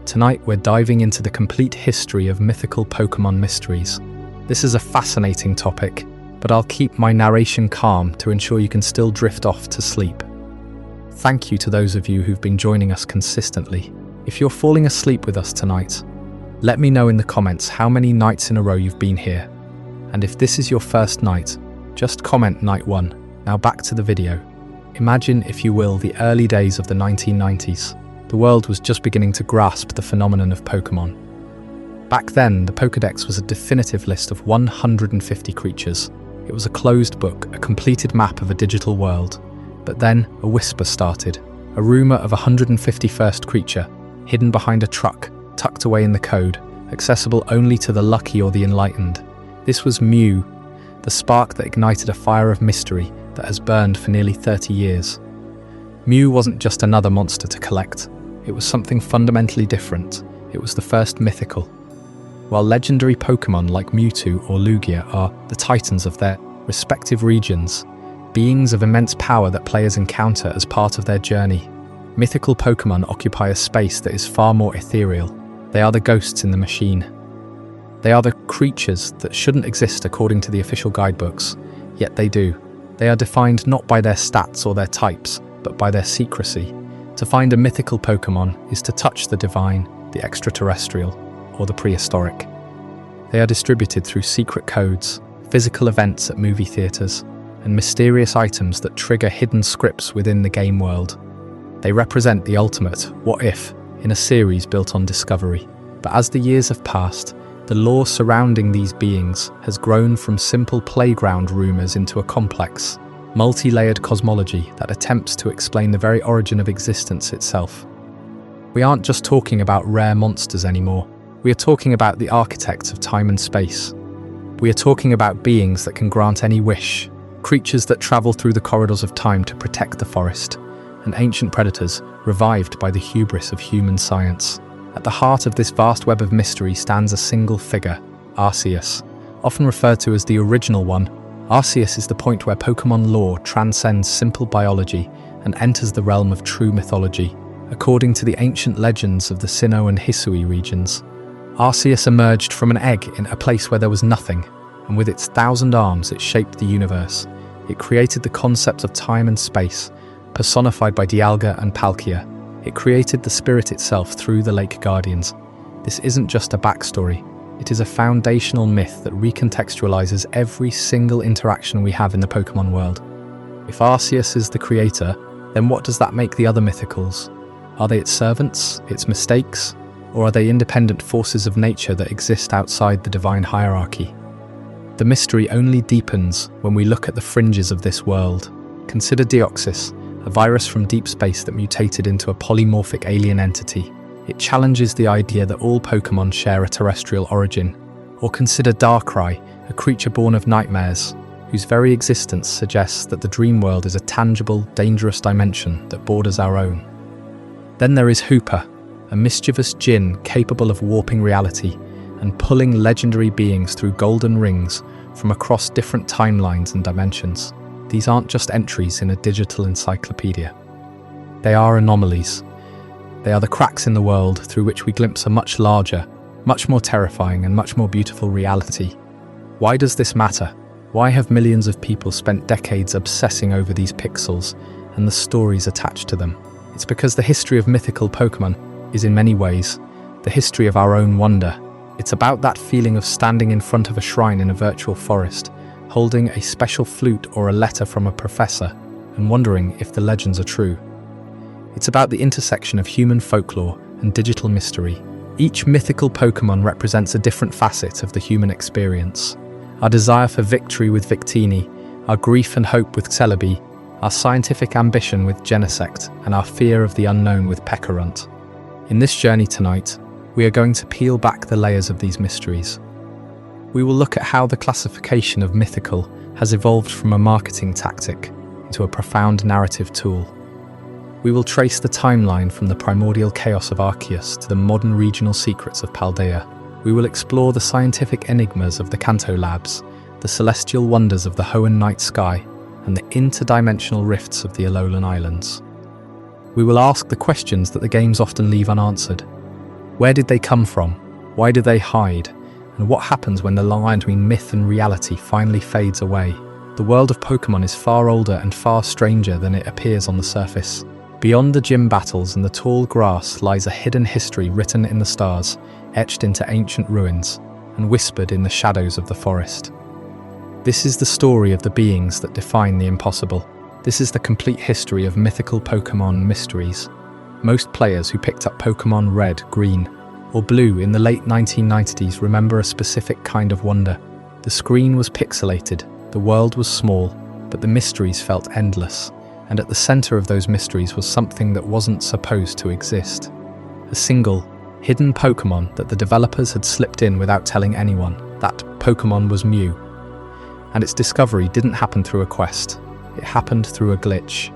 Tonight we're diving into the complete history of mythical Pokémon mysteries. This is a fascinating topic, but I'll keep my narration calm to ensure you can still drift off to sleep. Thank you to those of you who've been joining us consistently. If you're falling asleep with us tonight, let me know in the comments how many nights in a row you've been here. And if this is your first night, just comment night 1. Now back to the video. Imagine, if you will, the early days of the 1990s. The world was just beginning to grasp the phenomenon of Pokémon. Back then, the Pokédex was a definitive list of 150 creatures. It was a closed book, a completed map of a digital world. But then, a whisper started. A rumour of a 151st creature, hidden behind a truck, tucked away in the code, accessible only to the lucky or the enlightened. This was Mew, the spark that ignited a fire of mystery that has burned for nearly 30 years. Mew wasn't just another monster to collect. It was something fundamentally different. It was the first mythical. While legendary Pokémon like Mewtwo or Lugia are the titans of their respective regions, beings of immense power that players encounter as part of their journey, mythical Pokémon occupy a space that is far more ethereal. They are the ghosts in the machine. They are the creatures that shouldn't exist according to the official guidebooks, yet they do. They are defined not by their stats or their types, but by their secrecy. To find a mythical Pokémon is to touch the divine, the extraterrestrial, or the prehistoric. They are distributed through secret codes, physical events at movie theaters, and mysterious items that trigger hidden scripts within the game world. They represent the ultimate what if in a series built on discovery. But as the years have passed, the lore surrounding these beings has grown from simple playground rumors into a complex, multi-layered cosmology that attempts to explain the very origin of existence itself. We aren't just talking about rare monsters anymore. We are talking about the architects of time and space. We are talking about beings that can grant any wish, creatures that travel through the corridors of time to protect the forest, and ancient predators revived by the hubris of human science. At the heart of this vast web of mystery stands a single figure, Arceus. Often referred to as the original one, Arceus is the point where Pokémon lore transcends simple biology and enters the realm of true mythology. According to the ancient legends of the Sinnoh and Hisui regions, Arceus emerged from an egg in a place where there was nothing, and with its 1,000 arms it shaped the universe. It created the concept of time and space, personified by Dialga and Palkia. It created the spirit itself through the Lake Guardians. This isn't just a backstory. It is a foundational myth that recontextualizes every single interaction we have in the Pokémon world. If Arceus is the creator, then what does that make the other mythicals? Are they its servants, its mistakes, or are they independent forces of nature that exist outside the divine hierarchy? The mystery only deepens when we look at the fringes of this world. Consider Deoxys, a virus from deep space that mutated into a polymorphic alien entity. It challenges the idea that all Pokémon share a terrestrial origin. Or consider Darkrai, a creature born of nightmares, whose very existence suggests that the dream world is a tangible, dangerous dimension that borders our own. Then there is Hoopa, a mischievous djinn capable of warping reality and pulling legendary beings through golden rings from across different timelines and dimensions. These aren't just entries in a digital encyclopedia. They are anomalies. They are the cracks in the world through which we glimpse a much larger, much more terrifying and much more beautiful reality. Why does this matter? Why have millions of people spent decades obsessing over these pixels and the stories attached to them? It's because the history of mythical Pokémon is in many ways the history of our own wonder. It's about that feeling of standing in front of a shrine in a virtual forest, holding a special flute or a letter from a professor, and wondering if the legends are true. It's about the intersection of human folklore and digital mystery. Each mythical Pokémon represents a different facet of the human experience. Our desire for victory with Victini, our grief and hope with Celebi, our scientific ambition with Genesect, and our fear of the unknown with Pekarunt. In this journey tonight, we are going to peel back the layers of these mysteries. We will look at how the classification of mythical has evolved from a marketing tactic into a profound narrative tool. We will trace the timeline from the primordial chaos of Arceus to the modern regional secrets of Paldea. We will explore the scientific enigmas of the Kanto Labs, the celestial wonders of the Hoenn night sky, and the interdimensional rifts of the Alolan Islands. We will ask the questions that the games often leave unanswered. Where did they come from? Why do they hide? And what happens when the line between myth and reality finally fades away? The world of Pokémon is far older and far stranger than it appears on the surface. Beyond the gym battles and the tall grass lies a hidden history written in the stars, etched into ancient ruins, and whispered in the shadows of the forest. This is the story of the beings that define the impossible. This is the complete history of mythical Pokémon mysteries. Most players who picked up Pokémon Red, Green, or Blue in the late 1990s remember a specific kind of wonder. The screen was pixelated, the world was small, but the mysteries felt endless. And at the center of those mysteries was something that wasn't supposed to exist. A single, hidden Pokémon that the developers had slipped in without telling anyone. That Pokémon was Mew. And its discovery didn't happen through a quest. It happened through a glitch.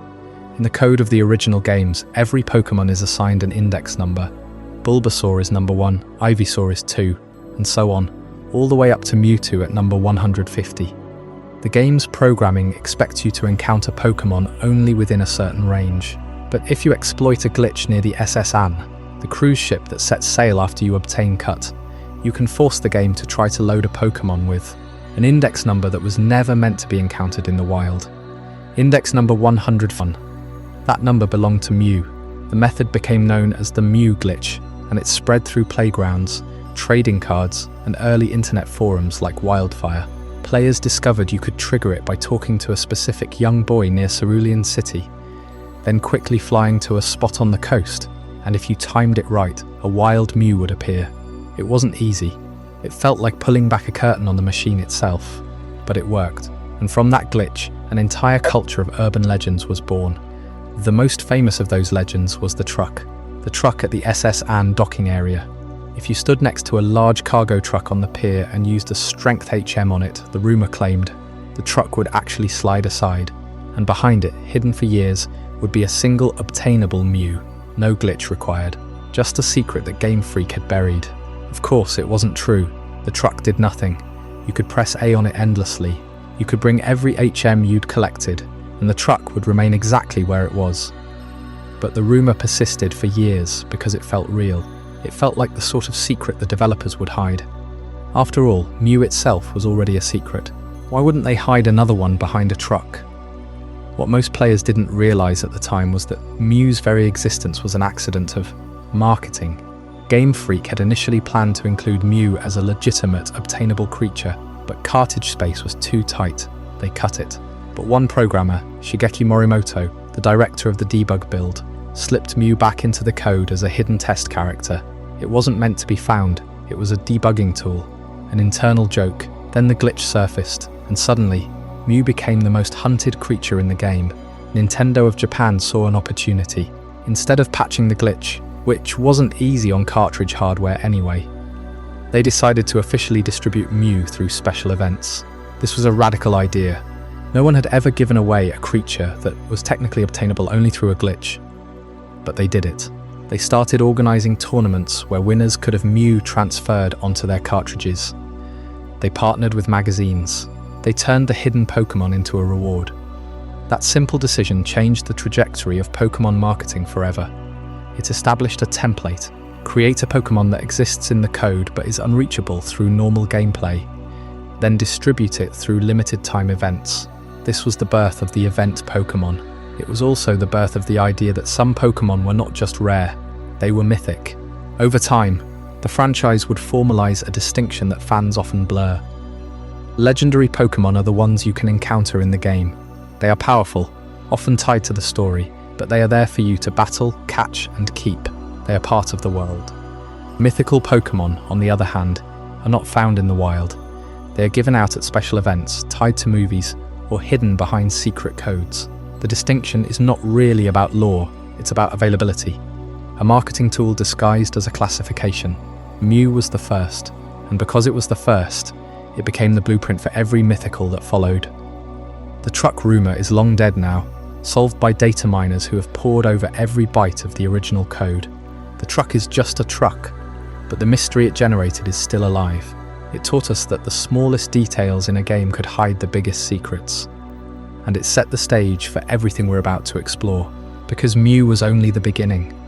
In the code of the original games, every Pokémon is assigned an index number. Bulbasaur is number 1, Ivysaur is 2, and so on, all the way up to Mewtwo at number 150. The game's programming expects you to encounter Pokémon only within a certain range. But if you exploit a glitch near the SS Anne, the cruise ship that sets sail after you obtain Cut, you can force the game to try to load a Pokémon with an index number that was never meant to be encountered in the wild. Index number 101. That number belonged to Mew. The method became known as the Mew glitch, and it spread through playgrounds, trading cards, and early internet forums like wildfire. Players discovered you could trigger it by talking to a specific young boy near Cerulean City, then quickly flying to a spot on the coast, and if you timed it right, a wild Mew would appear. It wasn't easy. It felt like pulling back a curtain on the machine itself, but it worked. And from that glitch, an entire culture of urban legends was born. The most famous of those legends was the truck at the SS Anne docking area. If you stood next to a large cargo truck on the pier and used a strength HM on it, the rumor claimed, the truck would actually slide aside, and behind it, hidden for years, would be a single obtainable Mew. No glitch required, just a secret that Game Freak had buried. Of course, it wasn't true. The truck did nothing. You could press A on it endlessly. You could bring every HM you'd collected, and the truck would remain exactly where it was. But the rumor persisted for years because it felt real. It felt like the sort of secret the developers would hide. After all, Mew itself was already a secret. Why wouldn't they hide another one behind a truck? What most players didn't realize at the time was that Mew's very existence was an accident of marketing. Game Freak had initially planned to include Mew as a legitimate, obtainable creature, but cartridge space was too tight. They cut it. But one programmer, Shigeki Morimoto, the director of the debug build, slipped Mew back into the code as a hidden test character. It wasn't meant to be found, it was a debugging tool, an internal joke. Then the glitch surfaced, and suddenly, Mew became the most hunted creature in the game. Nintendo of Japan saw an opportunity. Instead of patching the glitch, which wasn't easy on cartridge hardware anyway, they decided to officially distribute Mew through special events. This was a radical idea. No one had ever given away a creature that was technically obtainable only through a glitch. But they did it. They started organizing tournaments where winners could have Mew transferred onto their cartridges. They partnered with magazines. They turned the hidden Pokémon into a reward. That simple decision changed the trajectory of Pokémon marketing forever. It established a template. Create a Pokémon that exists in the code but is unreachable through normal gameplay. Then distribute it through limited time events. This was the birth of the event Pokémon. It was also the birth of the idea that some Pokémon were not just rare, they were mythic. Over time, the franchise would formalize a distinction that fans often blur. Legendary Pokémon are the ones you can encounter in the game. They are powerful, often tied to the story, but they are there for you to battle, catch, and keep. They are part of the world. Mythical Pokémon, on the other hand, are not found in the wild. They are given out at special events, tied to movies, or hidden behind secret codes. The distinction is not really about lore, it's about availability. A marketing tool disguised as a classification. Mew was the first, and because it was the first, it became the blueprint for every mythical that followed. The truck rumor is long dead now, solved by data miners who have pored over every byte of the original code. The truck is just a truck, but the mystery it generated is still alive. It taught us that the smallest details in a game could hide the biggest secrets. And it set the stage for everything we're about to explore, because Mew was only the beginning.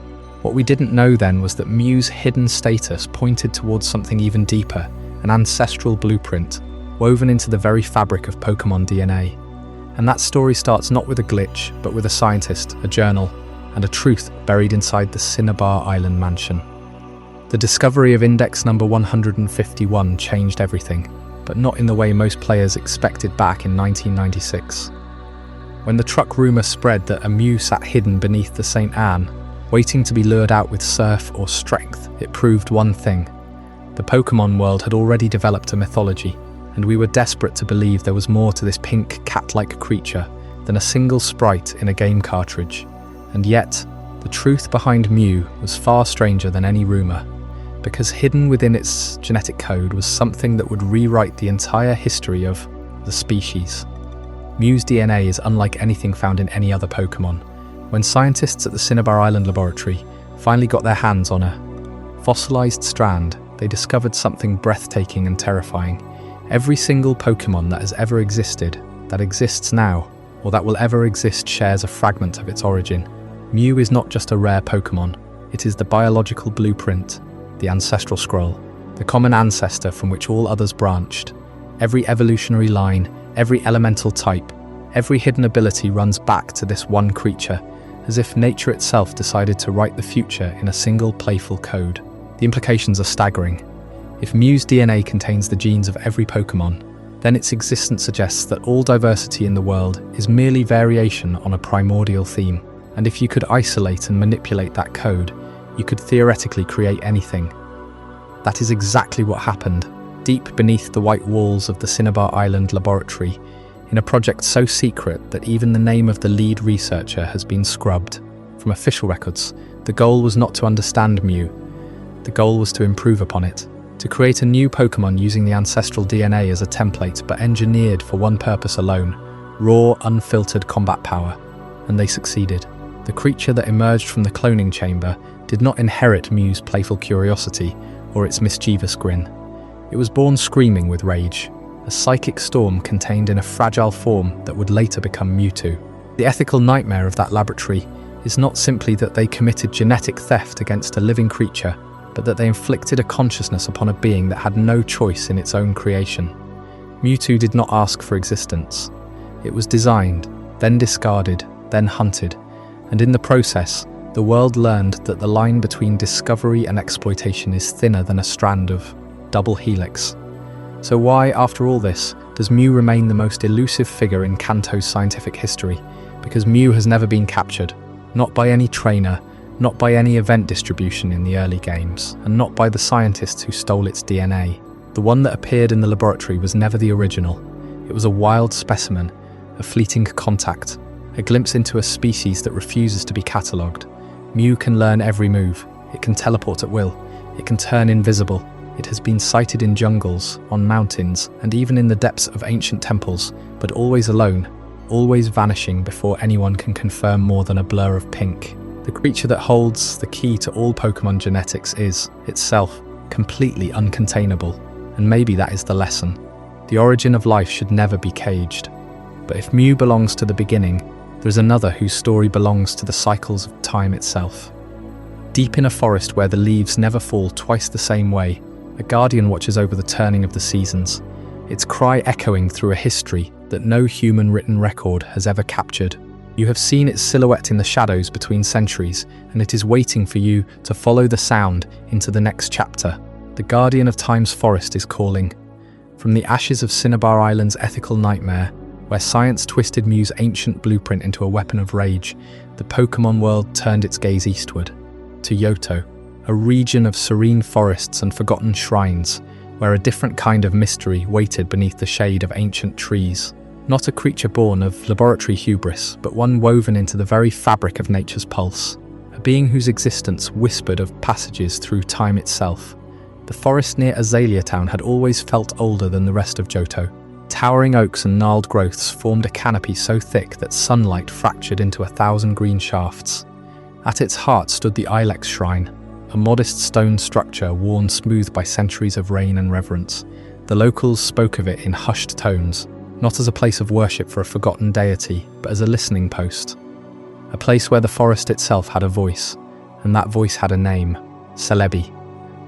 What we didn't know then was that Mew's hidden status pointed towards something even deeper, an ancestral blueprint, woven into the very fabric of Pokémon DNA. And that story starts not with a glitch, but with a scientist, a journal, and a truth buried inside the Cinnabar Island mansion. The discovery of index number 151 changed everything, but not in the way most players expected back in 1996. When the truck rumour spread that a Mew sat hidden beneath the St. Anne, waiting to be lured out with surf or strength, it proved one thing. The Pokémon world had already developed a mythology, and we were desperate to believe there was more to this pink, cat-like creature than a single sprite in a game cartridge. And yet, the truth behind Mew was far stranger than any rumour, because hidden within its genetic code was something that would rewrite the entire history of the species. Mew's DNA is unlike anything found in any other Pokémon. When scientists at the Cinnabar Island laboratory finally got their hands on a fossilized strand, they discovered something breathtaking and terrifying. Every single Pokémon that has ever existed, that exists now, or that will ever exist shares a fragment of its origin. Mew is not just a rare Pokémon, it is the biological blueprint, the ancestral scroll, the common ancestor from which all others branched. Every evolutionary line, every elemental type, every hidden ability runs back to this one creature, as if nature itself decided to write the future in a single playful code. The implications are staggering. If Mew's DNA contains the genes of every Pokémon, then its existence suggests that all diversity in the world is merely variation on a primordial theme. And if you could isolate and manipulate that code, you could theoretically create anything. That is exactly what happened, deep beneath the white walls of the Cinnabar Island laboratory, in a project so secret that even the name of the lead researcher has been scrubbed. From official records, the goal was not to understand Mew. The goal was to improve upon it, to create a new Pokémon using the ancestral DNA as a template, but engineered for one purpose alone: raw, unfiltered combat power. And they succeeded. The creature that emerged from the cloning chamber did not inherit Mew's playful curiosity or its mischievous grin. It was born screaming with rage, a psychic storm contained in a fragile form that would later become Mewtwo. The ethical nightmare of that laboratory is not simply that they committed genetic theft against a living creature, but that they inflicted a consciousness upon a being that had no choice in its own creation. Mewtwo did not ask for existence. It was designed, then discarded, then hunted, and in the process, the world learned that the line between discovery and exploitation is thinner than a strand of double helix. So why, after all this, does Mew remain the most elusive figure in Kanto's scientific history? Because Mew has never been captured, not by any trainer, not by any event distribution in the early games, and not by the scientists who stole its DNA. The one that appeared in the laboratory was never the original. It was a wild specimen, a fleeting contact, a glimpse into a species that refuses to be catalogued. Mew can learn every move, it can teleport at will, it can turn invisible. It has been sighted in jungles, on mountains, and even in the depths of ancient temples, but always alone, always vanishing before anyone can confirm more than a blur of pink. The creature that holds the key to all Pokémon genetics is, itself, completely uncontainable, and maybe that is the lesson. The origin of life should never be caged. But if Mew belongs to the beginning, there is another whose story belongs to the cycles of time itself. Deep in a forest where the leaves never fall twice the same way, a guardian watches over the turning of the seasons, its cry echoing through a history that no human written record has ever captured. You have seen its silhouette in the shadows between centuries, and it is waiting for you to follow the sound into the next chapter. The guardian of time's forest is calling. From the ashes of Cinnabar Island's ethical nightmare, where science twisted Mew's ancient blueprint into a weapon of rage, the Pokémon world turned its gaze eastward, to Johto, a region of serene forests and forgotten shrines, where a different kind of mystery waited beneath the shade of ancient trees. Not a creature born of laboratory hubris, but one woven into the very fabric of nature's pulse, a being whose existence whispered of passages through time itself. The forest near Azalea Town had always felt older than the rest of Johto. Towering oaks and gnarled growths formed a canopy so thick that sunlight fractured into 1,000 green shafts. At its heart stood the Ilex Shrine, a modest stone structure worn smooth by centuries of rain and reverence. The locals spoke of it in hushed tones, not as a place of worship for a forgotten deity, but as a listening post. A place where the forest itself had a voice, And that voice had a name: Celebi,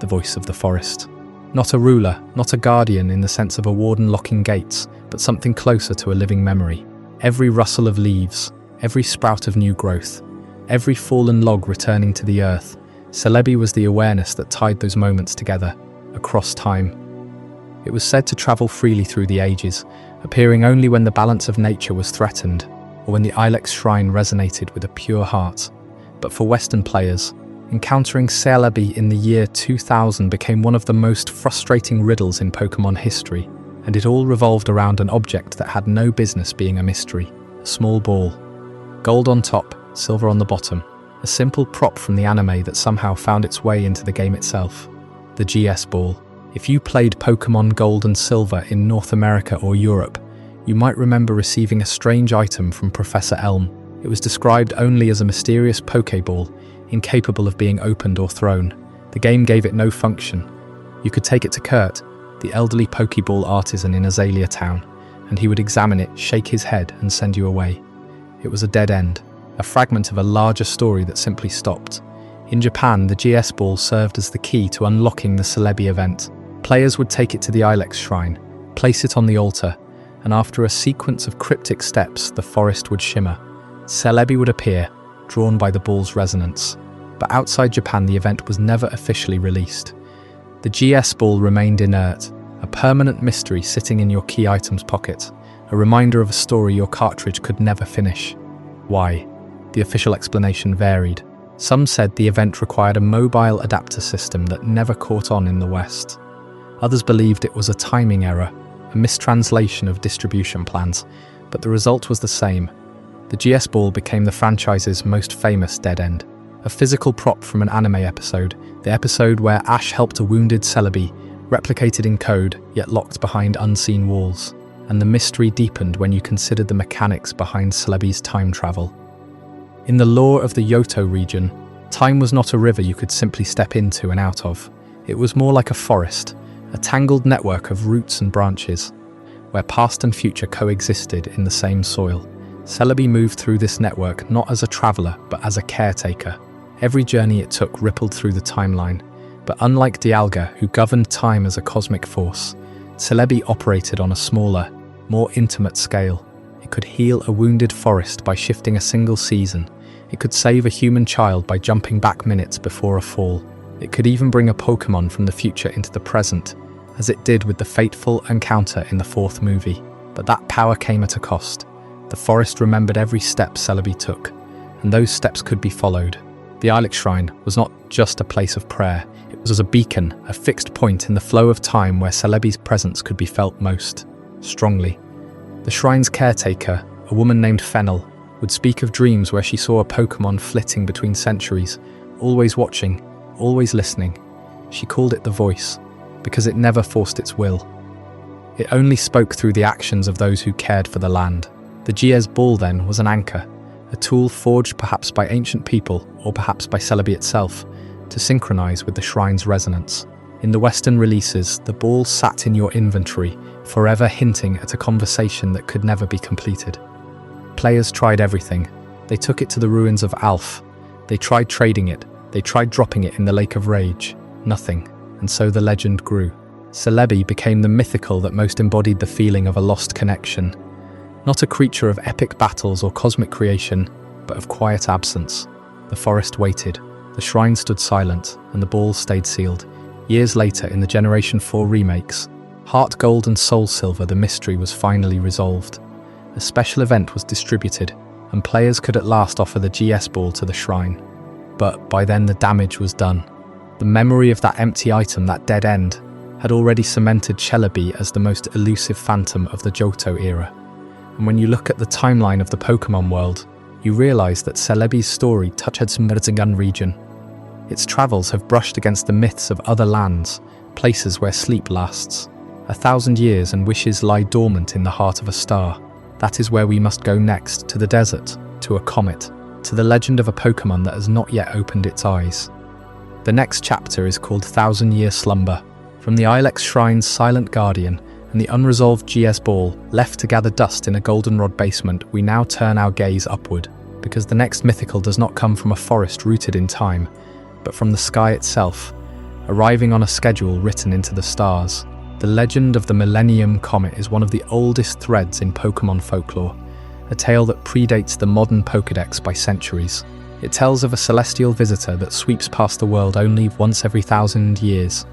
the voice of the forest. Not a ruler, not a guardian in the sense of a warden locking gates, but something closer to a living memory. Every rustle of leaves, every sprout of new growth, every fallen log returning to the earth, Celebi was the awareness that tied those moments together, across time. It was said to travel freely through the ages, appearing only when the balance of nature was threatened, or when the Ilex shrine resonated with a pure heart. But for Western players, encountering Celebi in the year 2000 became one of the most frustrating riddles in Pokémon history, and it all revolved around an object that had no business being a mystery: a small ball. Gold on top, silver on the bottom. A simple prop from the anime that somehow found its way into the game itself. The GS Ball. If you played Pokémon Gold and Silver in North America or Europe, you might remember receiving a strange item from Professor Elm. It was described only as a mysterious Pokéball, incapable of being opened or thrown. The game gave it no function. You could take it to Kurt, the elderly Pokéball artisan in Azalea Town, and he would examine it, shake his head, and send you away. It was a dead end, a fragment of a larger story that simply stopped. In Japan, the GS Ball served as the key to unlocking the Celebi event. Players would take it to the Ilex shrine, place it on the altar, and after a sequence of cryptic steps, the forest would shimmer. Celebi would appear, drawn by the ball's resonance. But outside Japan, the event was never officially released. The GS Ball remained inert, a permanent mystery sitting in your key items pocket, a reminder of a story your cartridge could never finish. Why? The official explanation varied. Some said the event required a mobile adapter system that never caught on in the West. Others believed it was a timing error, a mistranslation of distribution plans, but the result was the same. The GS Ball became the franchise's most famous dead end. A physical prop from an anime episode, the episode where Ash helped a wounded Celebi, replicated in code, yet locked behind unseen walls. And the mystery deepened when you considered the mechanics behind Celebi's time travel. In the lore of the Johto region, time was not a river you could simply step into and out of. It was more like a forest, a tangled network of roots and branches, where past and future coexisted in the same soil. Celebi moved through this network not as a traveller, but as a caretaker. Every journey it took rippled through the timeline, but unlike Dialga, who governed time as a cosmic force, Celebi operated on a smaller, more intimate scale. It could heal a wounded forest by shifting a single season. It could save a human child by jumping back minutes before a fall. It could even bring a Pokémon from the future into the present, as it did with the fateful encounter in the fourth movie. But that power came at a cost. The forest remembered every step Celebi took, and those steps could be followed. The Ilex Shrine was not just a place of prayer, it was a beacon, a fixed point in the flow of time where Celebi's presence could be felt most strongly. The shrine's caretaker, a woman named Fennel, would speak of dreams where she saw a Pokémon flitting between centuries, always watching, always listening. She called it the Voice, because it never forced its will. It only spoke through the actions of those who cared for the land. The GS Ball, then, was an anchor, a tool forged perhaps by ancient people, or perhaps by Celebi itself, to synchronize with the shrine's resonance. In the Western releases, the ball sat in your inventory, forever hinting at a conversation that could never be completed. Players tried everything. They took it to the ruins of Alph. They tried trading it. They tried dropping it in the Lake of Rage. Nothing. And so the legend grew. Celebi became the mythical that most embodied the feeling of a lost connection. Not a creature of epic battles or cosmic creation, but of quiet absence. The forest waited. The shrine stood silent, and the ball stayed sealed. Years later, in the Generation 4 remakes, Heart Gold and Soul Silver, the mystery was finally resolved. A special event was distributed, and players could at last offer the GS Ball to the shrine. But by then the damage was done. The memory of that empty item, that dead end, had already cemented Celebi as the most elusive phantom of the Johto era. And when you look at the timeline of the Pokémon world, you realise that Celebi's story touches the region. Its travels have brushed against the myths of other lands, places where sleep lasts. 1,000 years and wishes lie dormant in the heart of a star. That is where we must go next, to the desert, to a comet, to the legend of a Pokémon that has not yet opened its eyes. The next chapter is called 1,000-Year Slumber. From the Ilex Shrine's silent guardian and the unresolved GS Ball left to gather dust in a goldenrod basement, we now turn our gaze upward, because the next mythical does not come from a forest rooted in time, but from the sky itself, arriving on a schedule written into the stars. The legend of the Millennium Comet is one of the oldest threads in Pokémon folklore, a tale that predates the modern Pokédex by centuries. It tells of a celestial visitor that sweeps past the world only once every 1,000 years.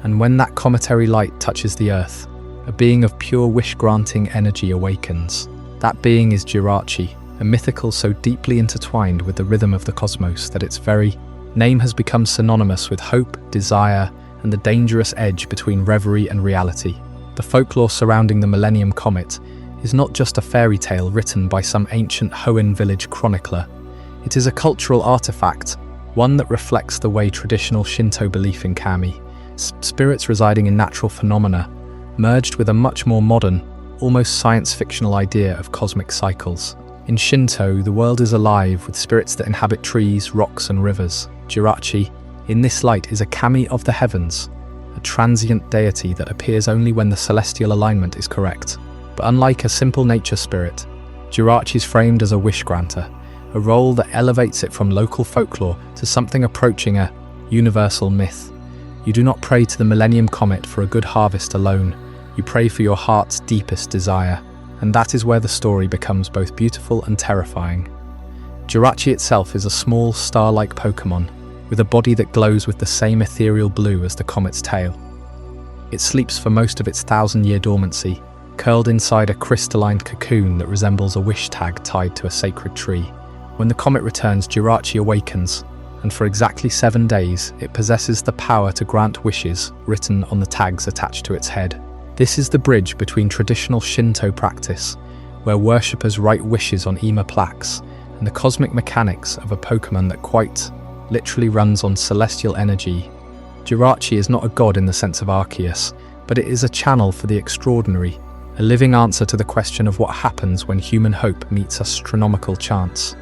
And when that cometary light touches the Earth, a being of pure wish-granting energy awakens. That being is Jirachi, a mythical so deeply intertwined with the rhythm of the cosmos that its very name has become synonymous with hope, desire, and the dangerous edge between reverie and reality. The folklore surrounding the Millennium Comet is not just a fairy tale written by some ancient Hoenn village chronicler. It is a cultural artifact, one that reflects the way traditional Shinto belief in kami, spirits residing in natural phenomena, merged with a much more modern, almost science-fictional idea of cosmic cycles. In Shinto, the world is alive with spirits that inhabit trees, rocks, and rivers. Jirachi, in this light, is a kami of the heavens, a transient deity that appears only when the celestial alignment is correct. But unlike a simple nature spirit, Jirachi is framed as a wish granter, a role that elevates it from local folklore to something approaching a universal myth. You do not pray to the Millennium Comet for a good harvest alone. You pray for your heart's deepest desire, and that is where the story becomes both beautiful and terrifying. Jirachi itself is a small, star-like Pokémon, with a body that glows with the same ethereal blue as the comet's tail. It sleeps for most of its 1,000-year dormancy, curled inside a crystalline cocoon that resembles a wish tag tied to a sacred tree. When the comet returns, Jirachi awakens, and for exactly 7 days, it possesses the power to grant wishes written on the tags attached to its head. This is the bridge between traditional Shinto practice, where worshippers write wishes on Ima plaques, and the cosmic mechanics of a Pokémon that quite literally runs on celestial energy. Jirachi is not a god in the sense of Arceus, but it is a channel for the extraordinary, a living answer to the question of what happens when human hope meets astronomical chance.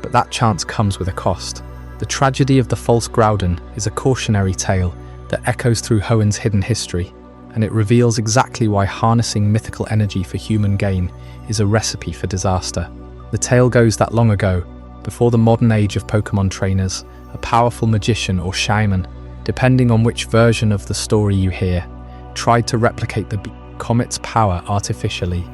But that chance comes with a cost. The tragedy of the false Groudon is a cautionary tale that echoes through Hoenn's hidden history, and it reveals exactly why harnessing mythical energy for human gain is a recipe for disaster. The tale goes that long ago, before the modern age of Pokémon trainers, a powerful magician or shaman, depending on which version of the story you hear, tried to replicate the comet's power artificially.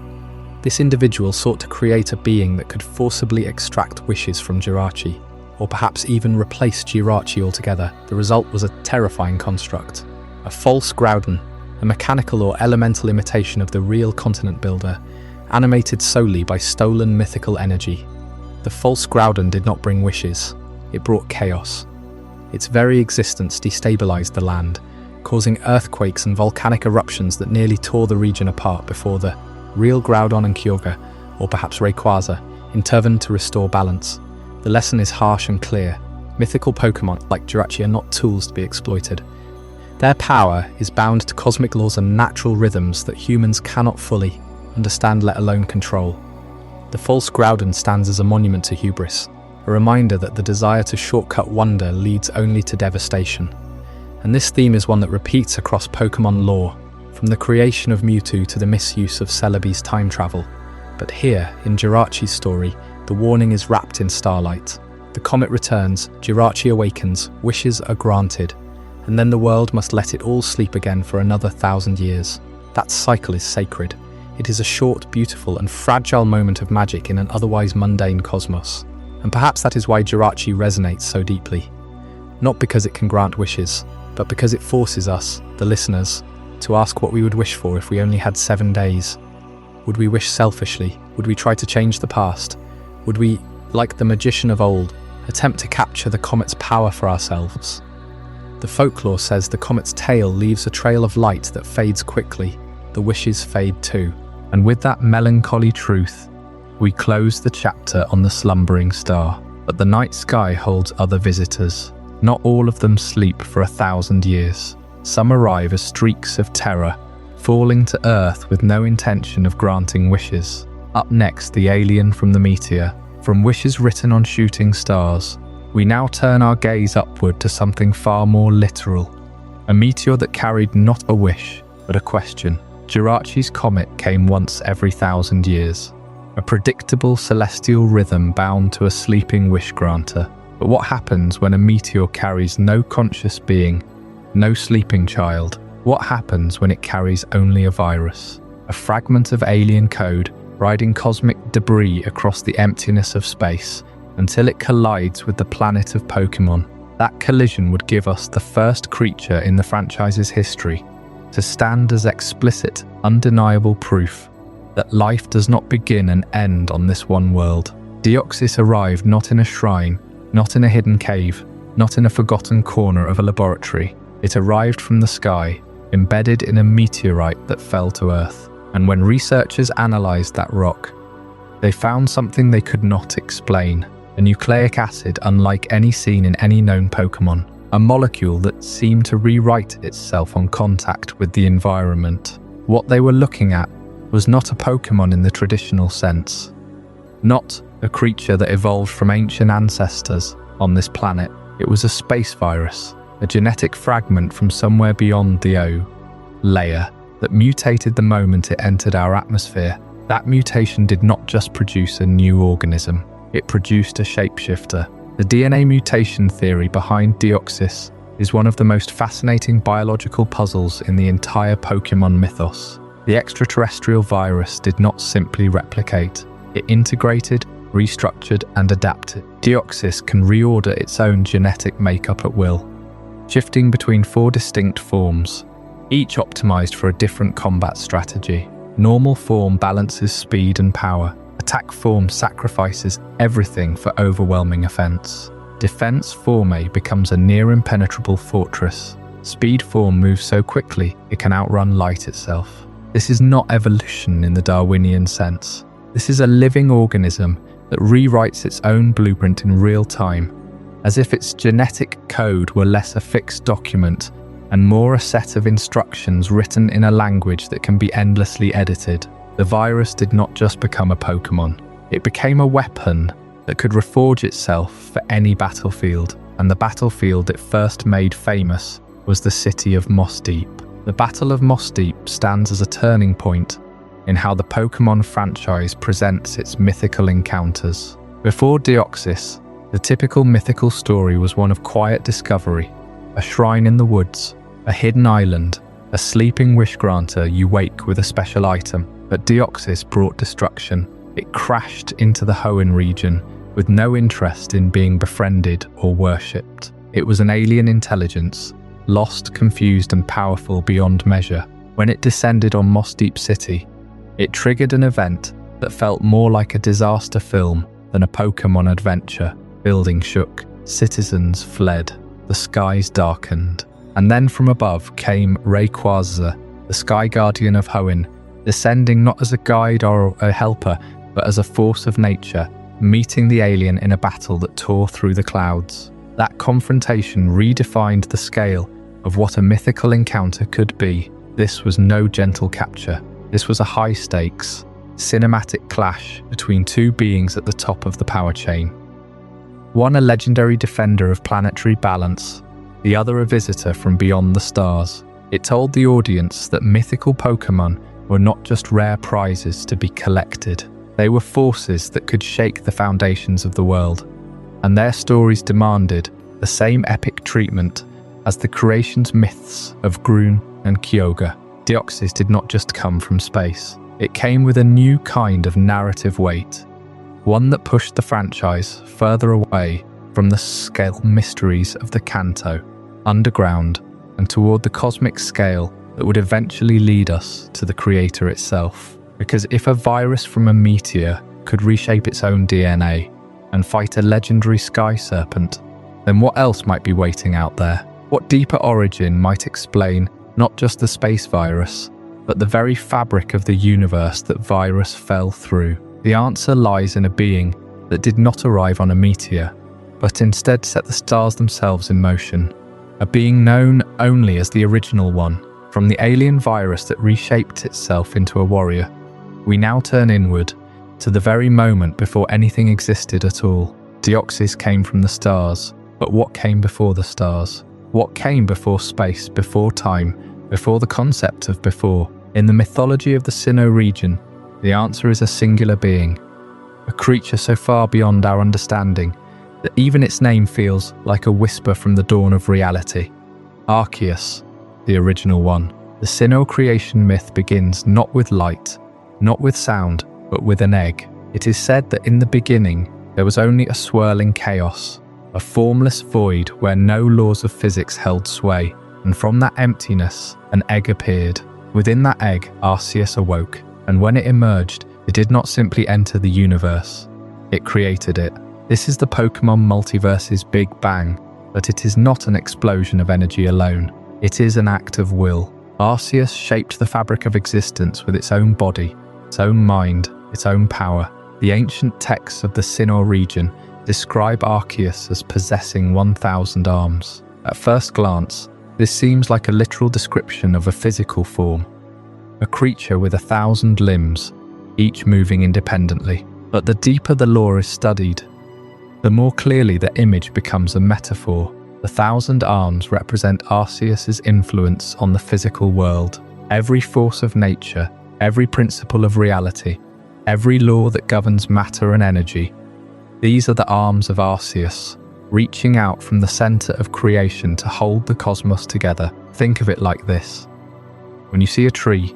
This individual sought to create a being that could forcibly extract wishes from Jirachi, or perhaps even replace Jirachi altogether. The result was a terrifying construct. A false Groudon, a mechanical or elemental imitation of the real continent builder, animated solely by stolen mythical energy. The false Groudon did not bring wishes, it brought chaos. Its very existence destabilized the land, causing earthquakes and volcanic eruptions that nearly tore the region apart before the real Groudon and Kyogre, or perhaps Rayquaza, intervened to restore balance. The lesson is harsh and clear. Mythical Pokémon, like Jirachi, are not tools to be exploited. Their power is bound to cosmic laws and natural rhythms that humans cannot fully understand, let alone control. The false Groudon stands as a monument to hubris, a reminder that the desire to shortcut wonder leads only to devastation. And this theme is one that repeats across Pokémon lore, from the creation of Mewtwo to the misuse of Celebi's time travel. But here, in Jirachi's story, the warning is wrapped in starlight. The comet returns, Jirachi awakens, wishes are granted, and then the world must let it all sleep again for another 1,000 years. That cycle is sacred. It is a short, beautiful, and fragile moment of magic in an otherwise mundane cosmos. And perhaps that is why Jirachi resonates so deeply. Not because it can grant wishes, but because it forces us, the listeners, to ask what we would wish for if we only had 7 days. Would we wish selfishly? Would we try to change the past? Would we, like the magician of old, attempt to capture the comet's power for ourselves? The folklore says the comet's tail leaves a trail of light that fades quickly. The wishes fade too. And with that melancholy truth, we close the chapter on the slumbering star. But the night sky holds other visitors. Not all of them sleep for 1,000 years. Some arrive as streaks of terror, falling to earth with no intention of granting wishes. Up next, the alien from the Meteor. From wishes written on shooting stars, we now turn our gaze upward to something far more literal. A meteor that carried not a wish, but a question. Jirachi's comet came once every 1,000 years. a predictable celestial rhythm bound to a sleeping wish granter. But what happens when a meteor carries no conscious being, no sleeping child? What happens when it carries only a virus? A fragment of alien code riding cosmic debris across the emptiness of space until it collides with the planet of Pokémon. That collision would give us the first creature in the franchise's history to stand as explicit, undeniable proof that life does not begin and end on this one world. Deoxys arrived not in a shrine, not in a hidden cave, not in a forgotten corner of a laboratory. It arrived from the sky, embedded in a meteorite that fell to Earth. And when researchers analysed that rock, they found something they could not explain. A nucleic acid unlike any seen in any known Pokémon. A molecule that seemed to rewrite itself on contact with the environment. What they were looking at was not a Pokémon in the traditional sense. Not a creature that evolved from ancient ancestors on this planet. It was a space virus, a genetic fragment from somewhere beyond the O layer that mutated the moment it entered our atmosphere. That mutation did not just produce a new organism, it produced a shapeshifter. The DNA mutation theory behind Deoxys is one of the most fascinating biological puzzles in the entire Pokémon mythos. The extraterrestrial virus did not simply replicate, it integrated, restructured and adapted. Deoxys can reorder its own genetic makeup at will, shifting between 4 distinct forms, each optimized for a different combat strategy. Normal form balances speed and power. Attack form sacrifices everything for overwhelming offense. Defense form becomes a near impenetrable fortress. Speed form moves so quickly it can outrun light itself. This is not evolution in the Darwinian sense. This is a living organism that rewrites its own blueprint in real time, as if its genetic code were less a fixed document and more a set of instructions written in a language that can be endlessly edited. The virus did not just become a Pokémon, it became a weapon that could reforge itself for any battlefield, and the battlefield it first made famous was the city of Moss Deep. The Battle of Moss Deep stands as a turning point in how the Pokémon franchise presents its mythical encounters. Before Deoxys, the typical mythical story was one of quiet discovery, a shrine in the woods, a hidden island, a sleeping wish granter you wake with a special item. But Deoxys brought destruction. It crashed into the Hoenn region with no interest in being befriended or worshipped. It was an alien intelligence, lost, confused and powerful beyond measure. When it descended on Moss Deep City, it triggered an event that felt more like a disaster film than a Pokémon adventure. Buildings shook, citizens fled, the skies darkened. And then from above came Rayquaza, the Sky Guardian of Hoenn, descending not as a guide or a helper, but as a force of nature, meeting the alien in a battle that tore through the clouds. That confrontation redefined the scale of what a mythical encounter could be. This was no gentle capture. This was a high-stakes, cinematic clash between two beings at the top of the power chain. One a legendary defender of planetary balance, the other a visitor from beyond the stars. It told the audience that mythical Pokémon were not just rare prizes to be collected. They were forces that could shake the foundations of the world, and their stories demanded the same epic treatment as the creation's myths of Groon and Kyogre. Deoxys did not just come from space. It came with a new kind of narrative weight, one that pushed the franchise further away from the scale mysteries of the Kanto, underground, and toward the cosmic scale that would eventually lead us to the creator itself. Because if a virus from a meteor could reshape its own DNA and fight a legendary sky serpent, then what else might be waiting out there? What deeper origin might explain not just the space virus, but the very fabric of the universe that virus fell through? The answer lies in a being that did not arrive on a meteor, but instead set the stars themselves in motion. A being known only as the original one. From the alien virus that reshaped itself into a warrior, we now turn inward, to the very moment before anything existed at all. Deoxys came from the stars, but what came before the stars? What came before space, before time, before the concept of before? In the mythology of the Sinnoh region, the answer is a singular being, a creature so far beyond our understanding that even its name feels like a whisper from the dawn of reality. Arceus, the original one. The Sinnoh creation myth begins not with light, not with sound, but with an egg. It is said that in the beginning, there was only a swirling chaos, a formless void where no laws of physics held sway, and from that emptiness, an egg appeared. Within that egg, Arceus awoke, and when it emerged, it did not simply enter the universe, it created it. This is the Pokémon multiverse's Big Bang, but it is not an explosion of energy alone. It is an act of will. Arceus shaped the fabric of existence with its own body, its own mind, its own power. The ancient texts of the Sinnoh region describe Arceus as possessing 1,000 arms. At first glance, this seems like a literal description of a physical form, a creature with 1,000 limbs, each moving independently. But the deeper the lore is studied, the more clearly the image becomes a metaphor. The 1,000 arms represent Arceus's influence on the physical world. Every force of nature, every principle of reality, every law that governs matter and energy. These are the arms of Arceus, reaching out from the center of creation to hold the cosmos together. Think of it like this. When you see a tree,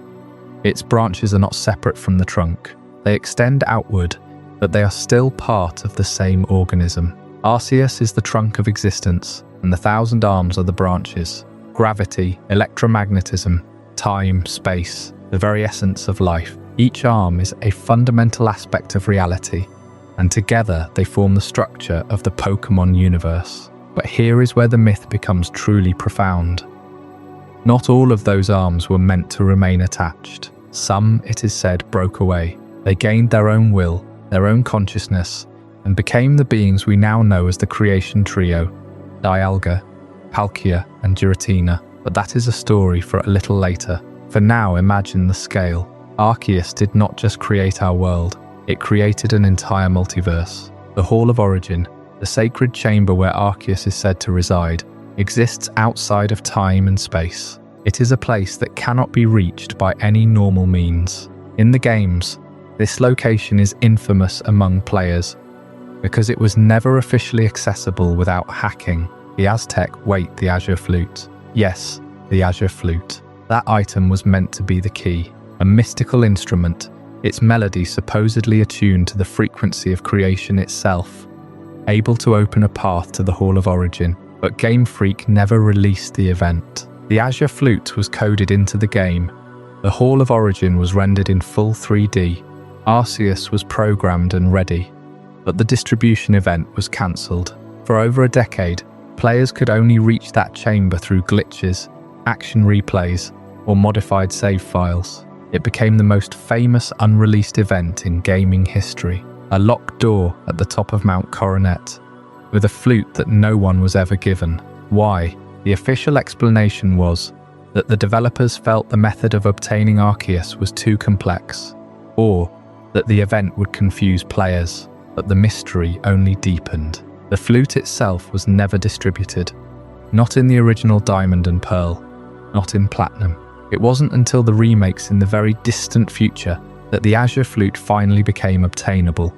its branches are not separate from the trunk. They extend outward, but they are still part of the same organism. Arceus is the trunk of existence, and the 1,000 arms are the branches. Gravity, electromagnetism, time, space, the very essence of life. Each arm is a fundamental aspect of reality, and together they form the structure of the Pokémon universe. But here is where the myth becomes truly profound. Not all of those arms were meant to remain attached. Some, it is said, broke away. They gained their own will, their own consciousness, and became the beings we now know as the creation trio, Dialga, Palkia, and Giratina. But that is a story for a little later. For now, imagine the scale. Arceus did not just create our world, it created an entire multiverse. The Hall of Origin, the sacred chamber where Arceus is said to reside, exists outside of time and space. It is a place that cannot be reached by any normal means. In the games, this location is infamous among players because it was never officially accessible without hacking. The Aztec wait, the Azure Flute. Yes, the Azure Flute. That item was meant to be the key, a mystical instrument, its melody supposedly attuned to the frequency of creation itself, able to open a path to the Hall of Origin. But Game Freak never released the event. The Azure Flute was coded into the game. The Hall of Origin was rendered in full 3D. Arceus was programmed and ready, but the distribution event was cancelled. For over a decade, players could only reach that chamber through glitches, action replays, or modified save files. It became the most famous unreleased event in gaming history, a locked door at the top of Mount Coronet, with a flute that no one was ever given. Why? The official explanation was that the developers felt the method of obtaining Arceus was too complex, or that the event would confuse players, but the mystery only deepened. The flute itself was never distributed, not in the original Diamond and Pearl, not in Platinum. It wasn't until the remakes in the very distant future that the Azure Flute finally became obtainable,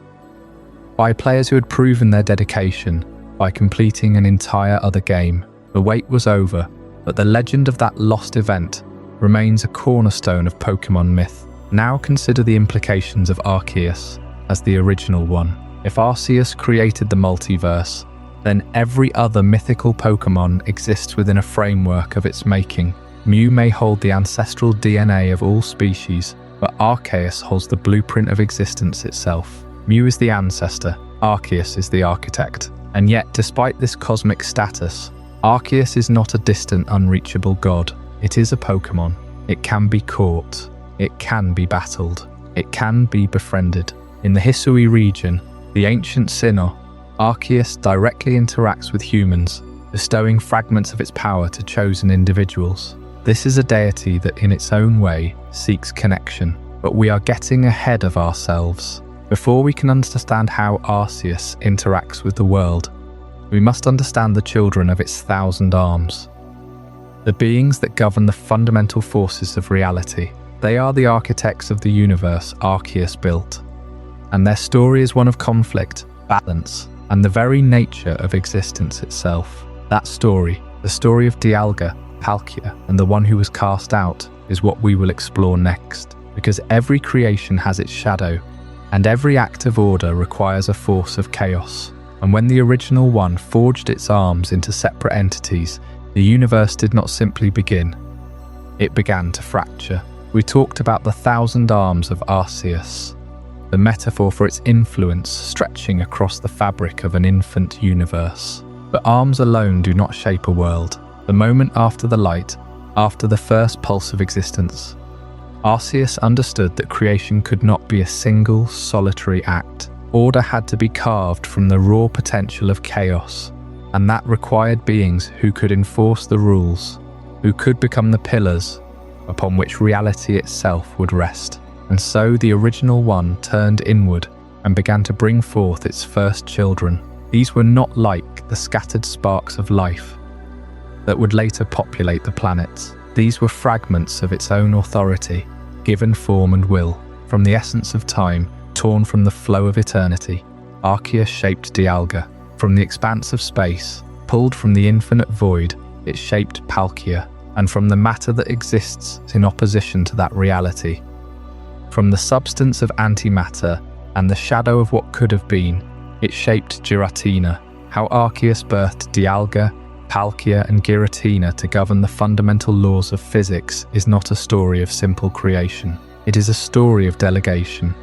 by players who had proven their dedication by completing an entire other game. The wait was over, but the legend of that lost event remains a cornerstone of Pokémon myth. Now consider the implications of Arceus as the original one. If Arceus created the multiverse, then every other mythical Pokémon exists within a framework of its making. Mew may hold the ancestral DNA of all species, but Arceus holds the blueprint of existence itself. Mew is the ancestor, Arceus is the architect. And yet, despite this cosmic status, Arceus is not a distant, unreachable god. It is a Pokémon. It can be caught. It can be battled. It can be befriended. In the Hisui region, the ancient Sinnoh, Arceus directly interacts with humans, bestowing fragments of its power to chosen individuals. This is a deity that in its own way seeks connection, but we are getting ahead of ourselves. Before we can understand how Arceus interacts with the world, we must understand the children of its 1,000 arms, the beings that govern the fundamental forces of reality. They are the architects of the universe Arceus built. and their story is one of conflict, balance, and the very nature of existence itself. That story, the story of Dialga, Palkia, and the one who was cast out, is what we will explore next. Because every creation has its shadow, and every act of order requires a force of chaos. And when the original one forged its arms into separate entities, the universe did not simply begin. It began to fracture. We talked about the 1,000 arms of Arceus, the metaphor for its influence stretching across the fabric of an infant universe. But arms alone do not shape a world. The moment after the light, after the first pulse of existence, Arceus understood that creation could not be a single, solitary act. Order had to be carved from the raw potential of chaos, and that required beings who could enforce the rules, who could become the pillars upon which reality itself would rest. And so the original one turned inward and began to bring forth its first children. These were not like the scattered sparks of life that would later populate the planets. These were fragments of its own authority, given form and will. From the essence of time, torn from the flow of eternity, Arceus shaped Dialga. From the expanse of space, pulled from the infinite void, it shaped Palkia. And from the matter that exists in opposition to that reality, from the substance of antimatter and the shadow of what could have been, it shaped Giratina. How Arceus birthed Dialga, Palkia and Giratina to govern the fundamental laws of physics is not a story of simple creation. It is a story of delegation,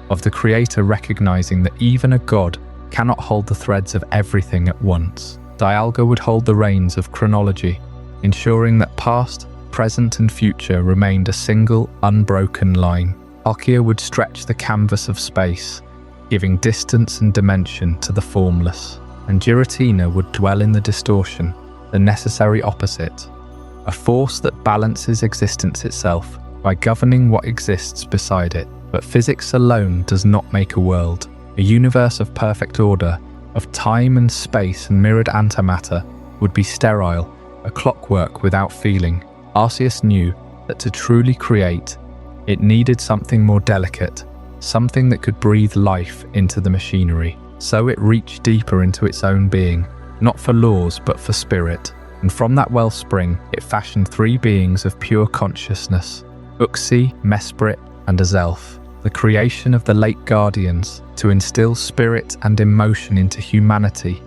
of the creator recognizing that even a god cannot hold the threads of everything at once. Dialga would hold the reins of chronology, ensuring that past, present and future remained a single, unbroken line. Palkia would stretch the canvas of space, giving distance and dimension to the formless. And Giratina would dwell in the distortion, the necessary opposite, a force that balances existence itself by governing what exists beside it. But physics alone does not make a world. A universe of perfect order, of time and space and mirrored antimatter, would be sterile, a clockwork without feeling. Arceus knew that to truly create, it needed something more delicate, something that could breathe life into the machinery. So it reached deeper into its own being, not for laws but for spirit. And from that wellspring, it fashioned 3 beings of pure consciousness, Uxie, Mesprit, and Azelf, the creation of the late guardians to instill spirit and emotion into humanity,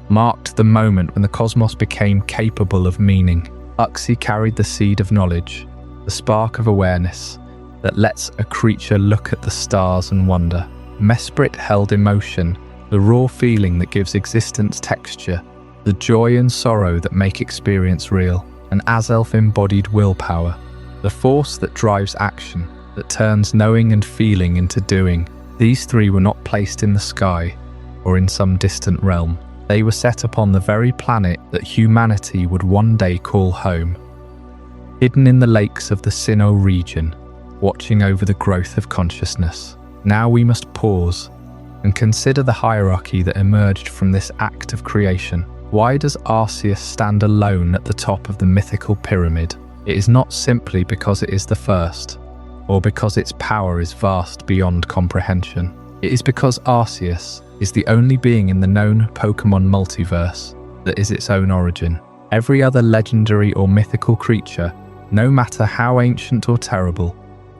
marked the moment when the cosmos became capable of meaning. Uxie carried the seed of knowledge, the spark of awareness that lets a creature look at the stars and wonder. Mesprit held emotion, the raw feeling that gives existence texture, the joy and sorrow that make experience real. And Azelf embodied willpower, the force that drives action, that turns knowing and feeling into doing. These 3 were not placed in the sky or in some distant realm. They were set upon the very planet that humanity would one day call home. Hidden in the lakes of the Sinnoh region, watching over the growth of consciousness. Now we must pause and consider the hierarchy that emerged from this act of creation. Why does Arceus stand alone at the top of the mythical pyramid? It is not simply because it is the first, or because its power is vast beyond comprehension. It is because Arceus is the only being in the known Pokémon multiverse that is its own origin. Every other legendary or mythical creature, no matter how ancient or terrible,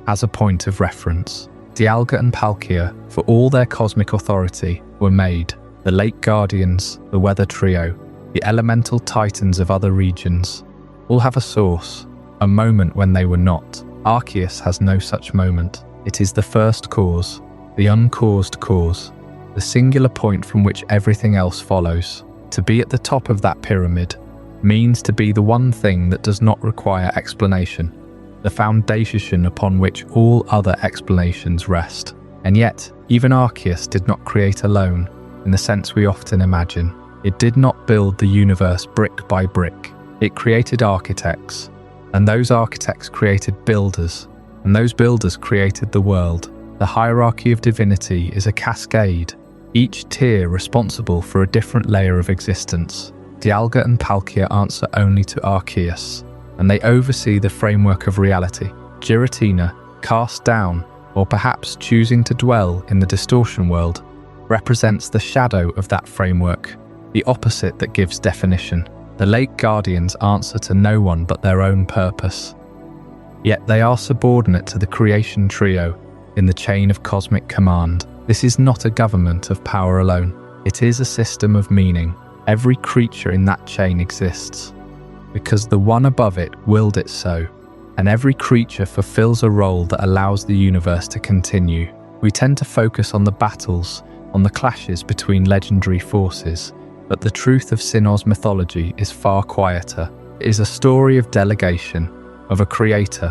has a point of reference. Dialga and Palkia, for all their cosmic authority, were made. The Lake Guardians, the Weather Trio, the elemental titans of other regions, all have a source, a moment when they were not. Arceus has no such moment. It is the first cause, the uncaused cause, the singular point from which everything else follows. To be at the top of that pyramid means to be the one thing that does not require explanation, the foundation upon which all other explanations rest. And yet, even Arceus did not create alone, in the sense we often imagine. It did not build the universe brick by brick. It created architects, and those architects created builders, and those builders created the world. The hierarchy of divinity is a cascade, each tier responsible for a different layer of existence. Dialga and Palkia answer only to Arceus, and they oversee the framework of reality. Giratina, cast down, or perhaps choosing to dwell in the distortion world, represents the shadow of that framework, the opposite that gives definition. The Lake Guardians answer to no one but their own purpose. Yet they are subordinate to the creation trio in the chain of cosmic command. This is not a government of power alone. It is a system of meaning. Every creature in that chain exists because the one above it willed it so, and every creature fulfills a role that allows the universe to continue. We tend to focus on the battles, on the clashes between legendary forces, but the truth of Sinnoh's mythology is far quieter. It is a story of delegation, of a creator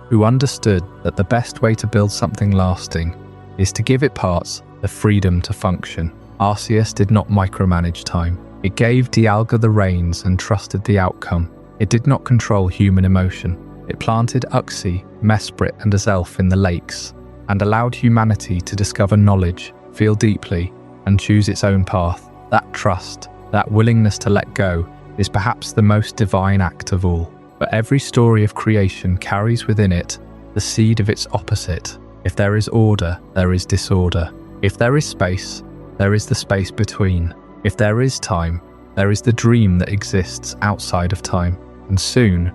who understood that the best way to build something lasting is to give it parts the freedom to function. Arceus did not micromanage time. It gave Dialga the reins and trusted the outcome. It did not control human emotion. It planted Uxie, Mesprit and Azelf in the lakes and allowed humanity to discover knowledge, feel deeply, and choose its own path. That trust, that willingness to let go, is perhaps the most divine act of all. But every story of creation carries within it the seed of its opposite. If there is order, there is disorder. If there is space, there is the space between. If there is time, there is the dream that exists outside of time. And soon,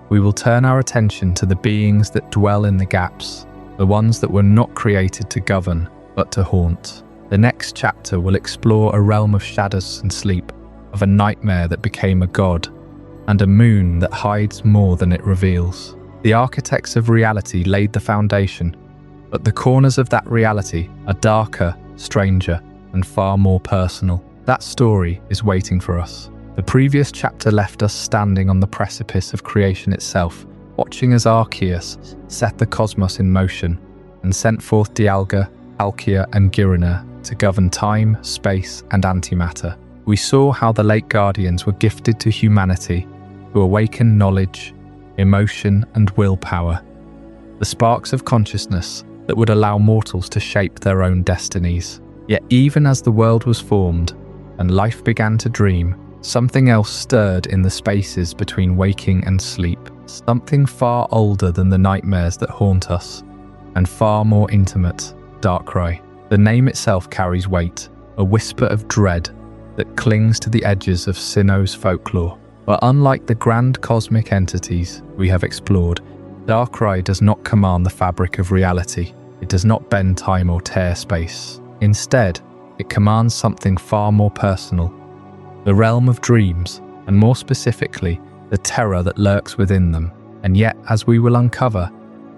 we will turn our attention to the beings that dwell in the gaps, the ones that were not created to govern, but to haunt. The next chapter will explore a realm of shadows and sleep, of a nightmare that became a god, and a moon that hides more than it reveals. The architects of reality laid the foundation, but the corners of that reality are darker, stranger, and far more personal. That story is waiting for us. The previous chapter left us standing on the precipice of creation itself, watching as Arceus set the cosmos in motion and sent forth Dialga, Palkia, and Girona to govern time, space, and antimatter. We saw how the Lake Guardians were gifted to humanity to awaken knowledge, emotion, and willpower, the sparks of consciousness that would allow mortals to shape their own destinies. Yet even as the world was formed and life began to dream, something else stirred in the spaces between waking and sleep, something far older than the nightmares that haunt us, and far more intimate: Darkrai. The name itself carries weight, a whisper of dread that clings to the edges of Sinnoh's folklore. But unlike the grand cosmic entities we have explored, Darkrai does not command the fabric of reality. It does not bend time or tear space. Instead, it commands something far more personal: the realm of dreams, and more specifically, the terror that lurks within them. And yet, as we will uncover,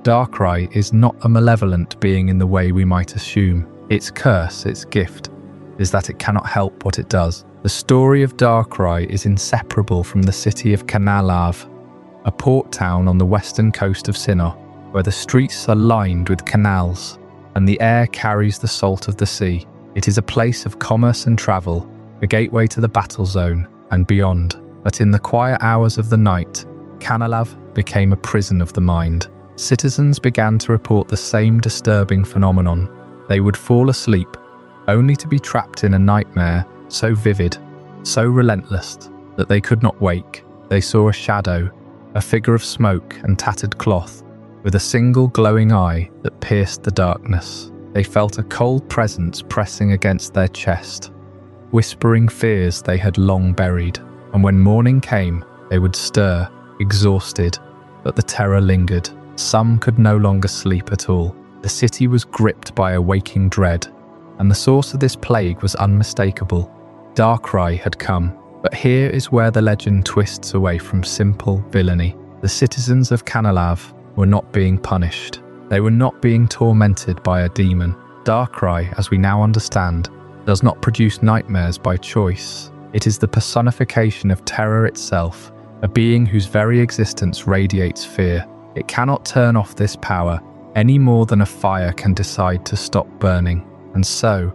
Darkrai is not a malevolent being in the way we might assume. Its curse, its gift, is that it cannot help what it does. The story of Darkrai is inseparable from the city of Canalav, a port town on the western coast of Sinnoh, where the streets are lined with canals, and the air carries the salt of the sea. It is a place of commerce and travel, a gateway to the battle zone and beyond. But in the quiet hours of the night, Canalav became a prison of the mind. Citizens began to report the same disturbing phenomenon. They would fall asleep, only to be trapped in a nightmare so vivid, so relentless, that they could not wake. They saw a shadow, a figure of smoke and tattered cloth, with a single glowing eye that pierced the darkness. They felt a cold presence pressing against their chest, whispering fears they had long buried. And when morning came, they would stir, exhausted, but the terror lingered. Some could no longer sleep at all. The city was gripped by a waking dread, and the source of this plague was unmistakable. Darkrai had come. But here is where the legend twists away from simple villainy. The citizens of Canalav were not being punished. They were not being tormented by a demon. Darkrai, as we now understand, does not produce nightmares by choice. It is the personification of terror itself, a being whose very existence radiates fear. It cannot turn off this power any more than a fire can decide to stop burning. And so,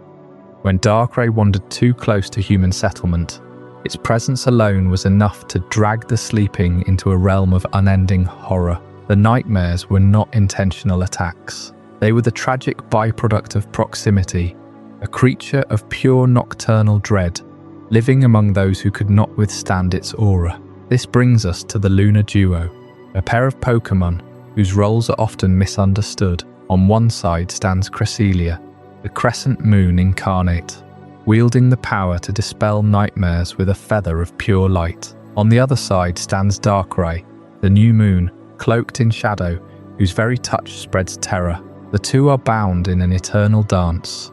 when Darkrai wandered too close to human settlement, its presence alone was enough to drag the sleeping into a realm of unending horror. The nightmares were not intentional attacks. They were the tragic byproduct of proximity, a creature of pure nocturnal dread, living among those who could not withstand its aura. This brings us to the Lunar Duo, a pair of Pokémon whose roles are often misunderstood. On one side stands Cresselia, the crescent moon incarnate, wielding the power to dispel nightmares with a feather of pure light. On the other side stands Darkrai, the new moon, cloaked in shadow, whose very touch spreads terror. The two are bound in an eternal dance,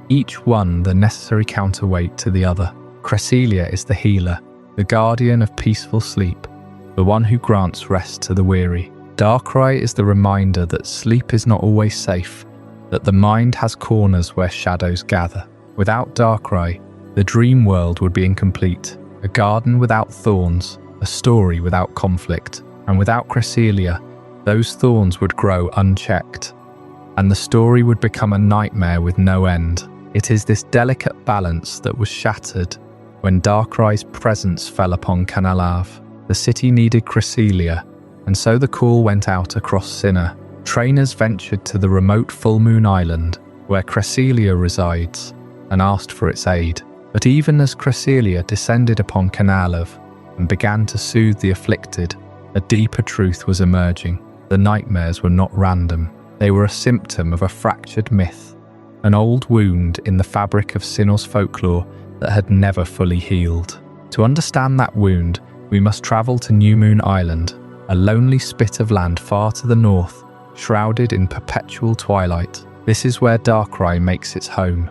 each one the necessary counterweight to the other. Cresselia is the healer, the guardian of peaceful sleep, the one who grants rest to the weary. Darkrai is the reminder that sleep is not always safe, that the mind has corners where shadows gather. Without Darkrai, the dream world would be incomplete, a garden without thorns, a story without conflict. And without Cresselia, those thorns would grow unchecked, and the story would become a nightmare with no end. It is this delicate balance that was shattered when Darkrai's presence fell upon Canalave. The city needed Cresselia, and so the call went out across Sinnoh. Trainers ventured to the remote Full Moon Island, where Cresselia resides, and asked for its aid. But even as Cresselia descended upon Canalave and began to soothe the afflicted, a deeper truth was emerging. The nightmares were not random. They were a symptom of a fractured myth, an old wound in the fabric of Sinnoh's folklore that had never fully healed. To understand that wound, we must travel to New Moon Island, a lonely spit of land far to the north, shrouded in perpetual twilight. This is where Darkrai makes its home,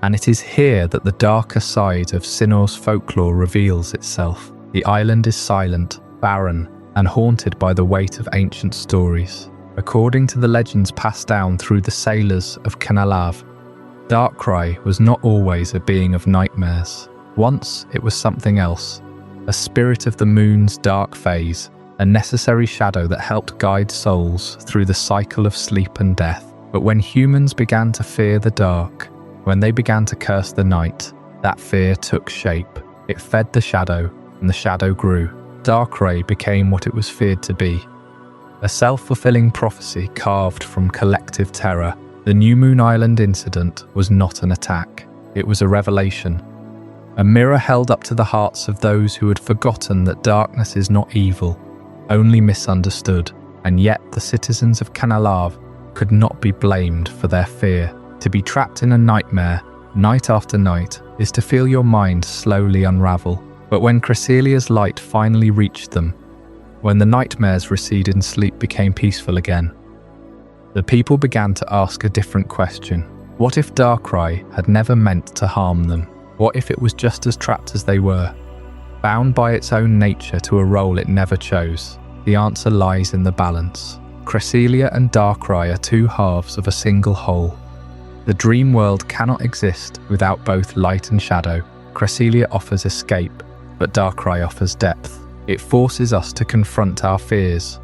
and it is here that the darker side of Sinnoh's folklore reveals itself. The island is silent, barren, and haunted by the weight of ancient stories. According to the legends passed down through the sailors of Canalave, Darkrai was not always a being of nightmares. Once it was something else, a spirit of the moon's dark phase, a necessary shadow that helped guide souls through the cycle of sleep and death. But when humans began to fear the dark, when they began to curse the night, that fear took shape. It fed the shadow, and the shadow grew. Darkrai became what it was feared to be, a self-fulfilling prophecy carved from collective terror. The New Moon Island incident was not an attack. It was a revelation, a mirror held up to the hearts of those who had forgotten that darkness is not evil, only misunderstood. And yet the citizens of Canalave could not be blamed for their fear. To be trapped in a nightmare, night after night, is to feel your mind slowly unravel. But when Cresselia's light finally reached them, when the nightmares receded and sleep became peaceful again, the people began to ask a different question. What if Darkrai had never meant to harm them? What if it was just as trapped as they were, bound by its own nature to a role it never chose? The answer lies in the balance. Cresselia and Darkrai are two halves of a single whole. The dream world cannot exist without both light and shadow. Cresselia offers escape, but Darkrai offers depth. It forces us to confront our fears,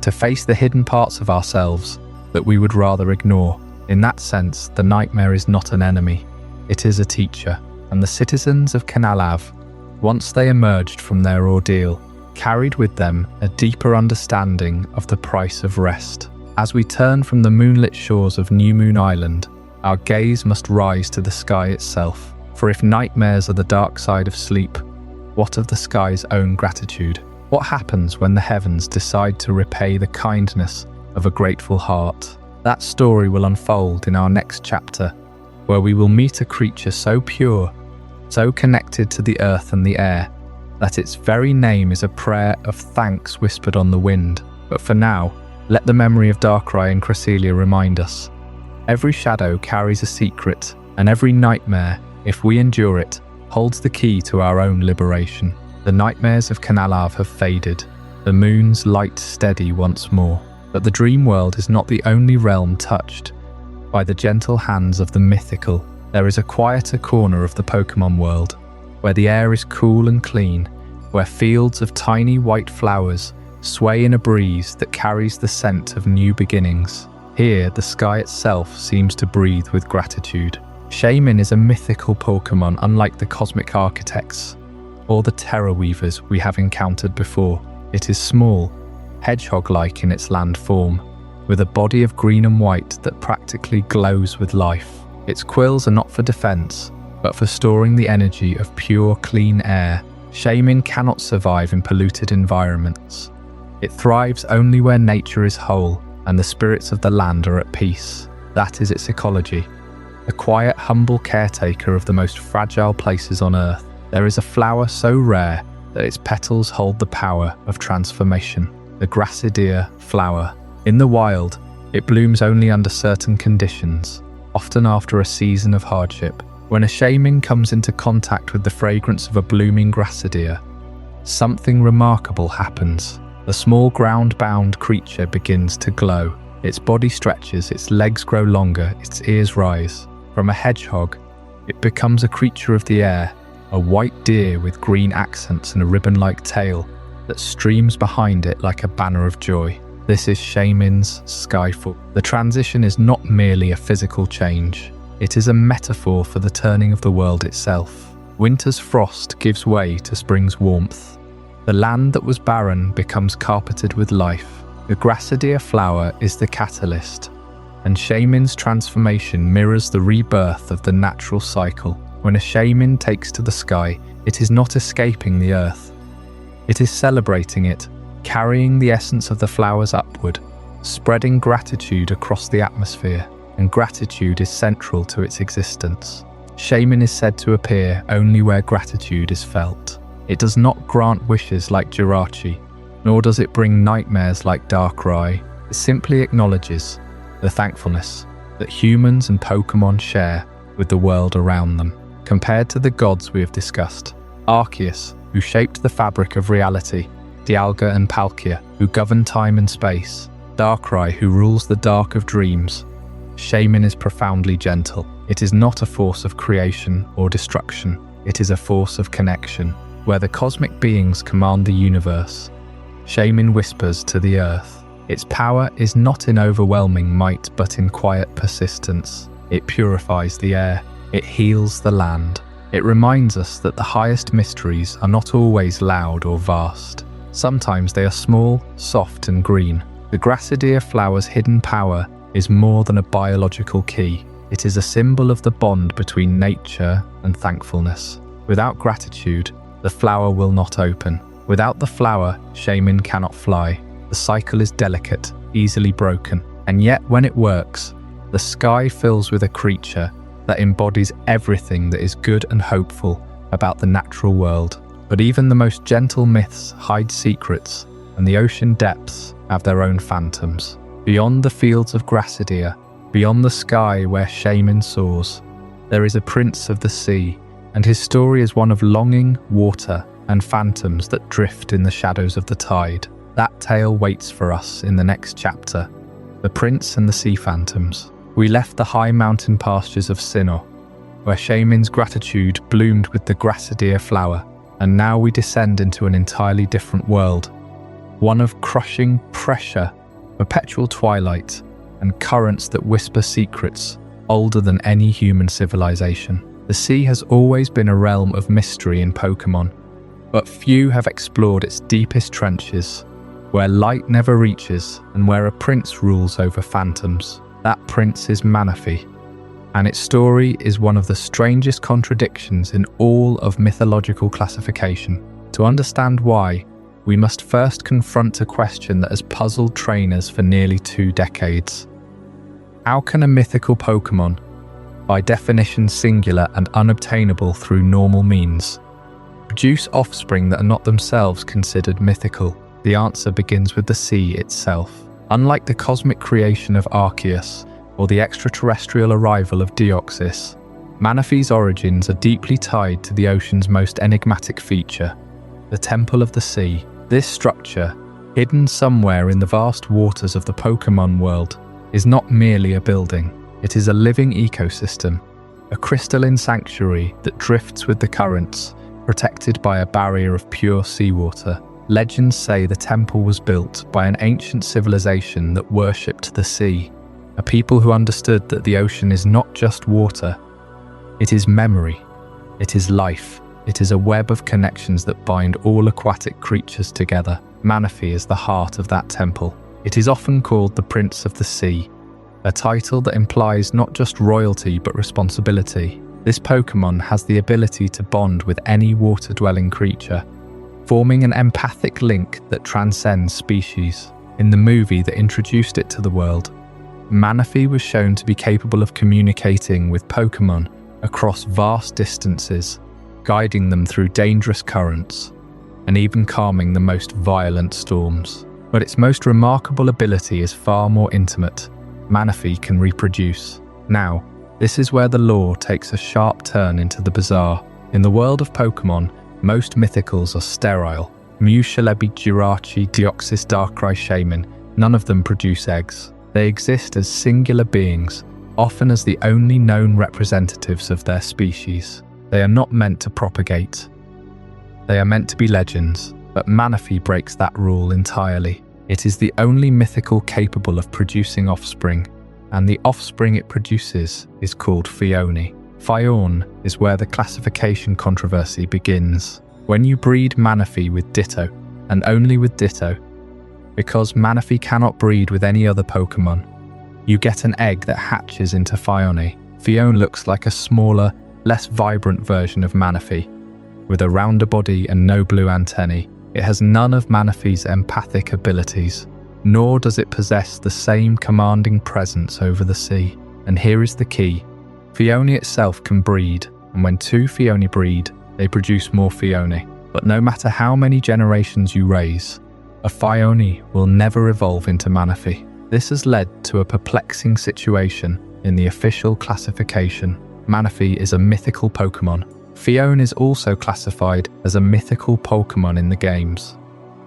to face the hidden parts of ourselves that we would rather ignore. In that sense, the nightmare is not an enemy, it is a teacher. And the citizens of Canalave, once they emerged from their ordeal, carried with them a deeper understanding of the price of rest. As we turn from the moonlit shores of New Moon Island, our gaze must rise to the sky itself. For if nightmares are the dark side of sleep, what of the sky's own gratitude? What happens when the heavens decide to repay the kindness of a grateful heart? That story will unfold in our next chapter, where we will meet a creature so pure, so connected to the earth and the air, that its very name is a prayer of thanks whispered on the wind. But for now, let the memory of Darkrai and Cresselia remind us. Every shadow carries a secret, and every nightmare, if we endure it, holds the key to our own liberation. The nightmares of Canalave have faded, the moon's light steady once more. But the dream world is not the only realm touched by the gentle hands of the mythical. There is a quieter corner of the Pokémon world, where the air is cool and clean, where fields of tiny white flowers sway in a breeze that carries the scent of new beginnings. Here, the sky itself seems to breathe with gratitude. Shaman is a mythical Pokémon unlike the cosmic architects or the terror weavers we have encountered before. It is small, hedgehog-like in its land form, with a body of green and white that practically glows with life. Its quills are not for defense, but for storing the energy of pure, clean air. Shaman cannot survive in polluted environments. It thrives only where nature is whole, and the spirits of the land are at peace. That is its ecology. A quiet, humble caretaker of the most fragile places on Earth. There is a flower so rare that its petals hold the power of transformation. The Grassidea flower. In the wild, it blooms only under certain conditions, often after a season of hardship. When a shaman comes into contact with the fragrance of a blooming Grassidea, something remarkable happens. The small ground-bound creature begins to glow. Its body stretches, its legs grow longer, its ears rise. From a hedgehog, it becomes a creature of the air, a white deer with green accents and a ribbon-like tail that streams behind it like a banner of joy. This is Shaman's Skyfall. The transition is not merely a physical change. It is a metaphor for the turning of the world itself. Winter's frost gives way to spring's warmth. The land that was barren becomes carpeted with life. The Grassidea flower is the catalyst, and Shaman's transformation mirrors the rebirth of the natural cycle. When a shaman takes to the sky, it is not escaping the earth. It is celebrating it, carrying the essence of the flowers upward, spreading gratitude across the atmosphere, and gratitude is central to its existence. Shaman is said to appear only where gratitude is felt. It does not grant wishes like Jirachi, nor does it bring nightmares like Darkrai. It simply acknowledges the thankfulness that humans and Pokémon share with the world around them. Compared to the gods we have discussed, Arceus, who shaped the fabric of reality, Dialga and Palkia, who govern time and space, Darkrai, who rules the dark of dreams, Shaman is profoundly gentle. It is not a force of creation or destruction. It is a force of connection, where the cosmic beings command the universe. Shaman whispers to the earth. Its power is not in overwhelming might, but in quiet persistence. It purifies the air. It heals the land. It reminds us that the highest mysteries are not always loud or vast. Sometimes they are small, soft and green. The Grassidea flower's hidden power is more than a biological key. It is a symbol of the bond between nature and thankfulness. Without gratitude, the flower will not open. Without the flower, Shaman cannot fly. The cycle is delicate, easily broken, and yet when it works, the sky fills with a creature that embodies everything that is good and hopeful about the natural world. But even the most gentle myths hide secrets, and the ocean depths have their own phantoms. Beyond the fields of Grassidea, beyond the sky where Shaman soars, there is a prince of the sea, and his story is one of longing, water, and phantoms that drift in the shadows of the tide. That tale waits for us in the next chapter, The Prince and the Sea Phantoms. We left the high mountain pastures of Sinnoh, where Shaman's gratitude bloomed with the Grassidea flower, and now we descend into an entirely different world, one of crushing pressure, perpetual twilight, and currents that whisper secrets older than any human civilization. The sea has always been a realm of mystery in Pokémon, but few have explored its deepest trenches, where light never reaches and where a prince rules over phantoms. That prince is Manaphy, and its story is one of the strangest contradictions in all of mythological classification. To understand why, we must first confront a question that has puzzled trainers for nearly 2 decades. How can a mythical Pokémon, by definition singular and unobtainable through normal means, produce offspring that are not themselves considered mythical? The answer begins with the sea itself. Unlike the cosmic creation of Arceus or the extraterrestrial arrival of Deoxys, Manaphy's origins are deeply tied to the ocean's most enigmatic feature, the Temple of the Sea. This structure, hidden somewhere in the vast waters of the Pokémon world, is not merely a building. It is a living ecosystem, a crystalline sanctuary that drifts with the currents, protected by a barrier of pure seawater. Legends say the temple was built by an ancient civilization that worshipped the sea, a people who understood that the ocean is not just water, it is memory, it is life, it is a web of connections that bind all aquatic creatures together. Manaphy is the heart of that temple. It is often called the Prince of the Sea, a title that implies not just royalty but responsibility. This Pokémon has the ability to bond with any water-dwelling creature, forming an empathic link that transcends species. In the movie that introduced it to the world, Manaphy was shown to be capable of communicating with Pokémon across vast distances, guiding them through dangerous currents, and even calming the most violent storms. But its most remarkable ability is far more intimate. Manaphy can reproduce. Now, this is where the lore takes a sharp turn into the bizarre. In the world of Pokémon, most mythicals are sterile. Mew, Celebi, Jirachi, Deoxys, Darkrai, Shaman, none of them produce eggs. They exist as singular beings, often as the only known representatives of their species. They are not meant to propagate. They are meant to be legends, but Manaphy breaks that rule entirely. It is the only mythical capable of producing offspring, and the offspring it produces is called Phione. Phione is where the classification controversy begins. When you breed Manaphy with Ditto, and only with Ditto, because Manaphy cannot breed with any other Pokémon, you get an egg that hatches into Phione. Phione looks like a smaller, less vibrant version of Manaphy, with a rounder body and no blue antennae. It has none of Manaphy's empathic abilities, nor does it possess the same commanding presence over the sea. And here is the key. Phione itself can breed, and when two Phione breed, they produce more Phione. But no matter how many generations you raise, a Phione will never evolve into Manaphy. This has led to a perplexing situation in the official classification. Manaphy is a mythical Pokémon. Phione is also classified as a mythical Pokémon in the games.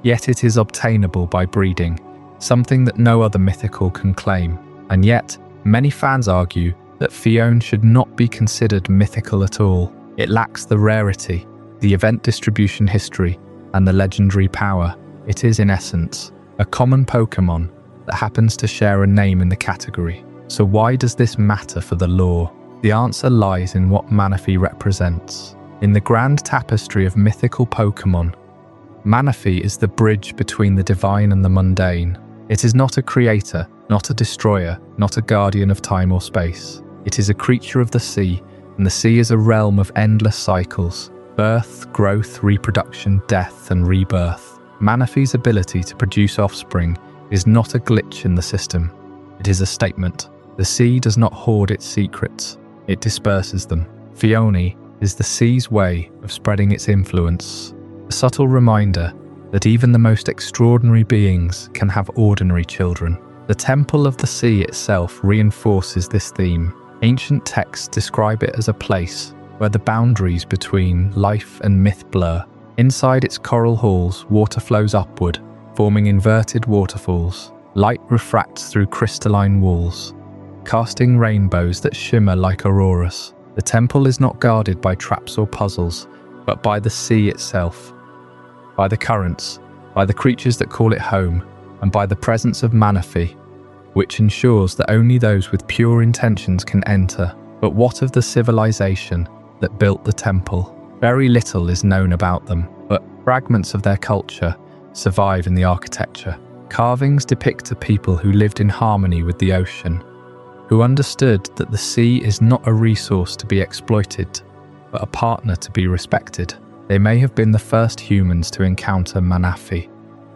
Yet it is obtainable by breeding, something that no other mythical can claim. And yet, many fans argue that Phione should not be considered mythical at all. It lacks the rarity, the event distribution history, and the legendary power. It is, in essence, a common Pokémon that happens to share a name in the category. So why does this matter for the lore? The answer lies in what Manaphy represents. In the grand tapestry of mythical Pokémon, Manaphy is the bridge between the divine and the mundane. It is not a creator, not a destroyer, not a guardian of time or space. It is a creature of the sea, and the sea is a realm of endless cycles: birth, growth, reproduction, death, and rebirth. Manaphy's ability to produce offspring is not a glitch in the system. It is a statement. The sea does not hoard its secrets, it disperses them. Phione is the sea's way of spreading its influence, a subtle reminder that even the most extraordinary beings can have ordinary children. The Temple of the Sea itself reinforces this theme. Ancient texts describe it as a place where the boundaries between life and myth blur. Inside its coral halls, water flows upward, forming inverted waterfalls. Light refracts through crystalline walls, casting rainbows that shimmer like auroras. The temple is not guarded by traps or puzzles, but by the sea itself, by the currents, by the creatures that call it home, and by the presence of Manaphy, which ensures that only those with pure intentions can enter. But what of the civilization that built the temple? Very little is known about them, but fragments of their culture survive in the architecture. Carvings depict a people who lived in harmony with the ocean, who understood that the sea is not a resource to be exploited, but a partner to be respected. They may have been the first humans to encounter Manaphy,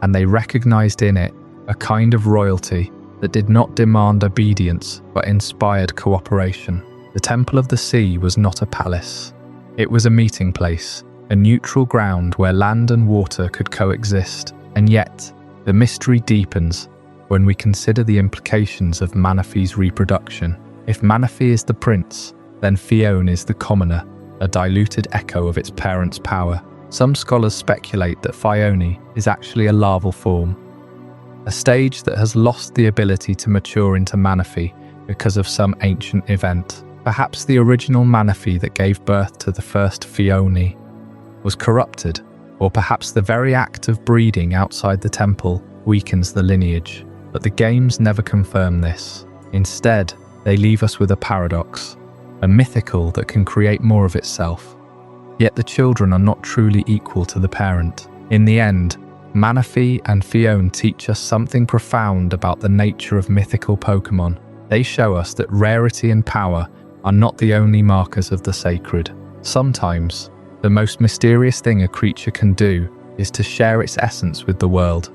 and they recognized in it a kind of royalty that did not demand obedience but inspired cooperation. The Temple of the Sea was not a palace. It was a meeting place, a neutral ground where land and water could coexist. And yet, the mystery deepens when we consider the implications of Manaphy's reproduction. If Manaphy is the prince, then Phione is the commoner, a diluted echo of its parent's power. Some scholars speculate that Phione is actually a larval form, a stage that has lost the ability to mature into Manaphy because of some ancient event. Perhaps the original Manaphy that gave birth to the first Phione was corrupted, or perhaps the very act of breeding outside the temple weakens the lineage. But the games never confirm this. Instead, they leave us with a paradox, a mythical that can create more of itself. Yet the children are not truly equal to the parent. In the end, Manaphy and Phione teach us something profound about the nature of mythical Pokémon. They show us that rarity and power are not the only markers of the sacred. Sometimes, the most mysterious thing a creature can do is to share its essence with the world,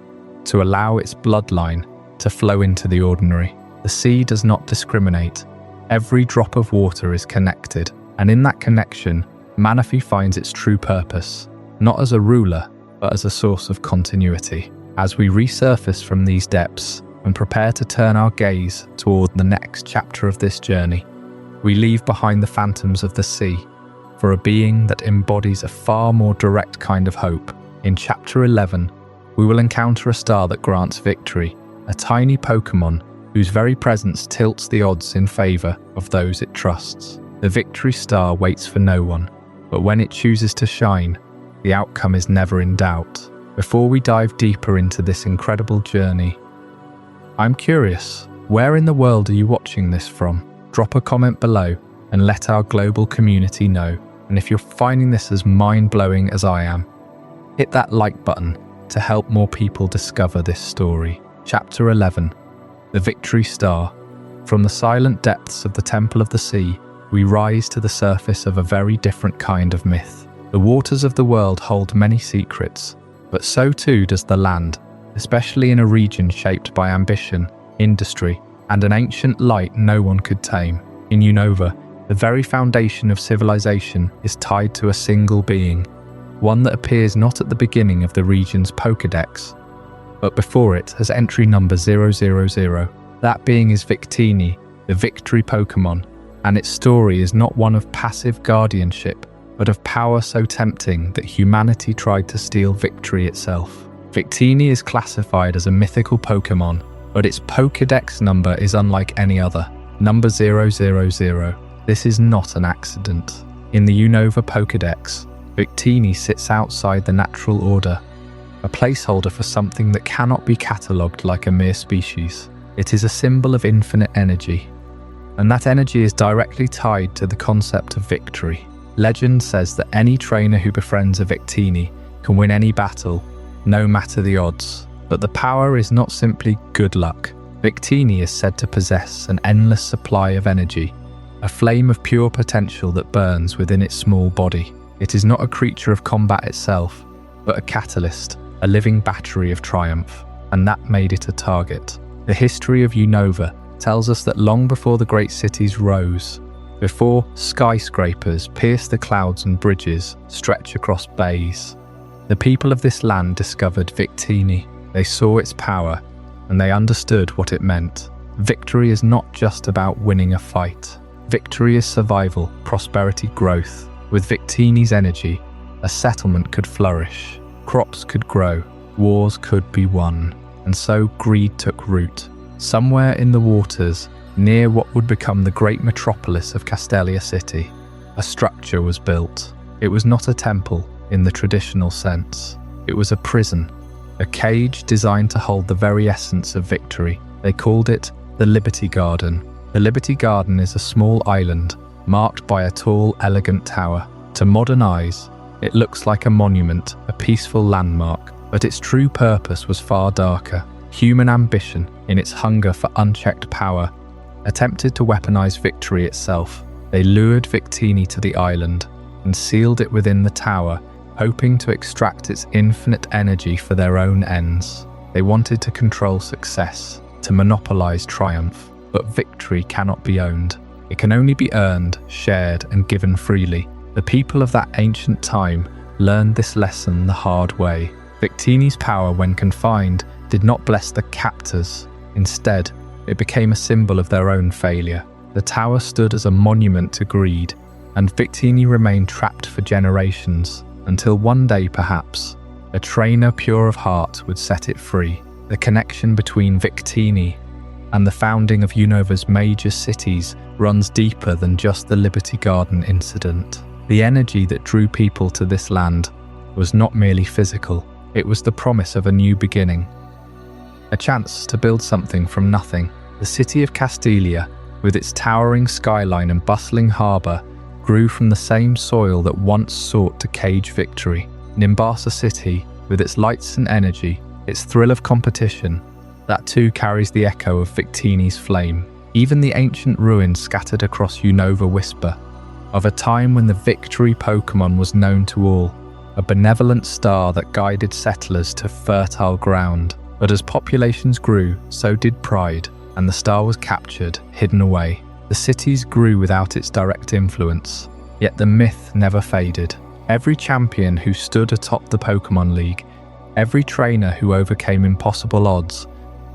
to allow its bloodline to flow into the ordinary. The sea does not discriminate. Every drop of water is connected, and in that connection, Manaphy finds its true purpose, not as a ruler, but as a source of continuity. As we resurface from these depths and prepare to turn our gaze toward the next chapter of this journey, we leave behind the phantoms of the sea for a being that embodies a far more direct kind of hope. In Chapter 11, we will encounter a star that grants victory, a tiny Pokémon whose very presence tilts the odds in favor of those it trusts. The victory star waits for no one, but when it chooses to shine, the outcome is never in doubt. Before we dive deeper into this incredible journey, I'm curious, where in the world are you watching this from? Drop a comment below and let our global community know. And if you're finding this as mind-blowing as I am, hit that like button to help more people discover this story. Chapter 11, The Victory Star. From the silent depths of the Temple of the Sea, we rise to the surface of a very different kind of myth. The waters of the world hold many secrets, but so too does the land, especially in a region shaped by ambition, industry, and an ancient light no one could tame. In Unova, the very foundation of civilization is tied to a single being, one that appears not at the beginning of the region's Pokédex, but before it as entry number 000. That being is Victini, the victory Pokémon, and its story is not one of passive guardianship, but of power so tempting that humanity tried to steal victory itself. Victini is classified as a mythical Pokémon, but its Pokédex number is unlike any other, number 000. This is not an accident. In the Unova Pokédex, Victini sits outside the natural order, a placeholder for something that cannot be catalogued like a mere species. It is a symbol of infinite energy, and that energy is directly tied to the concept of victory. Legend says that any trainer who befriends a Victini can win any battle, no matter the odds. But the power is not simply good luck. Victini is said to possess an endless supply of energy, a flame of pure potential that burns within its small body. It is not a creature of combat itself, but a catalyst, a living battery of triumph, and that made it a target. The history of Unova tells us that long before the great cities rose, before skyscrapers pierce the clouds and bridges stretch across bays, the people of this land discovered Victini. They saw its power, and they understood what it meant. Victory is not just about winning a fight. Victory is survival, prosperity, growth. With Victini's energy, a settlement could flourish, crops could grow, wars could be won, and so greed took root. Somewhere in the waters, near what would become the great metropolis of Castelia City, a structure was built. It was not a temple in the traditional sense. It was a prison, a cage designed to hold the very essence of victory. They called it the Liberty Garden. The Liberty Garden is a small island marked by a tall, elegant tower. To modern eyes, it looks like a monument, a peaceful landmark, but its true purpose was far darker. Human ambition, in its hunger for unchecked power, attempted to weaponize victory itself. They lured Victini to the island and sealed it within the tower, hoping to extract its infinite energy for their own ends. They wanted to control success, to monopolize triumph. But victory cannot be owned. It can only be earned, shared, and given freely. The people of that ancient time learned this lesson the hard way. Victini's power, when confined, did not bless the captors. Instead, it became a symbol of their own failure. The tower stood as a monument to greed, and Victini remained trapped for generations, until one day, perhaps, a trainer pure of heart would set it free. The connection between Victini and the founding of Unova's major cities runs deeper than just the Liberty Garden incident. The energy that drew people to this land was not merely physical, it was the promise of a new beginning. A chance to build something from nothing. The city of Castelia, with its towering skyline and bustling harbour, grew from the same soil that once sought to cage victory. Nimbasa City, with its lights and energy, its thrill of competition, that too carries the echo of Victini's flame. Even the ancient ruins scattered across Unova whisper of a time when the victory Pokémon was known to all, a benevolent star that guided settlers to fertile ground. But as populations grew, so did pride, and the star was captured, hidden away. The cities grew without its direct influence, yet the myth never faded. Every champion who stood atop the Pokémon League, every trainer who overcame impossible odds,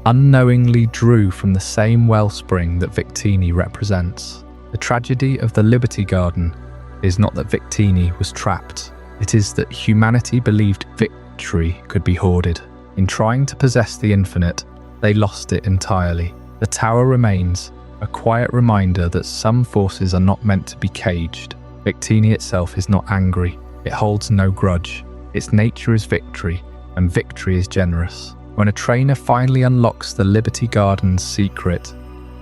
unknowingly drew from the same wellspring that Victini represents. The tragedy of the Liberty Garden is not that Victini was trapped, it is that humanity believed victory could be hoarded. In trying to possess the infinite, they lost it entirely. The tower remains, a quiet reminder that some forces are not meant to be caged. Victini itself is not angry, it holds no grudge. Its nature is victory, and victory is generous. When a trainer finally unlocks the Liberty Garden's secret,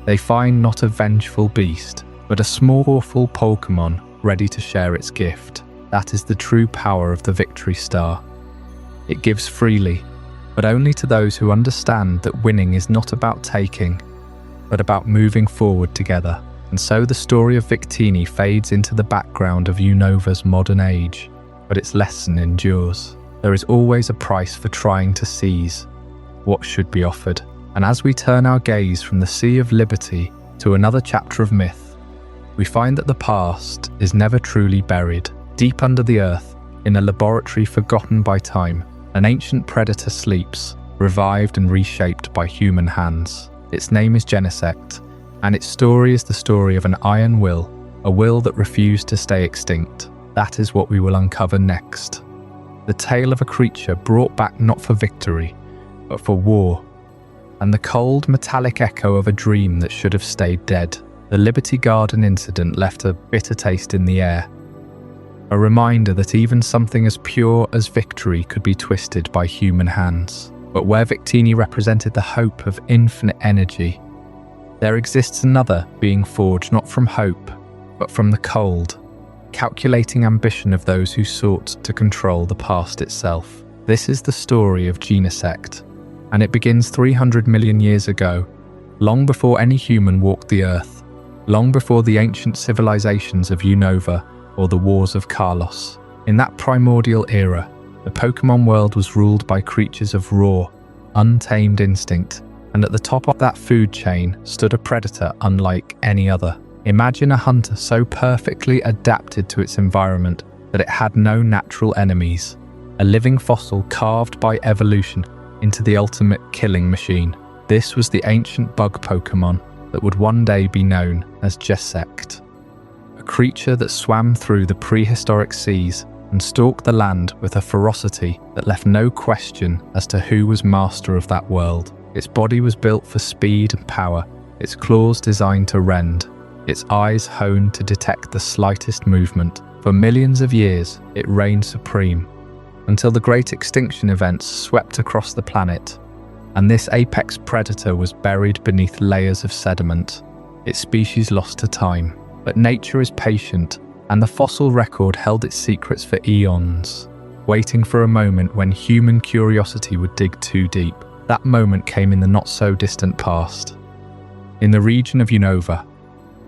they find not a vengeful beast, but a small, powerful Pokémon ready to share its gift. That is the true power of the Victory Star. It gives freely, but only to those who understand that winning is not about taking, but about moving forward together. And so the story of Victini fades into the background of Unova's modern age, but its lesson endures. There is always a price for trying to seize what should be offered. And as we turn our gaze from the Sea of Liberty to another chapter of myth, we find that the past is never truly buried. Deep under the earth, in a laboratory forgotten by time, an ancient predator sleeps, revived and reshaped by human hands. Its name is Genesect, and its story is the story of an iron will, a will that refused to stay extinct. That is what we will uncover next. The tale of a creature brought back not for victory, but for war, and the cold, metallic echo of a dream that should have stayed dead. The Liberty Garden incident left a bitter taste in the air, a reminder that even something as pure as victory could be twisted by human hands. But where Victini represented the hope of infinite energy, there exists another being forged not from hope, but from the cold, calculating ambition of those who sought to control the past itself. This is the story of Genesect, and it begins 300 million years ago, long before any human walked the earth, long before the ancient civilizations of Unova or the wars of Kalos. In that primordial era, the Pokémon world was ruled by creatures of raw, untamed instinct, and at the top of that food chain stood a predator unlike any other. Imagine a hunter so perfectly adapted to its environment that it had no natural enemies, a living fossil carved by evolution into the ultimate killing machine. This was the ancient bug Pokémon that would one day be known as Genesect, a creature that swam through the prehistoric seas and stalked the land with a ferocity that left no question as to who was master of that world. Its body was built for speed and power, its claws designed to rend, its eyes honed to detect the slightest movement. For millions of years, it reigned supreme, until the great extinction events swept across the planet, and this apex predator was buried beneath layers of sediment, its species lost to time. But nature is patient, and the fossil record held its secrets for eons, waiting for a moment when human curiosity would dig too deep. That moment came in the not-so-distant past. In the region of Unova,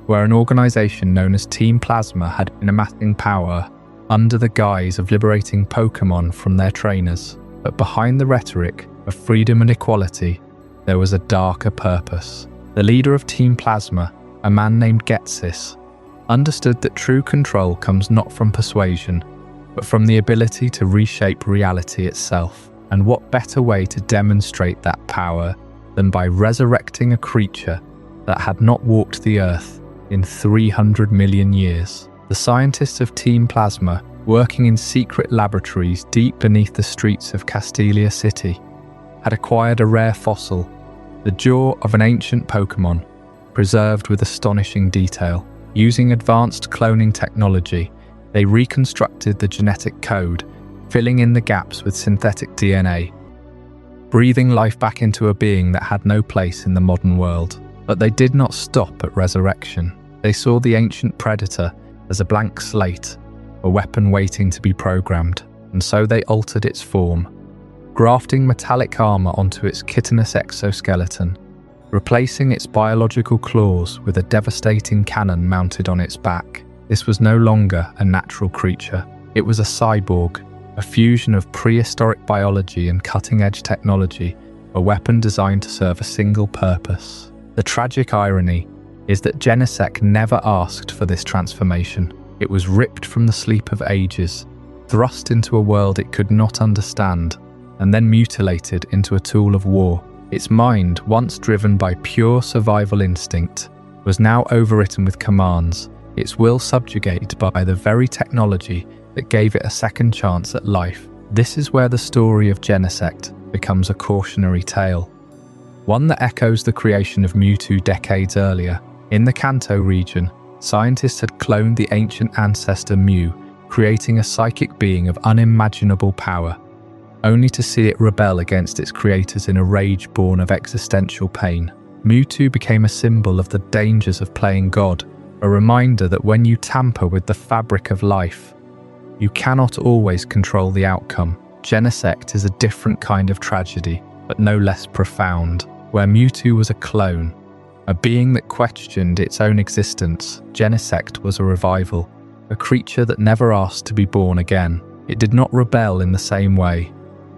where an organization known as Team Plasma had been amassing power under the guise of liberating Pokémon from their trainers. But behind the rhetoric of freedom and equality, there was a darker purpose. The leader of Team Plasma, a man named Getsis, understood that true control comes not from persuasion, but from the ability to reshape reality itself. And what better way to demonstrate that power than by resurrecting a creature that had not walked the earth in 300 million years. The scientists of Team Plasma, working in secret laboratories deep beneath the streets of Castelia City, had acquired a rare fossil, the jaw of an ancient Pokémon, preserved with astonishing detail. Using advanced cloning technology, they reconstructed the genetic code, filling in the gaps with synthetic DNA, breathing life back into a being that had no place in the modern world. But they did not stop at resurrection. They saw the ancient predator as a blank slate, a weapon waiting to be programmed, and so they altered its form, grafting metallic armor onto its chitinous exoskeleton, replacing its biological claws with a devastating cannon mounted on its back. This was no longer a natural creature. It was a cyborg, a fusion of prehistoric biology and cutting-edge technology a weapon designed to serve a single purpose. The tragic irony is that Genesect never asked for this transformation. It was ripped from the sleep of ages, thrust into a world it could not understand, and then mutilated into a tool of war. Its mind, once driven by pure survival instinct, was now overwritten with commands, its will subjugated by the very technology that gave it a second chance at life. This is where the story of Genesect becomes a cautionary tale, one that echoes the creation of Mewtwo decades earlier. In the Kanto region, scientists had cloned the ancient ancestor Mew, creating a psychic being of unimaginable power, only to see it rebel against its creators in a rage born of existential pain. Mewtwo became a symbol of the dangers of playing God, a reminder that when you tamper with the fabric of life, you cannot always control the outcome. Genesect is a different kind of tragedy, but no less profound. Where Mewtwo was a clone, a being that questioned its own existence, Genesect was a revival, a creature that never asked to be born again. It did not rebel in the same way,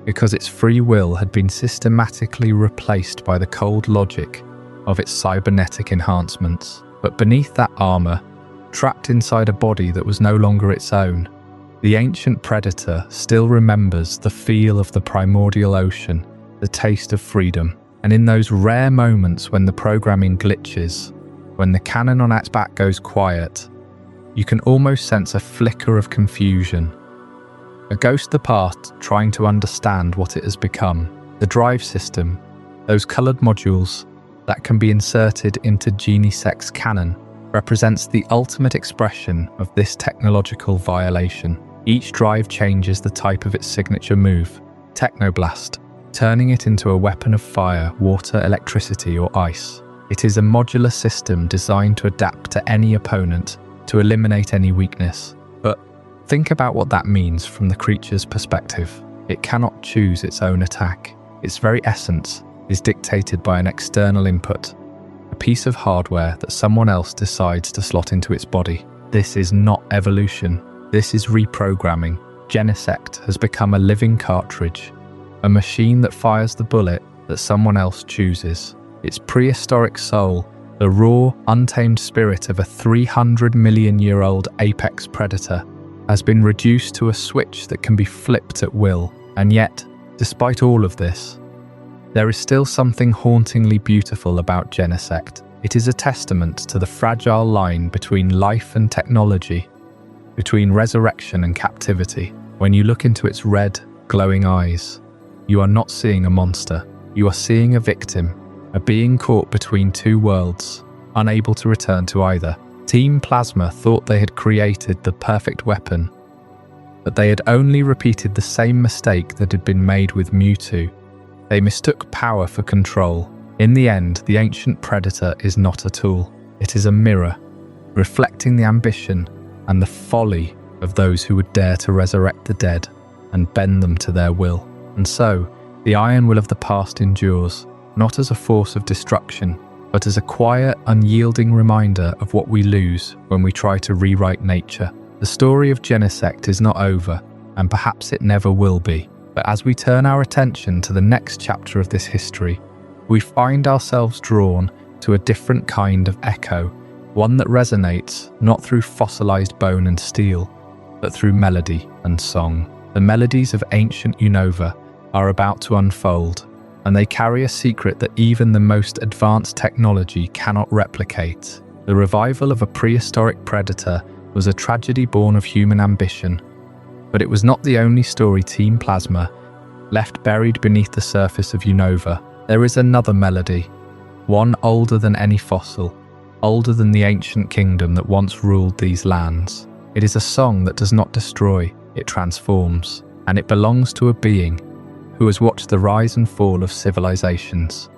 because its free will had been systematically replaced by the cold logic of its cybernetic enhancements. But beneath that armor, trapped inside a body that was no longer its own, the ancient predator still remembers the feel of the primordial ocean, the taste of freedom. And in those rare moments when the programming glitches, when the cannon on its back goes quiet, you can almost sense a flicker of confusion. A ghost of the past trying to understand what it has become. The drive system, those coloured modules that can be inserted into Genesect's cannon, represents the ultimate expression of this technological violation. Each drive changes the type of its signature move, Technoblast, turning it into a weapon of fire, water, electricity, or ice. It is a modular system designed to adapt to any opponent, to eliminate any weakness. But think about what that means from the creature's perspective. It cannot choose its own attack. Its very essence is dictated by an external input, a piece of hardware that someone else decides to slot into its body. This is not evolution. This is reprogramming. Genesect has become a living cartridge, a machine that fires the bullet that someone else chooses. Its prehistoric soul, the raw, untamed spirit of a 300-million-year-old apex predator, has been reduced to a switch that can be flipped at will. And yet, despite all of this, there is still something hauntingly beautiful about Genesect. It is a testament to the fragile line between life and technology, between resurrection and captivity. When you look into its red, glowing eyes, you are not seeing a monster. You are seeing a victim, a being caught between two worlds, unable to return to either. Team Plasma thought they had created the perfect weapon, but they had only repeated the same mistake that had been made with Mewtwo. They mistook power for control. In the end, the ancient predator is not a tool. It is a mirror, reflecting the ambition and the folly of those who would dare to resurrect the dead and bend them to their will. And so, the iron will of the past endures, not as a force of destruction, but as a quiet, unyielding reminder of what we lose when we try to rewrite nature. The story of Genesect is not over, and perhaps it never will be. But as we turn our attention to the next chapter of this history, we find ourselves drawn to a different kind of echo, one that resonates not through fossilized bone and steel, but through melody and song. The melodies of ancient Unova are about to unfold, and they carry a secret that even the most advanced technology cannot replicate. The revival of a prehistoric predator was a tragedy born of human ambition, but it was not the only story Team Plasma left buried beneath the surface of Unova. There is another melody, one older than any fossil, older than the ancient kingdom that once ruled these lands. It is a song that does not destroy, it transforms, and it belongs to a being who has watched the rise and fall of civilizations.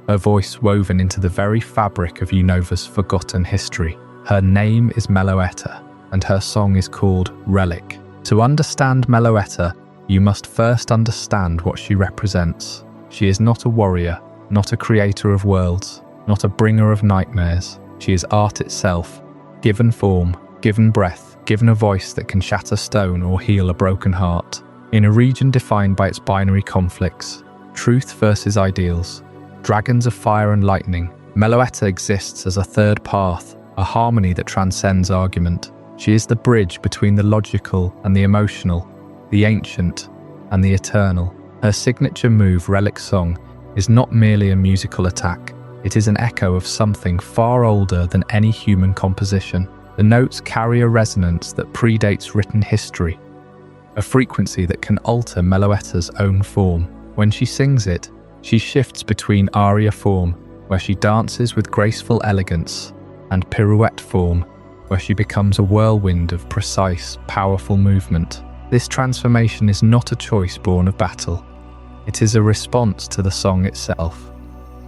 Her voice woven into the very fabric of Unova's forgotten history. Her name is Meloetta, and her song is called Relic. To understand Meloetta, you must first understand what she represents. She is not a warrior, not a creator of worlds, not a bringer of nightmares. She is art itself, given form, given breath, given a voice that can shatter stone or heal a broken heart. In a region defined by its binary conflicts, truth versus ideals, dragons of fire and lightning. Meloetta exists as a third path, a harmony that transcends argument. She is the bridge between the logical and the emotional, the ancient and the eternal. Her signature move, Relic Song, is not merely a musical attack. It is an echo of something far older than any human composition. The notes carry a resonance that predates written history, a frequency that can alter Meloetta's own form. When she sings it, she shifts between aria form, where she dances with graceful elegance, and pirouette form, where she becomes a whirlwind of precise, powerful movement. This transformation is not a choice born of battle. It is a response to the song itself.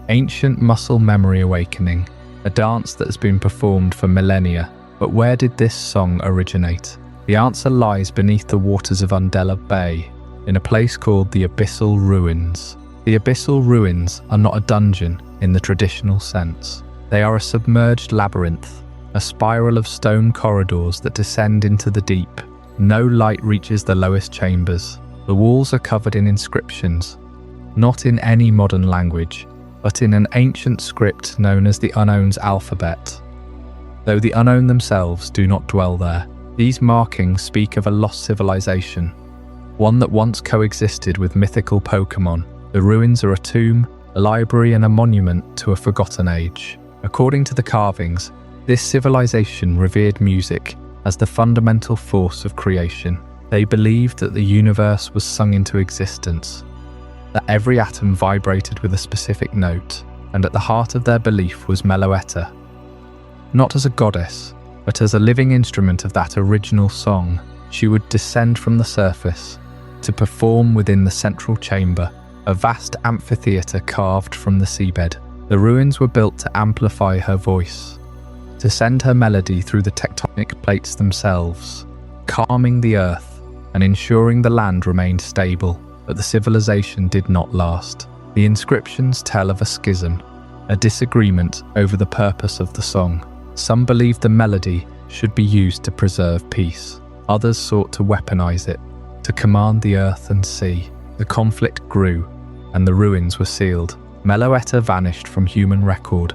Ancient muscle memory awakening, a dance that has been performed for millennia. But where did this song originate? The answer lies beneath the waters of Undella Bay, in a place called the Abyssal Ruins. The Abyssal Ruins are not a dungeon in the traditional sense. They are a submerged labyrinth, a spiral of stone corridors that descend into the deep. No light reaches the lowest chambers. The walls are covered in inscriptions, not in any modern language, but in an ancient script known as the Unknown's alphabet. Though the Unknown themselves do not dwell there, these markings speak of a lost civilization, one that once coexisted with mythical Pokémon. The ruins are a tomb, a library, and a monument to a forgotten age. According to the carvings, this civilization revered music as the fundamental force of creation. They believed that the universe was sung into existence, that every atom vibrated with a specific note, and at the heart of their belief was Meloetta. Not as a goddess, but as a living instrument of that original song. She would descend from the surface to perform within the central chamber, a vast amphitheatre carved from the seabed. The ruins were built to amplify her voice, to send her melody through the tectonic plates themselves, calming the earth and ensuring the land remained stable. But the civilization did not last. The inscriptions tell of a schism, a disagreement over the purpose of the song. Some believed the melody should be used to preserve peace. Others sought to weaponize it, to command the earth and sea. The conflict grew, and the ruins were sealed. Meloetta vanished from human record,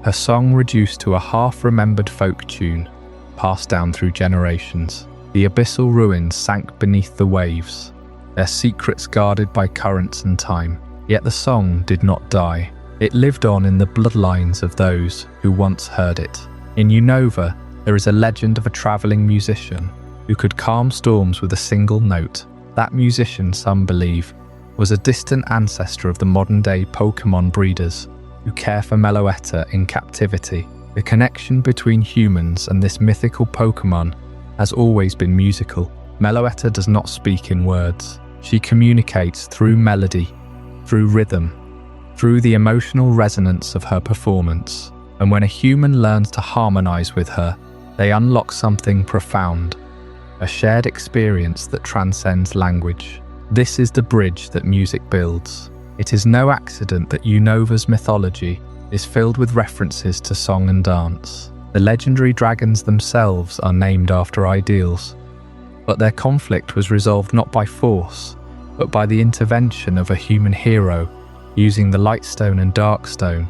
her song reduced to a half-remembered folk tune, passed down through generations. The abyssal ruins sank beneath the waves, their secrets guarded by currents and time. Yet the song did not die. It lived on in the bloodlines of those who once heard it. In Unova, there is a legend of a travelling musician who could calm storms with a single note. That musician, some believe, was a distant ancestor of the modern-day Pokémon breeders who care for Meloetta in captivity. The connection between humans and this mythical Pokémon has always been musical. Meloetta does not speak in words. She communicates through melody, through rhythm, through the emotional resonance of her performance. And when a human learns to harmonize with her, they unlock something profound, a shared experience that transcends language. This is the bridge that music builds. It is no accident that Unova's mythology is filled with references to song and dance. The legendary dragons themselves are named after ideals, but their conflict was resolved not by force, but by the intervention of a human hero using the Lightstone and Darkstone,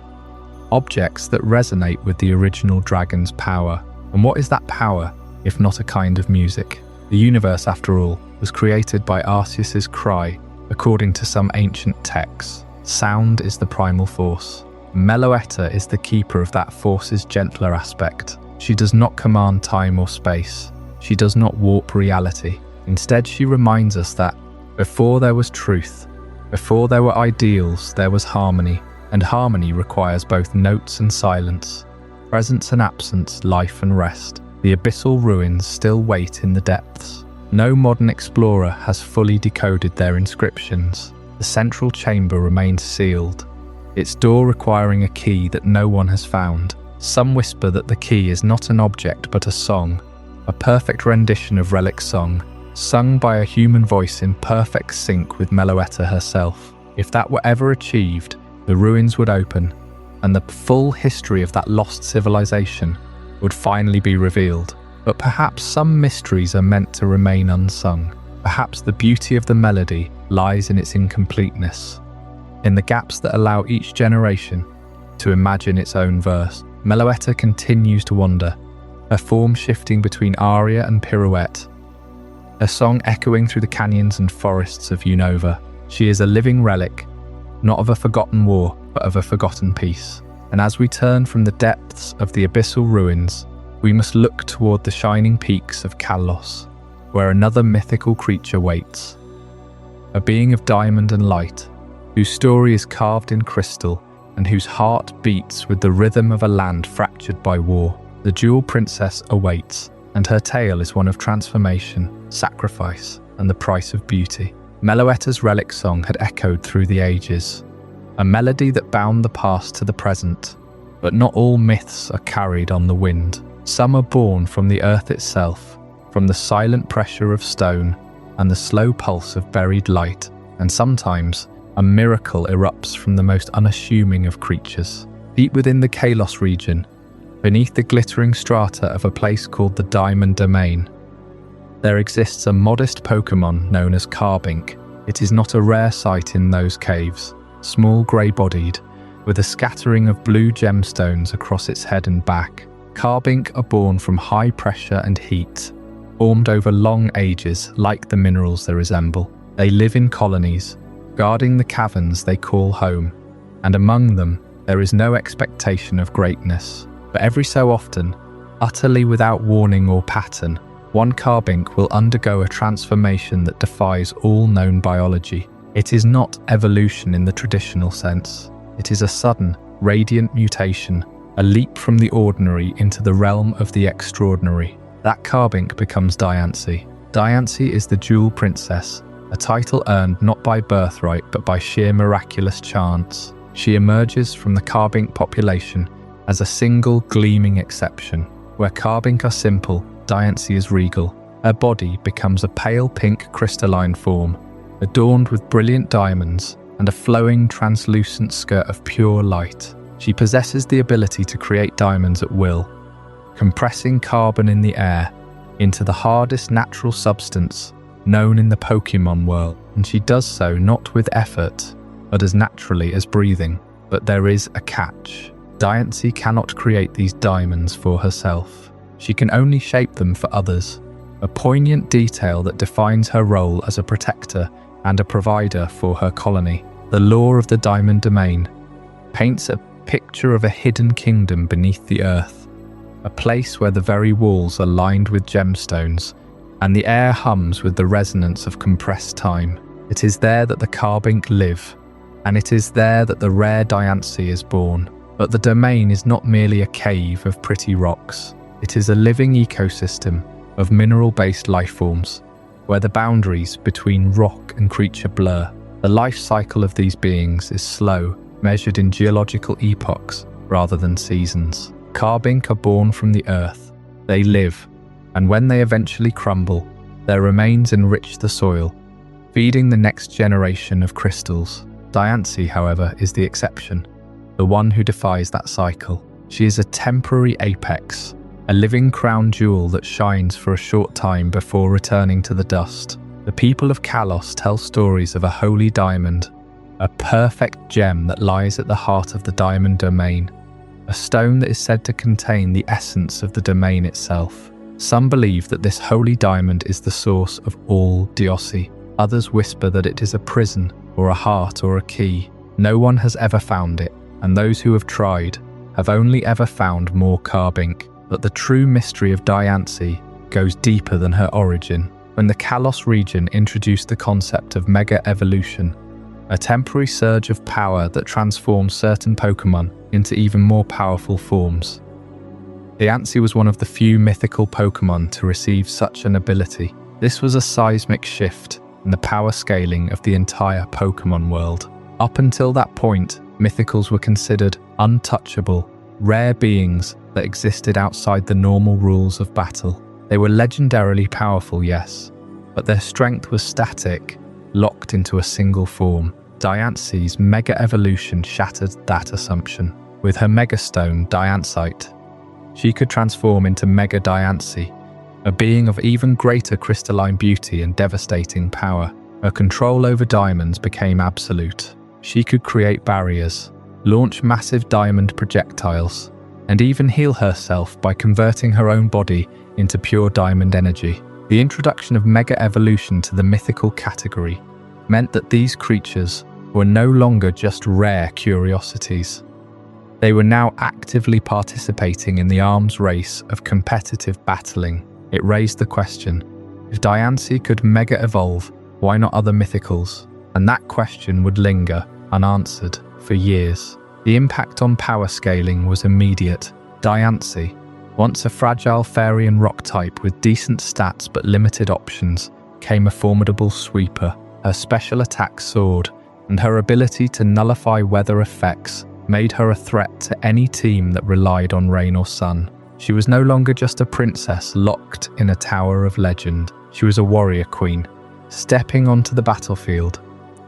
objects that resonate with the original dragon's power. And what is that power, if not a kind of music? The universe, after all, was created by Arceus's cry, according to some ancient texts. Sound is the primal force. Meloetta is the keeper of that force's gentler aspect. She does not command time or space. She does not warp reality. Instead, she reminds us that before there was truth, before there were ideals, there was harmony. And harmony requires both notes and silence, presence and absence, life and rest. The abyssal ruins still wait in the depths. No modern explorer has fully decoded their inscriptions. The central chamber remains sealed, its door requiring a key that no one has found. Some whisper that the key is not an object but a song, a perfect rendition of Relic Song, sung by a human voice in perfect sync with Meloetta herself. If that were ever achieved, the ruins would open, and the full history of that lost civilization would finally be revealed. But perhaps some mysteries are meant to remain unsung. Perhaps the beauty of the melody lies in its incompleteness. In the gaps that allow each generation to imagine its own verse, Meloetta continues to wander, her form shifting between aria and pirouette, her song echoing through the canyons and forests of Unova. She is a living relic, not of a forgotten war, but of a forgotten peace. And as we turn from the depths of the abyssal ruins, we must look toward the shining peaks of Kalos, where another mythical creature waits. A being of diamond and light, whose story is carved in crystal, and whose heart beats with the rhythm of a land fractured by war. The Jewel Princess awaits, and her tale is one of transformation, sacrifice, and the price of beauty. Meloetta's relic song had echoed through the ages, a melody that bound the past to the present. But not all myths are carried on the wind. Some are born from the earth itself, from the silent pressure of stone and the slow pulse of buried light, and sometimes a miracle erupts from the most unassuming of creatures. Deep within the Kalos region, beneath the glittering strata of a place called the Diamond Domain, there exists a modest Pokémon known as Carbink. It is not a rare sight in those caves, small grey-bodied, with a scattering of blue gemstones across its head and back. Carbink are born from high pressure and heat, formed over long ages like the minerals they resemble. They live in colonies, guarding the caverns they call home, and among them there is no expectation of greatness. But every so often, utterly without warning or pattern, one Carbink will undergo a transformation that defies all known biology. It is not evolution in the traditional sense. It is a sudden, radiant mutation, a leap from the ordinary into the realm of the extraordinary. That Carbink becomes Diancie. Diancie is the Jewel Princess, a title earned not by birthright but by sheer miraculous chance. She emerges from the Carbink population as a single gleaming exception. Where Carbink are simple, Diancie is regal. Her body becomes a pale pink crystalline form, adorned with brilliant diamonds and a flowing translucent skirt of pure light. She possesses the ability to create diamonds at will, compressing carbon in the air into the hardest natural substance known in the Pokémon world, and she does so not with effort, but as naturally as breathing. But there is a catch. Diancie cannot create these diamonds for herself. She can only shape them for others, a poignant detail that defines her role as a protector and a provider for her colony. The lore of the Diamond Domain paints a picture of a hidden kingdom beneath the earth, a place where the very walls are lined with gemstones and the air hums with the resonance of compressed time. It is there that the Carbink live, and it is there that the rare Diancie is born. But the domain is not merely a cave of pretty rocks. It is a living ecosystem of mineral-based lifeforms, where the boundaries between rock and creature blur. The life cycle of these beings is slow, measured in geological epochs rather than seasons. Carbink are born from the earth. They live, and when they eventually crumble, their remains enrich the soil, feeding the next generation of crystals. Diancie, however, is the exception, the one who defies that cycle. She is a temporary apex, a living crown jewel that shines for a short time before returning to the dust. The people of Kalos tell stories of a holy diamond, a perfect gem that lies at the heart of the Diamond Domain, a stone that is said to contain the essence of the domain itself. Some believe that this holy diamond is the source of all Diossi. Others whisper that it is a prison, or a heart, or a key. No one has ever found it, and those who have tried have only ever found more Carbink. But the true mystery of Diancie goes deeper than her origin. When the Kalos region introduced the concept of mega evolution, a temporary surge of power that transforms certain Pokémon into even more powerful forms. Diancie was one of the few mythical Pokémon to receive such an ability. This was a seismic shift in the power scaling of the entire Pokémon world. Up until that point, mythicals were considered untouchable, rare beings that existed outside the normal rules of battle. They were legendarily powerful, yes, but their strength was static, locked into a single form. Diancie's mega evolution shattered that assumption. With her megastone, Diancite, she could transform into Mega Diancie, a being of even greater crystalline beauty and devastating power. Her control over diamonds became absolute. She could create barriers, launch massive diamond projectiles, and even heal herself by converting her own body into pure diamond energy. The introduction of Mega Evolution to the mythical category meant that these creatures were no longer just rare curiosities. They were now actively participating in the arms race of competitive battling. It raised the question, if Diancie could Mega Evolve, why not other mythicals? And that question would linger unanswered for years. The impact on power scaling was immediate. Diancie, once a fragile fairy and rock type with decent stats but limited options, came a formidable sweeper. Her special attack soared, and her ability to nullify weather effects made her a threat to any team that relied on rain or sun. She was no longer just a princess locked in a tower of legend. She was a warrior queen, stepping onto the battlefield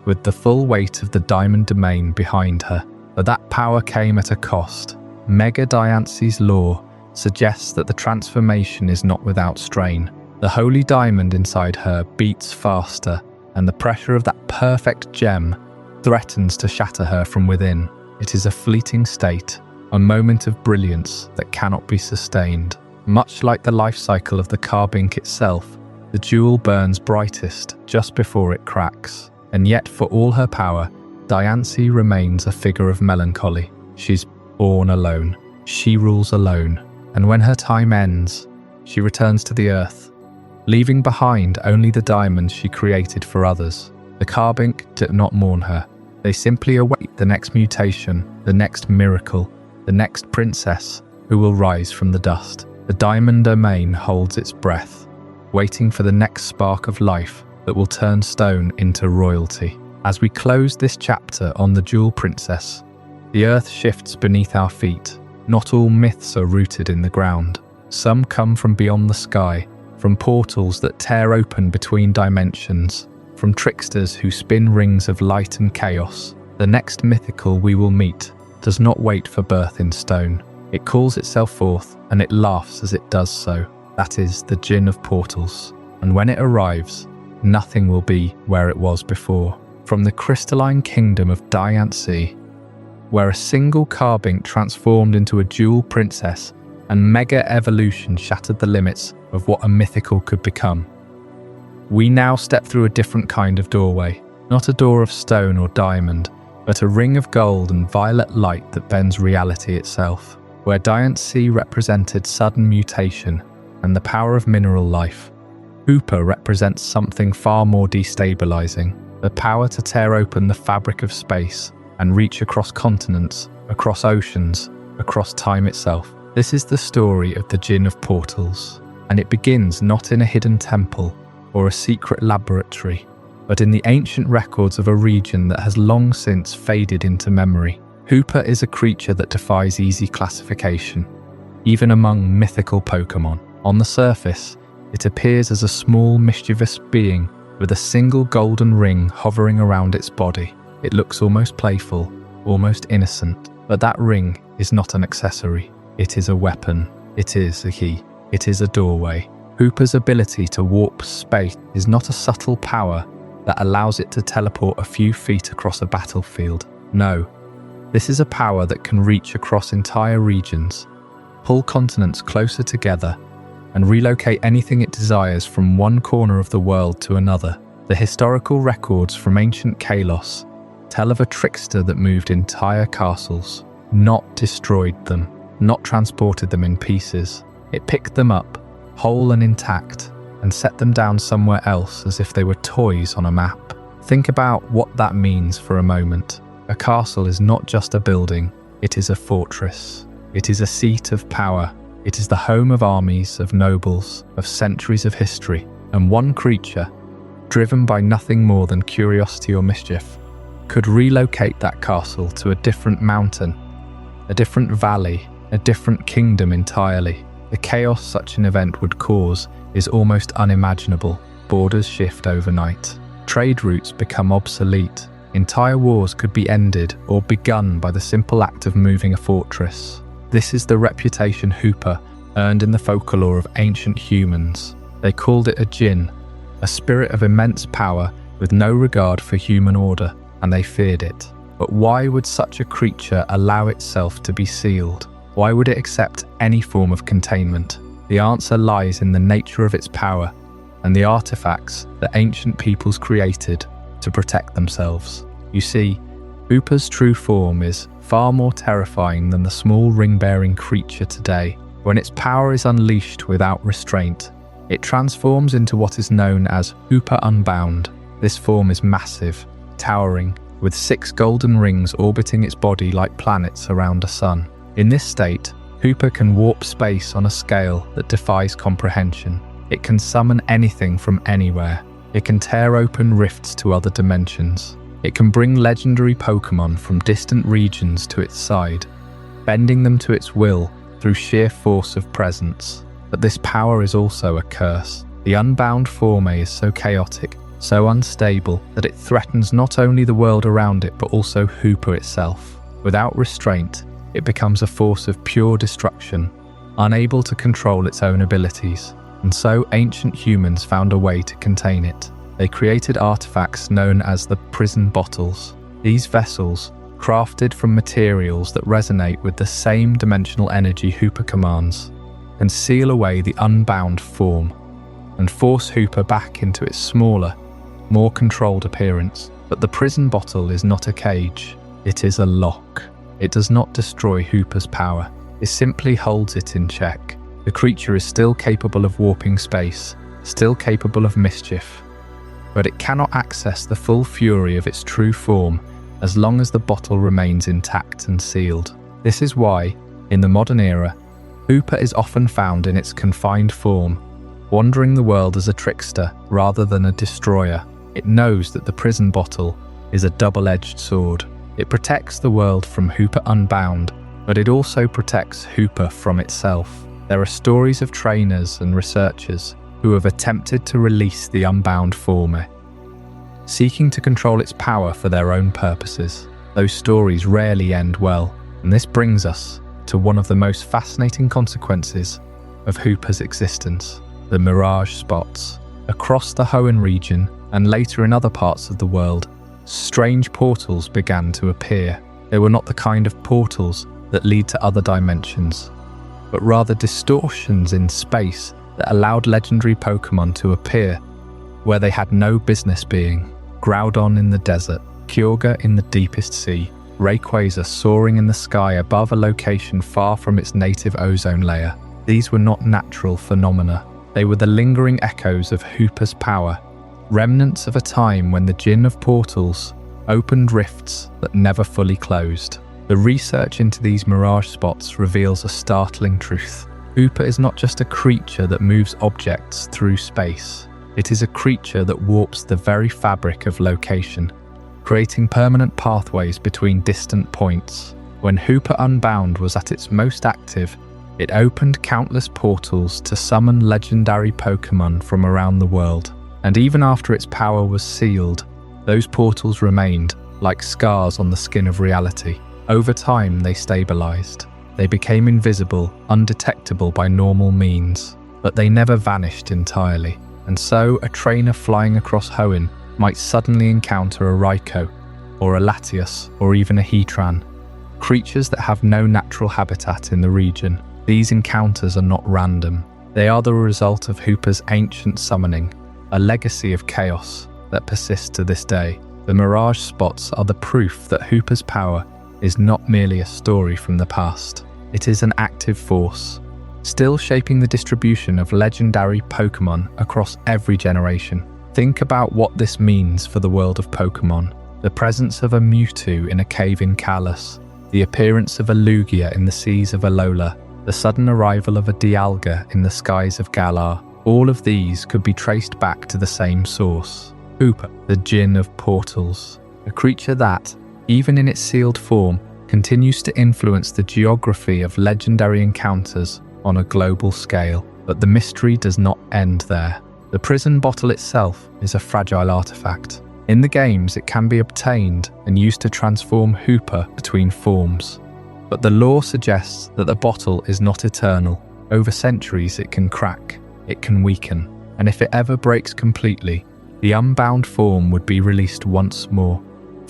with the full weight of the Diamond Domain behind her. But that power came at a cost. Mega Diancie's lore suggests that the transformation is not without strain. The holy diamond inside her beats faster, and the pressure of that perfect gem threatens to shatter her from within. It is a fleeting state, a moment of brilliance that cannot be sustained. Much like the life cycle of the carbink itself, the jewel burns brightest just before it cracks. And yet, for all her power, Diancie remains a figure of melancholy. She's born alone. She rules alone. And when her time ends, she returns to the earth, leaving behind only the diamonds she created for others. The carbink do not mourn her. They simply await the next mutation, the next miracle, the next princess who will rise from the dust. The Diamond Domain holds its breath, waiting for the next spark of life that will turn stone into royalty. As we close this chapter on the Jewel Princess, the earth shifts beneath our feet. Not all myths are rooted in the ground. Some come from beyond the sky, from portals that tear open between dimensions, from tricksters who spin rings of light and chaos. The next mythical we will meet does not wait for birth in stone. It calls itself forth, and it laughs as it does so. That is the Djinn of Portals. And when it arrives, nothing will be where it was before. From the crystalline kingdom of Diancie, where a single carbink transformed into a jewel princess and Mega Evolution shattered the limits of what a mythical could become, we now step through a different kind of doorway. Not a door of stone or diamond, but a ring of gold and violet light that bends reality itself. Where Diancie represented sudden mutation and the power of mineral life, Hoopa represents something far more destabilizing, the power to tear open the fabric of space and reach across continents, across oceans, across time itself. This is the story of the Djinn of Portals, and it begins not in a hidden temple or a secret laboratory, but in the ancient records of a region that has long since faded into memory. Hoopa is a creature that defies easy classification, even among mythical Pokémon. On the surface, it appears as a small, mischievous being with a single golden ring hovering around its body. It looks almost playful, almost innocent, but that ring is not an accessory. It is a weapon. It is a key. It is a doorway. Hoopa's ability to warp space is not a subtle power that allows it to teleport a few feet across a battlefield. No, this is a power that can reach across entire regions, pull continents closer together, and relocate anything it desires from one corner of the world to another. The historical records from ancient Kalos tell of a trickster that moved entire castles, not destroyed them, not transported them in pieces. It picked them up, whole and intact, and set them down somewhere else as if they were toys on a map. Think about what that means for a moment. A castle is not just a building, it is a fortress. It is a seat of power. It is the home of armies, of nobles, of centuries of history. And one creature, driven by nothing more than curiosity or mischief, could relocate that castle to a different mountain, a different valley, a different kingdom entirely. The chaos such an event would cause is almost unimaginable. Borders shift overnight. Trade routes become obsolete. Entire wars could be ended or begun by the simple act of moving a fortress. This is the reputation Hoopa earned in the folklore of ancient humans. They called it a Djinn, a spirit of immense power with no regard for human order, and they feared it. But why would such a creature allow itself to be sealed? Why would it accept any form of containment? The answer lies in the nature of its power and the artifacts that ancient peoples created to protect themselves. You see, Hoopa's true form is far more terrifying than the small ring-bearing creature today. When its power is unleashed without restraint, it transforms into what is known as Hoopa Unbound. This form is massive, towering, with 6 golden rings orbiting its body like planets around a sun. In this state, Hoopa can warp space on a scale that defies comprehension. It can summon anything from anywhere. It can tear open rifts to other dimensions. It can bring legendary Pokémon from distant regions to its side, bending them to its will through sheer force of presence. But this power is also a curse. The unbound form is so chaotic, so unstable, that it threatens not only the world around it but also Hoopa itself. Without restraint, it becomes a force of pure destruction, unable to control its own abilities. And so ancient humans found a way to contain it. They created artifacts known as the prison bottles. These vessels, crafted from materials that resonate with the same dimensional energy Hoopa commands, can seal away the unbound form and force Hoopa back into its smaller, more controlled appearance. But the prison bottle is not a cage, it is a lock. It does not destroy Hoopa's power, it simply holds it in check. The creature is still capable of warping space, still capable of mischief, but it cannot access the full fury of its true form as long as the bottle remains intact and sealed. This is why, in the modern era, Hoopa is often found in its confined form, wandering the world as a trickster rather than a destroyer. It knows that the prison bottle is a double-edged sword. It protects the world from Hoopa Unbound, but it also protects Hoopa from itself. There are stories of trainers and researchers who have attempted to release the unbound form, seeking to control its power for their own purposes. Those stories rarely end well, and this brings us to one of the most fascinating consequences of Hoopa's existence: the mirage spots. Across the Hoenn region, and later in other parts of the world, strange portals began to appear. They were not the kind of portals that lead to other dimensions, but rather distortions in space that allowed legendary Pokémon to appear where they had no business being. Groudon in the desert, Kyogre in the deepest sea, Rayquaza soaring in the sky above a location far from its native ozone layer. These were not natural phenomena. They were the lingering echoes of Hoopa's power, remnants of a time when the Djinn of Portals opened rifts that never fully closed. The research into these mirage spots reveals a startling truth. Hoopa is not just a creature that moves objects through space. It is a creature that warps the very fabric of location, creating permanent pathways between distant points. When Hoopa Unbound was at its most active, it opened countless portals to summon legendary Pokémon from around the world. And even after its power was sealed, those portals remained like scars on the skin of reality. Over time, they stabilized. They became invisible, undetectable by normal means, but they never vanished entirely. And so, a trainer flying across Hoenn might suddenly encounter a Raikou, or a Latios, or even a Heatran, creatures that have no natural habitat in the region. These encounters are not random. They are the result of Hoopa's ancient summoning, a legacy of chaos that persists to this day. The mirage spots are the proof that Hoopa's power is not merely a story from the past. It is an active force, still shaping the distribution of legendary Pokémon across every generation. Think about what this means for the world of Pokémon. The presence of a Mewtwo in a cave in Kalos, the appearance of a Lugia in the seas of Alola, the sudden arrival of a Dialga in the skies of Galar. All of these could be traced back to the same source: Hoopa, the Djinn of Portals, a creature that, even in its sealed form, continues to influence the geography of legendary encounters on a global scale. But the mystery does not end there. The prison bottle itself is a fragile artifact. In the games, it can be obtained and used to transform Hoopa between forms. But the lore suggests that the bottle is not eternal. Over centuries, it can crack, it can weaken, and if it ever breaks completely, the unbound form would be released once more,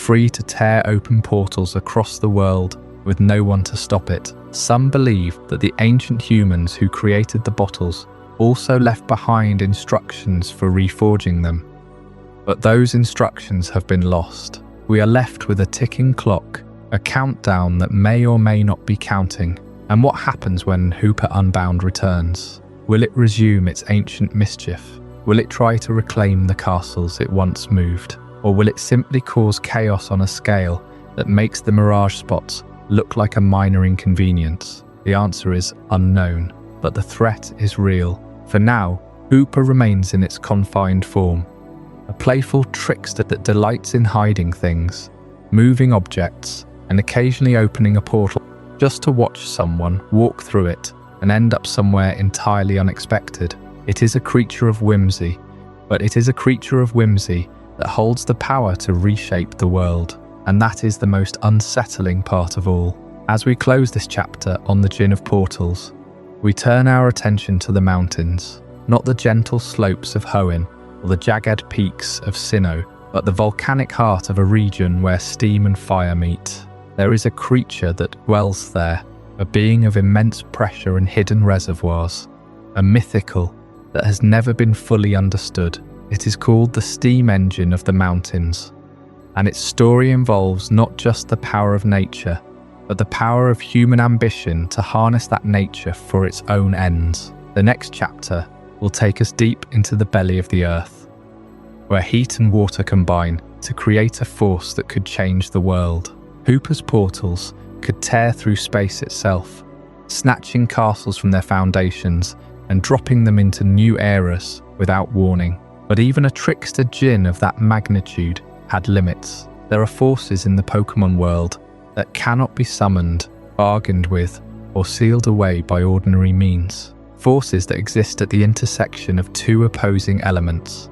free to tear open portals across the world with no one to stop it. Some believe that the ancient humans who created the bottles also left behind instructions for reforging them. But those instructions have been lost. We are left with a ticking clock, a countdown that may or may not be counting. And what happens when Hooper Unbound returns? Will it resume its ancient mischief? Will it try to reclaim the castles it once moved? Or will it simply cause chaos on a scale that makes the Mirage spots look like a minor inconvenience? The answer is unknown, but the threat is real. For now, Hooper remains in its confined form, a playful trickster that delights in hiding things, moving objects, and occasionally opening a portal just to watch someone walk through it and end up somewhere entirely unexpected. It is a creature of whimsy, but it is a creature of whimsy that holds the power to reshape the world. And that is the most unsettling part of all. As we close this chapter on the Djinn of Portals, we turn our attention to the mountains, not the gentle slopes of Hoenn or the jagged peaks of Sinnoh, but the volcanic heart of a region where steam and fire meet. There is a creature that dwells there, a being of immense pressure and hidden reservoirs, a mythical that has never been fully understood. It is called the steam engine of the mountains, and its story involves not just the power of nature, but the power of human ambition to harness that nature for its own ends. The next chapter will take us deep into the belly of the earth, where heat and water combine to create a force that could change the world. Hooper's portals could tear through space itself, snatching castles from their foundations and dropping them into new eras without warning. But even a trickster Djinn of that magnitude had limits. There are forces in the Pokemon world that cannot be summoned, bargained with, or sealed away by ordinary means. Forces that exist at the intersection of two opposing elements,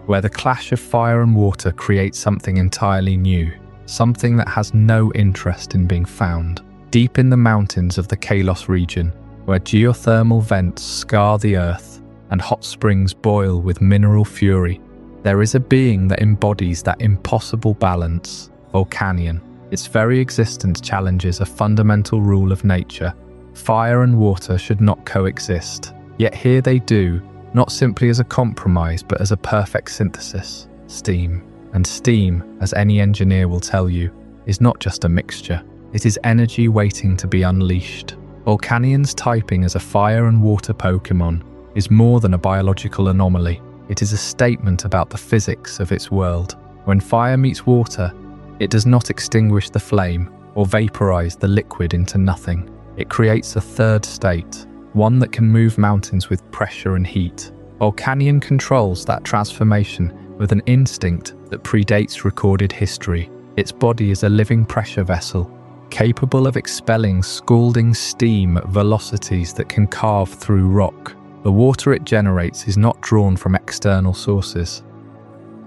where the clash of fire and water creates something entirely new, something that has no interest in being found. Deep in the mountains of the Kalos region, where geothermal vents scar the earth and hot springs boil with mineral fury, there is a being that embodies that impossible balance, Volcanion. Its very existence challenges a fundamental rule of nature. Fire and water should not coexist. Yet here they do, not simply as a compromise, but as a perfect synthesis. Steam. And steam, as any engineer will tell you, is not just a mixture. It is energy waiting to be unleashed. Volcanion's typing as a fire and water Pokemon is more than a biological anomaly. It is a statement about the physics of its world. When fire meets water, it does not extinguish the flame or vaporize the liquid into nothing. It creates a third state, one that can move mountains with pressure and heat. Volcanion controls that transformation with an instinct that predates recorded history. Its body is a living pressure vessel, capable of expelling scalding steam at velocities that can carve through rock. The water it generates is not drawn from external sources.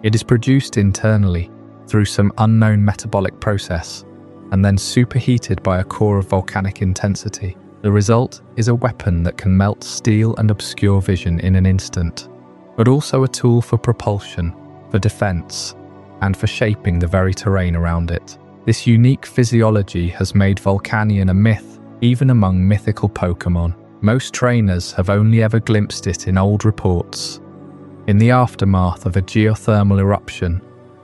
It is produced internally through some unknown metabolic process, and then superheated by a core of volcanic intensity. The result is a weapon that can melt steel and obscure vision in an instant, but also a tool for propulsion, for defense, and for shaping the very terrain around it. This unique physiology has made Volcanion a myth, even among mythical Pokemon. Most trainers have only ever glimpsed it in old reports, in the aftermath of a geothermal eruption,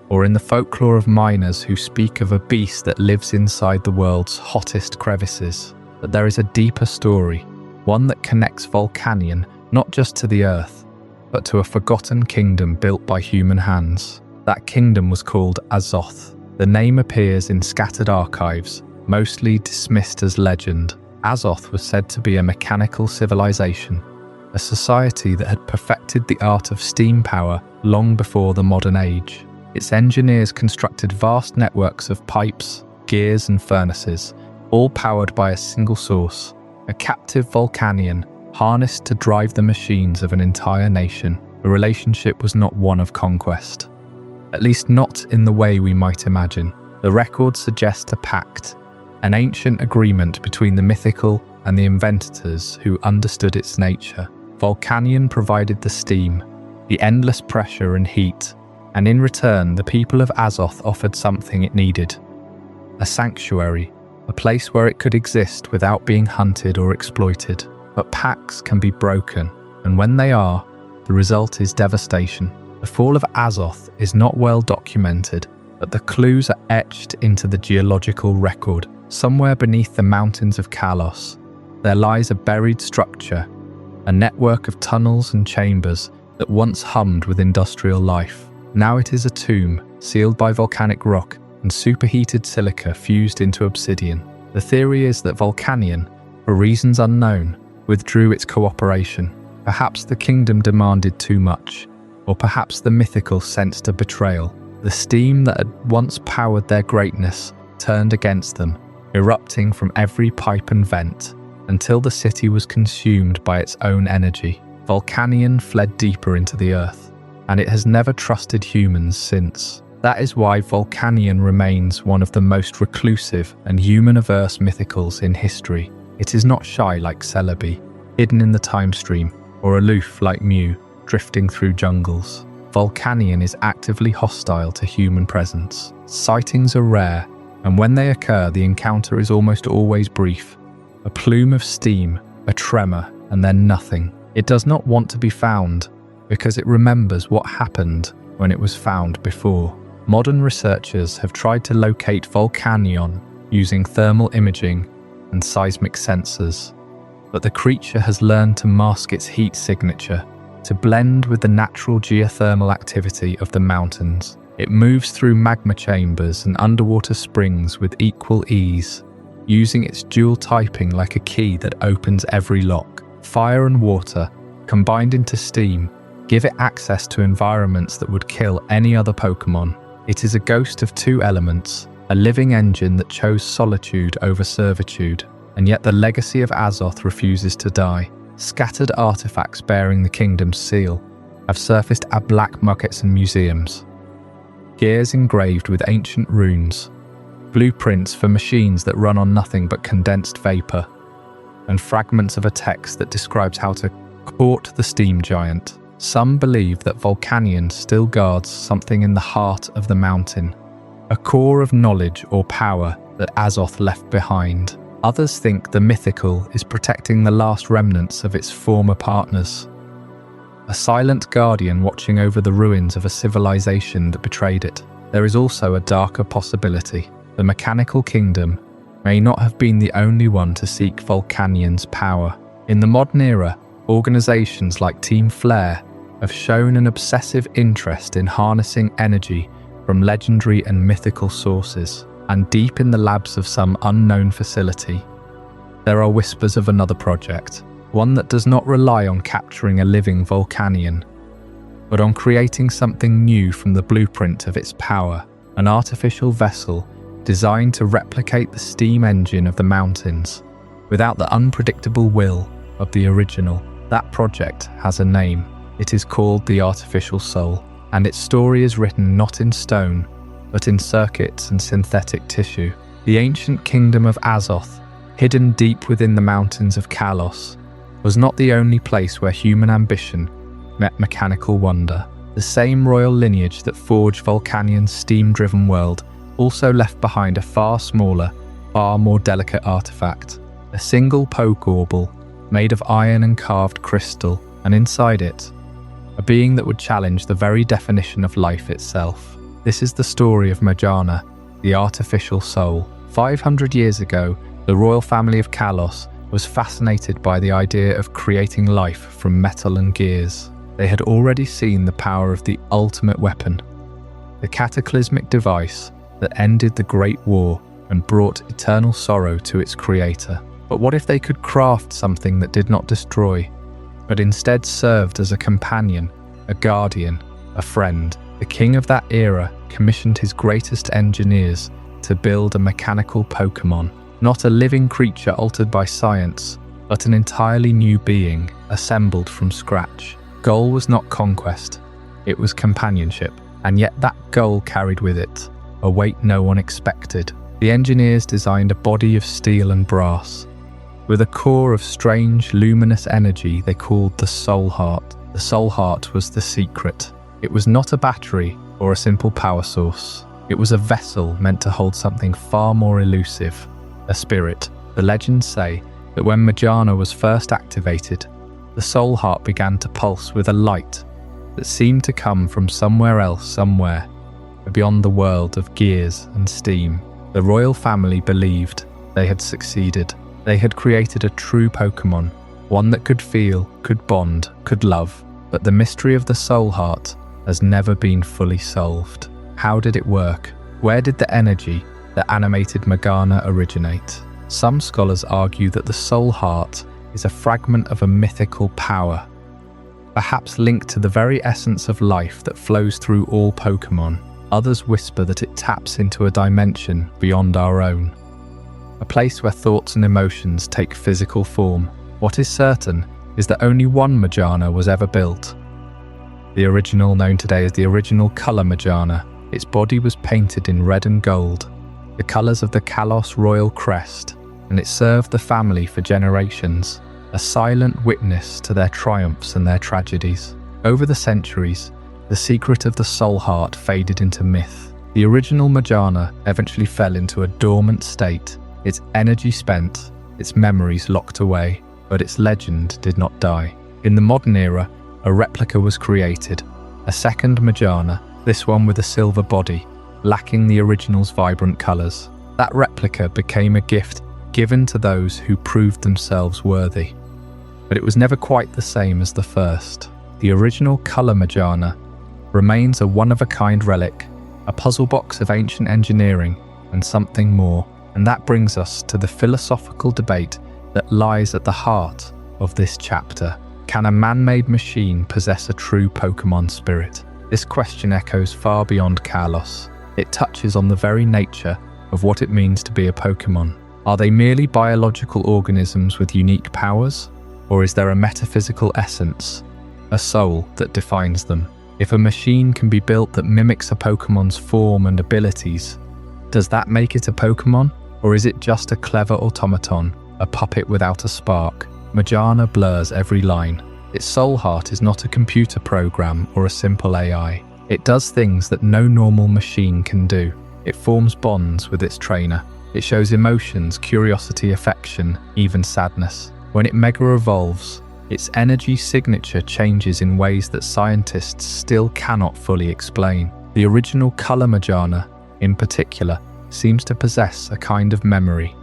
or in the folklore of miners who speak of a beast that lives inside the world's hottest crevices. But there is a deeper story, one that connects Volcanion not just to the Earth, but to a forgotten kingdom built by human hands. That kingdom was called Azoth. The name appears in scattered archives, mostly dismissed as legend. Azoth was said to be a mechanical civilization, a society that had perfected the art of steam power long before the modern age. Its engineers constructed vast networks of pipes, gears and furnaces, all powered by a single source, a captive Volcanion harnessed to drive the machines of an entire nation. The relationship was not one of conquest, at least not in the way we might imagine. The records suggest a pact, an ancient agreement between the mythical and the inventors who understood its nature. Volcanion provided the steam, the endless pressure and heat, and in return the people of Azoth offered something it needed. A sanctuary, a place where it could exist without being hunted or exploited. But pacts can be broken, and when they are, the result is devastation. The fall of Azoth is not well documented, but the clues are etched into the geological record. Somewhere beneath the mountains of Kalos, there lies a buried structure, a network of tunnels and chambers that once hummed with industrial life. Now it is a tomb, sealed by volcanic rock and superheated silica fused into obsidian. The theory is that Volcanion, for reasons unknown, withdrew its cooperation. Perhaps the kingdom demanded too much, or perhaps the mythical sensed a betrayal. The steam that had once powered their greatness turned against them, erupting from every pipe and vent, until the city was consumed by its own energy. Volcanion fled deeper into the earth, and it has never trusted humans since. That is why Volcanion remains one of the most reclusive and human-averse mythicals in history. It is not shy like Celebi, hidden in the time stream, or aloof like Mew, drifting through jungles. Volcanion is actively hostile to human presence. Sightings are rare, and when they occur, the encounter is almost always brief. A plume of steam, a tremor, and then nothing. It does not want to be found, because it remembers what happened when it was found before. Modern researchers have tried to locate Volcanion using thermal imaging and seismic sensors, but the creature has learned to mask its heat signature, to blend with the natural geothermal activity of the mountains. It moves through magma chambers and underwater springs with equal ease, using its dual typing like a key that opens every lock. Fire and water, combined into steam, give it access to environments that would kill any other Pokémon. It is a ghost of two elements, a living engine that chose solitude over servitude, and yet the legacy of Azoth refuses to die. Scattered artifacts bearing the kingdom's seal have surfaced at black markets and museums. Gears engraved with ancient runes, blueprints for machines that run on nothing but condensed vapor, and fragments of a text that describes how to court the steam giant. Some believe that Volcanion still guards something in the heart of the mountain, a core of knowledge or power that Azoth left behind. Others think the mythical is protecting the last remnants of its former partners, a silent guardian watching over the ruins of a civilization that betrayed it. There is also a darker possibility. The mechanical kingdom may not have been the only one to seek Volcanion's power. In the modern era, organizations like Team Flare have shown an obsessive interest in harnessing energy from legendary and mythical sources, and deep in the labs of some unknown facility, there are whispers of another project, one that does not rely on capturing a living Volcanion, but on creating something new from the blueprint of its power, an artificial vessel designed to replicate the steam engine of the mountains, without the unpredictable will of the original. That project has a name. It is called the Artificial Soul, and its story is written not in stone, but in circuits and synthetic tissue. The ancient kingdom of Azoth, hidden deep within the mountains of Kalos, was not the only place where human ambition met mechanical wonder. The same royal lineage that forged Volcanion's steam-driven world also left behind a far smaller, far more delicate artifact, a single Pokeball made of iron and carved crystal, and inside it, a being that would challenge the very definition of life itself. This is the story of Majana, the Artificial Soul. 500 years ago, the royal family of Kalos was fascinated by the idea of creating life from metal and gears. They had already seen the power of the ultimate weapon, the cataclysmic device that ended the Great War and brought eternal sorrow to its creator. But what if they could craft something that did not destroy, but instead served as a companion, a guardian, a friend? The king of that era commissioned his greatest engineers to build a mechanical Pokémon, not a living creature altered by science, but an entirely new being, assembled from scratch. Goal was not conquest, it was companionship, and yet that goal carried with it a weight no one expected. The engineers designed a body of steel and brass, with a core of strange, luminous energy they called the Soul Heart. The Soul Heart was the secret. It was not a battery, or a simple power source. It was a vessel meant to hold something far more elusive, a spirit. The legends say that when Majana was first activated, the soul heart began to pulse with a light that seemed to come from somewhere else somewhere, beyond the world of gears and steam. The royal family believed they had succeeded. They had created a true Pokémon, one that could feel, could bond, could love. But the mystery of the soul heart has never been fully solved. How did it work? Where did the energy that animated Magana originate? Some scholars argue that the soul heart is a fragment of a mythical power, perhaps linked to the very essence of life that flows through all Pokémon. Others whisper that it taps into a dimension beyond our own, a place where thoughts and emotions take physical form. What is certain is that only one Majana was ever built. The original, known today as the original Color Majana. Its body was painted in red and gold, the colours of the Kalos royal crest, and it served the family for generations, a silent witness to their triumphs and their tragedies. Over the centuries, the secret of the soul heart faded into myth. The original Majana eventually fell into a dormant state, its energy spent, its memories locked away, but its legend did not die. In the modern era, a replica was created, a second Majana, this one with a silver body, lacking the original's vibrant colours. That replica became a gift given to those who proved themselves worthy. But it was never quite the same as the first. The original Color Majana remains a one-of-a-kind relic, a puzzle box of ancient engineering and something more. And that brings us to the philosophical debate that lies at the heart of this chapter. Can a man-made machine possess a true Pokémon spirit? This question echoes far beyond Kalos. It touches on the very nature of what it means to be a Pokémon. Are they merely biological organisms with unique powers? Or is there a metaphysical essence, a soul that defines them? If a machine can be built that mimics a Pokémon's form and abilities, does that make it a Pokémon? Or is it just a clever automaton, a puppet without a spark? Majana blurs every line. Its soul heart is not a computer program or a simple AI. It does things that no normal machine can do. It forms bonds with its trainer. It shows emotions, curiosity, affection, even sadness. When it mega evolves, its energy signature changes in ways that scientists still cannot fully explain. The original Color Majana, in particular, seems to possess a kind of memory,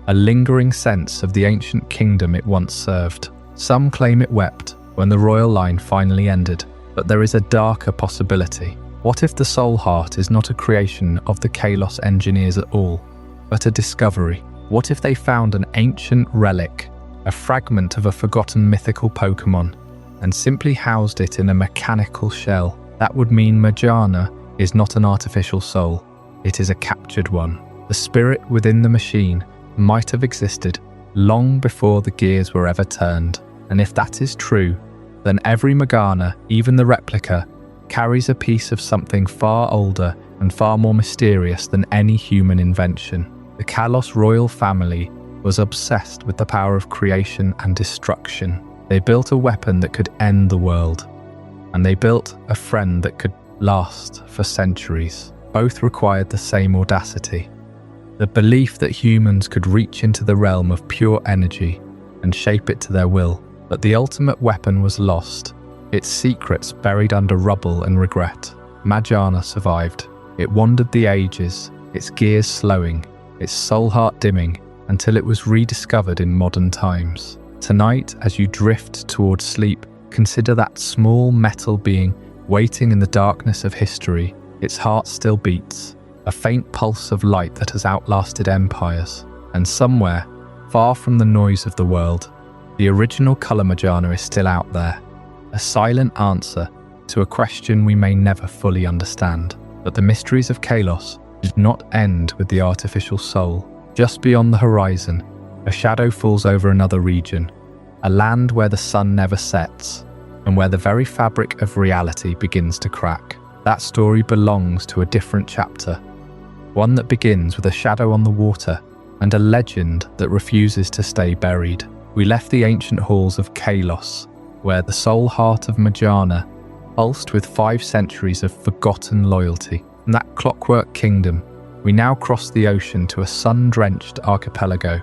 a lingering sense of the ancient kingdom it once served. Some claim it wept when the royal line finally ended, but there is a darker possibility. What if the soul heart is not a creation of the Kalos engineers at all, but a discovery? What if they found an ancient relic, a fragment of a forgotten mythical Pokémon, and simply housed it in a mechanical shell? That would mean Majana is not an artificial soul. It is a captured one. The spirit within the machine might have existed long before the gears were ever turned. And if that is true, then every Magana, even the replica, carries a piece of something far older and far more mysterious than any human invention. The Kalos royal family was obsessed with the power of creation and destruction. They built a weapon that could end the world, and they built a friend that could last for centuries. Both required the same audacity, the belief that humans could reach into the realm of pure energy and shape it to their will. But the ultimate weapon was lost, its secrets buried under rubble and regret. Majana survived. It wandered the ages, its gears slowing, its soul heart dimming, until it was rediscovered in modern times. Tonight, as you drift towards sleep, consider that small metal being waiting in the darkness of history. Its heart still beats, a faint pulse of light that has outlasted empires. And somewhere, far from the noise of the world, the original Color Majana is still out there, a silent answer to a question we may never fully understand. But the mysteries of Kalos did not end with the artificial soul. Just beyond the horizon, a shadow falls over another region, a land where the sun never sets, and where the very fabric of reality begins to crack. That story belongs to a different chapter, one that begins with a shadow on the water and a legend that refuses to stay buried. We left the ancient halls of Kalos, where the soul heart of Majana pulsed with 5 centuries of forgotten loyalty. From that clockwork kingdom, we now cross the ocean to a sun-drenched archipelago,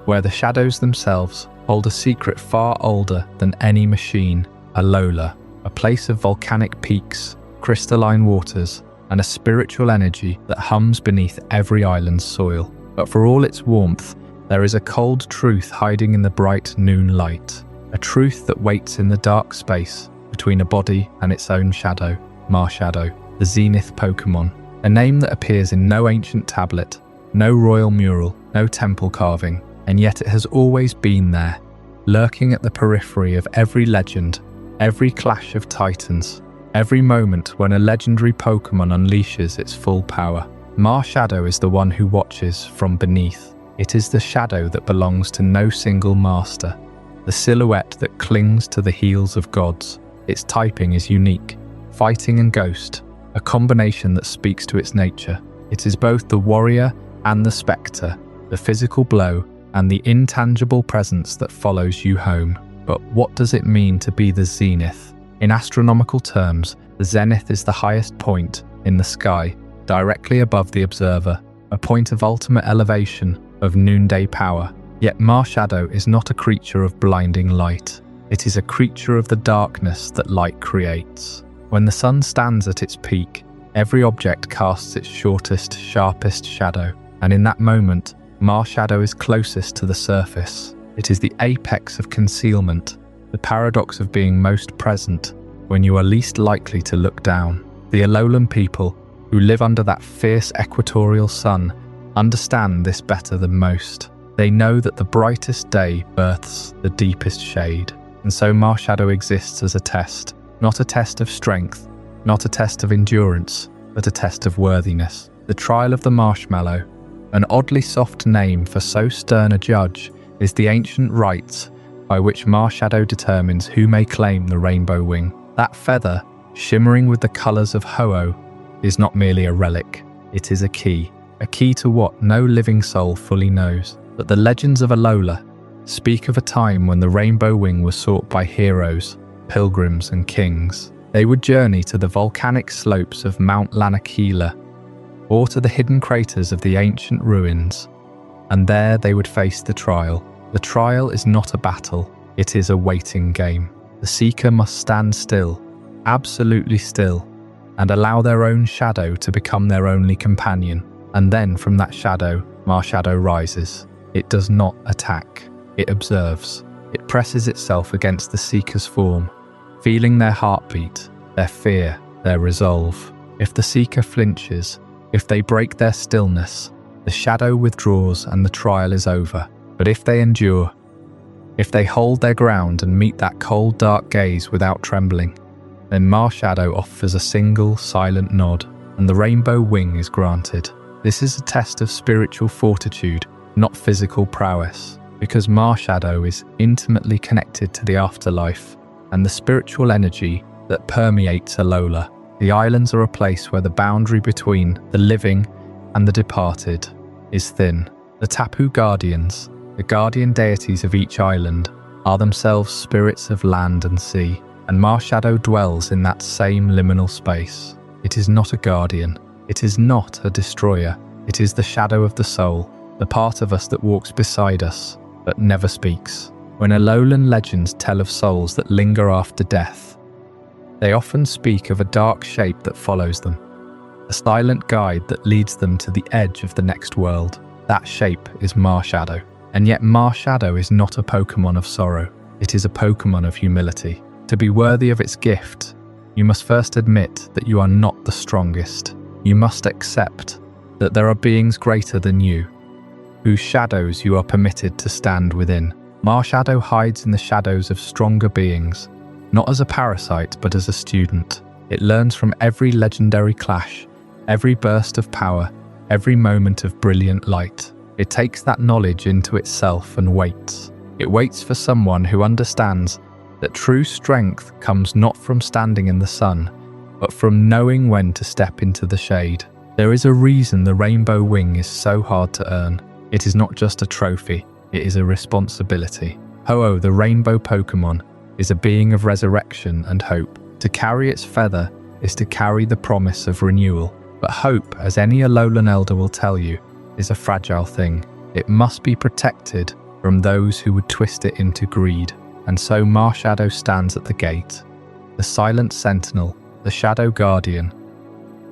where the shadows themselves hold a secret far older than any machine, Alola, a place of volcanic peaks, crystalline waters, and a spiritual energy that hums beneath every island's soil. But for all its warmth, there is a cold truth hiding in the bright noon light, a truth that waits in the dark space between a body and its own shadow, Marshadow, the Zenith Pokémon, a name that appears in no ancient tablet, no royal mural, no temple carving, and yet it has always been there, lurking at the periphery of every legend, every clash of titans, every moment when a legendary Pokémon unleashes its full power. Marshadow is the one who watches from beneath. It is the shadow that belongs to no single master, the silhouette that clings to the heels of gods. Its typing is unique, fighting and ghost, a combination that speaks to its nature. It is both the warrior and the spectre, the physical blow and the intangible presence that follows you home. But what does it mean to be the zenith? In astronomical terms, the zenith is the highest point in the sky, directly above the observer, a point of ultimate elevation, of noonday power. Yet Marshadow is not a creature of blinding light. It is a creature of the darkness that light creates. When the sun stands at its peak, every object casts its shortest, sharpest shadow, and in that moment, Marshadow is closest to the surface. It is the apex of concealment, the paradox of being most present when you are least likely to look down. The Alolan people, who live under that fierce equatorial sun, understand this better than most. They know that the brightest day births the deepest shade. And so Marshadow exists as a test, not a test of strength, not a test of endurance, but a test of worthiness. The trial of the marshmallow, an oddly soft name for so stern a judge, is the ancient rites by which Marshadow determines who may claim the rainbow wing. That feather, shimmering with the colours of Ho-Oh, is not merely a relic, it is a key to what no living soul fully knows. But the legends of Alola speak of a time when the rainbow wing was sought by heroes, pilgrims and kings. They would journey to the volcanic slopes of Mount Lanakila, or to the hidden craters of the ancient ruins, and there they would face the trial. The trial is not a battle, it is a waiting game. The seeker must stand still, absolutely still, and allow their own shadow to become their only companion. And then from that shadow, Marshadow rises. It does not attack, it observes. It presses itself against the seeker's form, feeling their heartbeat, their fear, their resolve. If the seeker flinches, if they break their stillness, the shadow withdraws and the trial is over. But if they endure, if they hold their ground and meet that cold, dark gaze without trembling, then Marshadow offers a single, silent nod, and the rainbow wing is granted. This is a test of spiritual fortitude, not physical prowess, because Marshadow is intimately connected to the afterlife and the spiritual energy that permeates Alola. The islands are a place where the boundary between the living and the departed is thin. The Tapu Guardians, the guardian deities of each island, are themselves spirits of land and sea, and Marshadow dwells in that same liminal space. It is not a guardian, it is not a destroyer, it is the shadow of the soul, the part of us that walks beside us, but never speaks. When Alolan legends tell of souls that linger after death, they often speak of a dark shape that follows them, a silent guide that leads them to the edge of the next world. That shape is Marshadow. And yet Marshadow is not a Pokémon of sorrow, it is a Pokémon of humility. To be worthy of its gift, you must first admit that you are not the strongest. You must accept that there are beings greater than you, whose shadows you are permitted to stand within. Marshadow hides in the shadows of stronger beings, not as a parasite but as a student. It learns from every legendary clash, every burst of power, every moment of brilliant light. It takes that knowledge into itself and waits. It waits for someone who understands that true strength comes not from standing in the sun, but from knowing when to step into the shade. There is a reason the rainbow wing is so hard to earn. It is not just a trophy, it is a responsibility. Ho-Oh, the rainbow Pokémon, is a being of resurrection and hope. To carry its feather is to carry the promise of renewal. But hope, as any Alolan elder will tell you, is a fragile thing. It must be protected from those who would twist it into greed. And so Marshadow stands at the gate, the silent sentinel, the shadow guardian,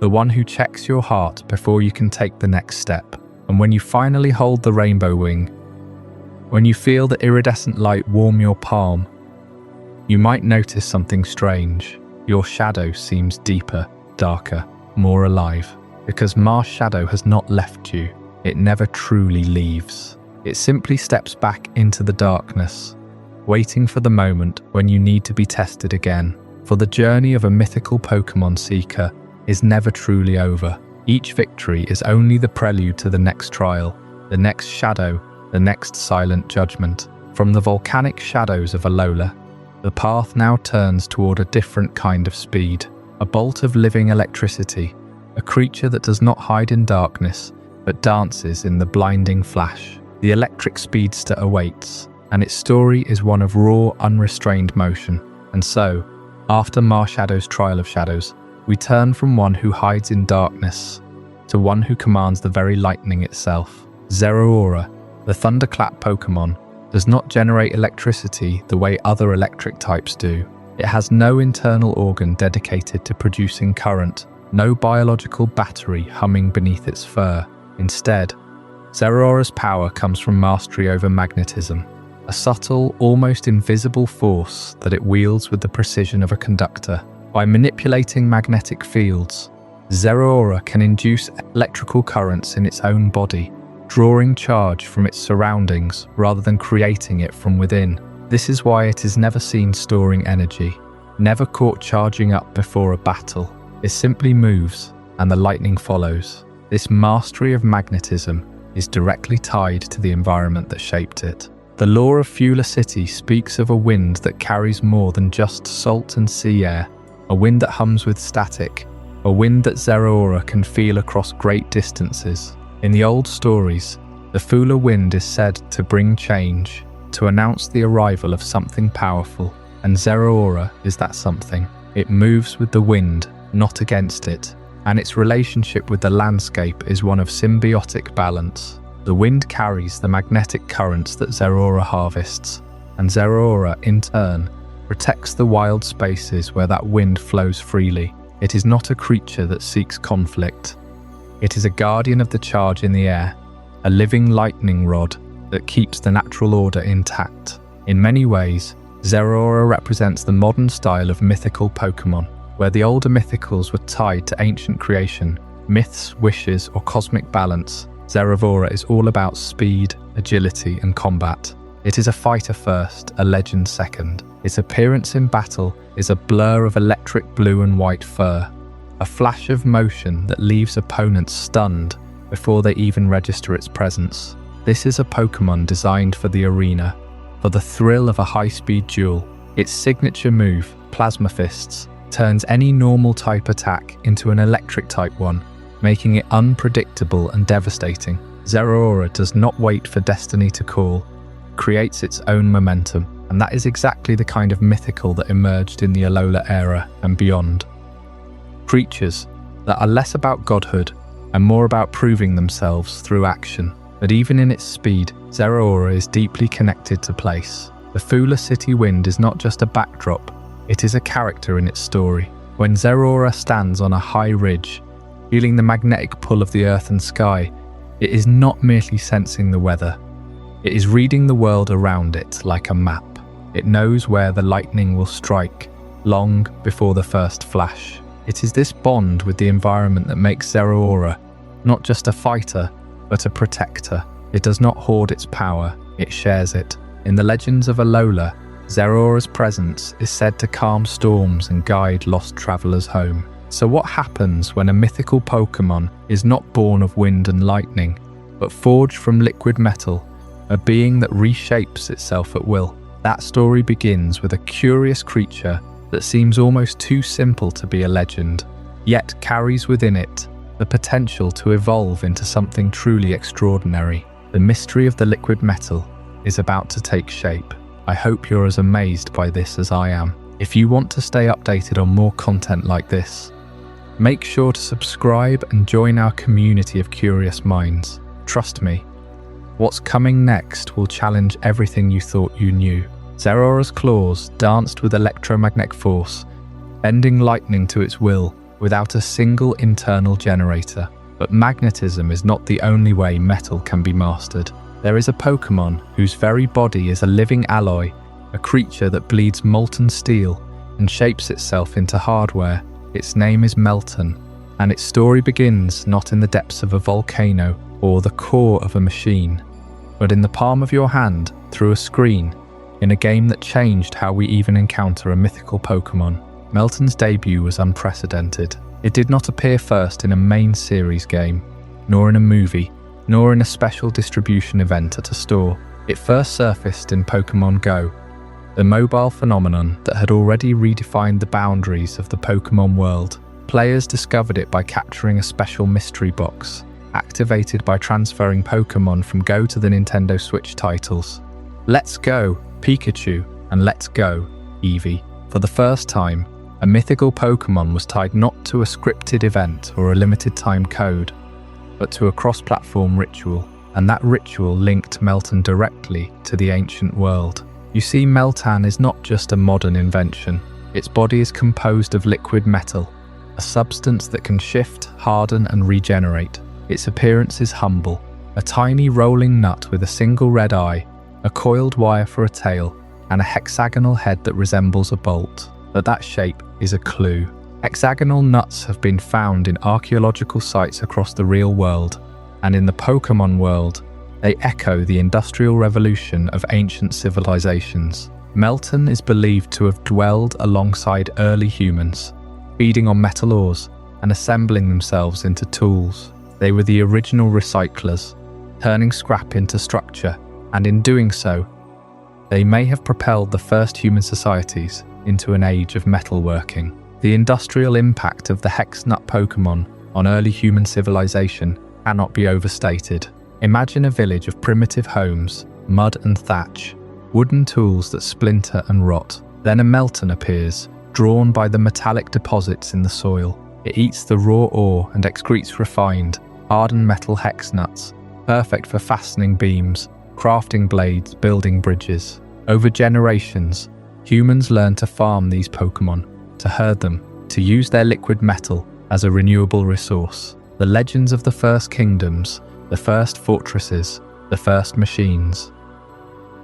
the one who checks your heart before you can take the next step. And when you finally hold the rainbow wing, when you feel the iridescent light warm your palm, you might notice something strange. Your shadow seems deeper, darker, more alive. Because Marshadow has not left you. It never truly leaves. It simply steps back into the darkness, waiting for the moment when you need to be tested again. For the journey of a mythical Pokémon seeker is never truly over. Each victory is only the prelude to the next trial, the next shadow, the next silent judgment. From the volcanic shadows of Alola, the path now turns toward a different kind of speed. A bolt of living electricity, a creature that does not hide in darkness, but dances in the blinding flash. The Electric Speedster awaits, and its story is one of raw, unrestrained motion. And so, after Marshadow's trial of shadows, we turn from one who hides in darkness to one who commands the very lightning itself. Zeraora, the thunderclap Pokémon, does not generate electricity the way other electric types do. It has no internal organ dedicated to producing current, no biological battery humming beneath its fur. Instead, Zeraora's power comes from mastery over magnetism, a subtle, almost invisible force that it wields with the precision of a conductor. By manipulating magnetic fields, Zeraora can induce electrical currents in its own body, drawing charge from its surroundings rather than creating it from within. This is why it is never seen storing energy, never caught charging up before a battle. It simply moves, and the lightning follows. This mastery of magnetism is directly tied to the environment that shaped it. The lore of Fueler City speaks of a wind that carries more than just salt and sea air, a wind that hums with static, a wind that Zeraora can feel across great distances. In the old stories, the Fueler wind is said to bring change, to announce the arrival of something powerful, and Zeraora is that something. It moves with the wind, not against it, and its relationship with the landscape is one of symbiotic balance. The wind carries the magnetic currents that Zeraora harvests, and Zeraora, in turn, protects the wild spaces where that wind flows freely. It is not a creature that seeks conflict. It is a guardian of the charge in the air, a living lightning rod that keeps the natural order intact. In many ways, Zeraora represents the modern style of mythical Pokémon, where the older mythicals were tied to ancient creation, myths, wishes, or cosmic balance. Zeraora is all about speed, agility, and combat. It is a fighter first, a legend second. Its appearance in battle is a blur of electric blue and white fur, a flash of motion that leaves opponents stunned before they even register its presence. This is a Pokémon designed for the arena, for the thrill of a high-speed duel. Its signature move, Plasma Fists, turns any normal type attack into an electric type one, making it unpredictable and devastating. Zeraora does not wait for destiny to call, it creates its own momentum, and that is exactly the kind of mythical that emerged in the Alola era and beyond. Creatures that are less about godhood and more about proving themselves through action. But even in its speed, Zeraora is deeply connected to place. The Fueler City wind is not just a backdrop, it is a character in its story. When Zeraora stands on a high ridge, feeling the magnetic pull of the earth and sky, it is not merely sensing the weather. It is reading the world around it like a map. It knows where the lightning will strike, long before the first flash. It is this bond with the environment that makes Zeraora not just a fighter, but a protector. It does not hoard its power, it shares it. In the legends of Alola, Zeraora's presence is said to calm storms and guide lost travelers home. So what happens when a mythical Pokémon is not born of wind and lightning, but forged from liquid metal, a being that reshapes itself at will? That story begins with a curious creature that seems almost too simple to be a legend, yet carries within it the potential to evolve into something truly extraordinary. The mystery of the liquid metal is about to take shape. I hope you're as amazed by this as I am. If you want to stay updated on more content like this, make sure to subscribe and join our community of curious minds. Trust me, what's coming next will challenge everything you thought you knew. Zeraora's claws danced with electromagnetic force, bending lightning to its will without a single internal generator. But magnetism is not the only way metal can be mastered. There is a Pokémon whose very body is a living alloy, a creature that bleeds molten steel and shapes itself into hardware. Its name is Melton, and its story begins not in the depths of a volcano or the core of a machine, but in the palm of your hand, through a screen, in a game that changed how we even encounter a mythical Pokémon. Melton's debut was unprecedented. It did not appear first in a main series game, nor in a movie, nor in a special distribution event at a store. It first surfaced in Pokémon Go, the mobile phenomenon that had already redefined the boundaries of the Pokémon world. Players discovered it by capturing a special mystery box, activated by transferring Pokémon from Go to the Nintendo Switch titles Let's Go, Pikachu, and Let's Go, Eevee. For the first time, a mythical Pokémon was tied not to a scripted event or a limited time code, but to a cross-platform ritual, and that ritual linked Melton directly to the ancient world. You see, Meltan is not just a modern invention. Its body is composed of liquid metal, a substance that can shift, harden, and regenerate. Its appearance is humble, a tiny rolling nut with a single red eye, a coiled wire for a tail, and a hexagonal head that resembles a bolt. But that shape is a clue. Hexagonal nuts have been found in archaeological sites across the real world, and in the Pokémon world, they echo the Industrial Revolution of ancient civilizations. Melton is believed to have dwelled alongside early humans, feeding on metal ores and assembling themselves into tools. They were the original recyclers, turning scrap into structure, and in doing so, they may have propelled the first human societies into an age of metalworking. The industrial impact of the Hexnut Pokémon on early human civilization cannot be overstated. Imagine a village of primitive homes, mud and thatch, wooden tools that splinter and rot. Then a Melton appears, drawn by the metallic deposits in the soil. It eats the raw ore and excretes refined, hardened metal hex nuts, perfect for fastening beams, crafting blades, building bridges. Over generations, humans learned to farm these Pokémon, to herd them, to use their liquid metal as a renewable resource. The legends of the first kingdoms, the first fortresses, the first machines.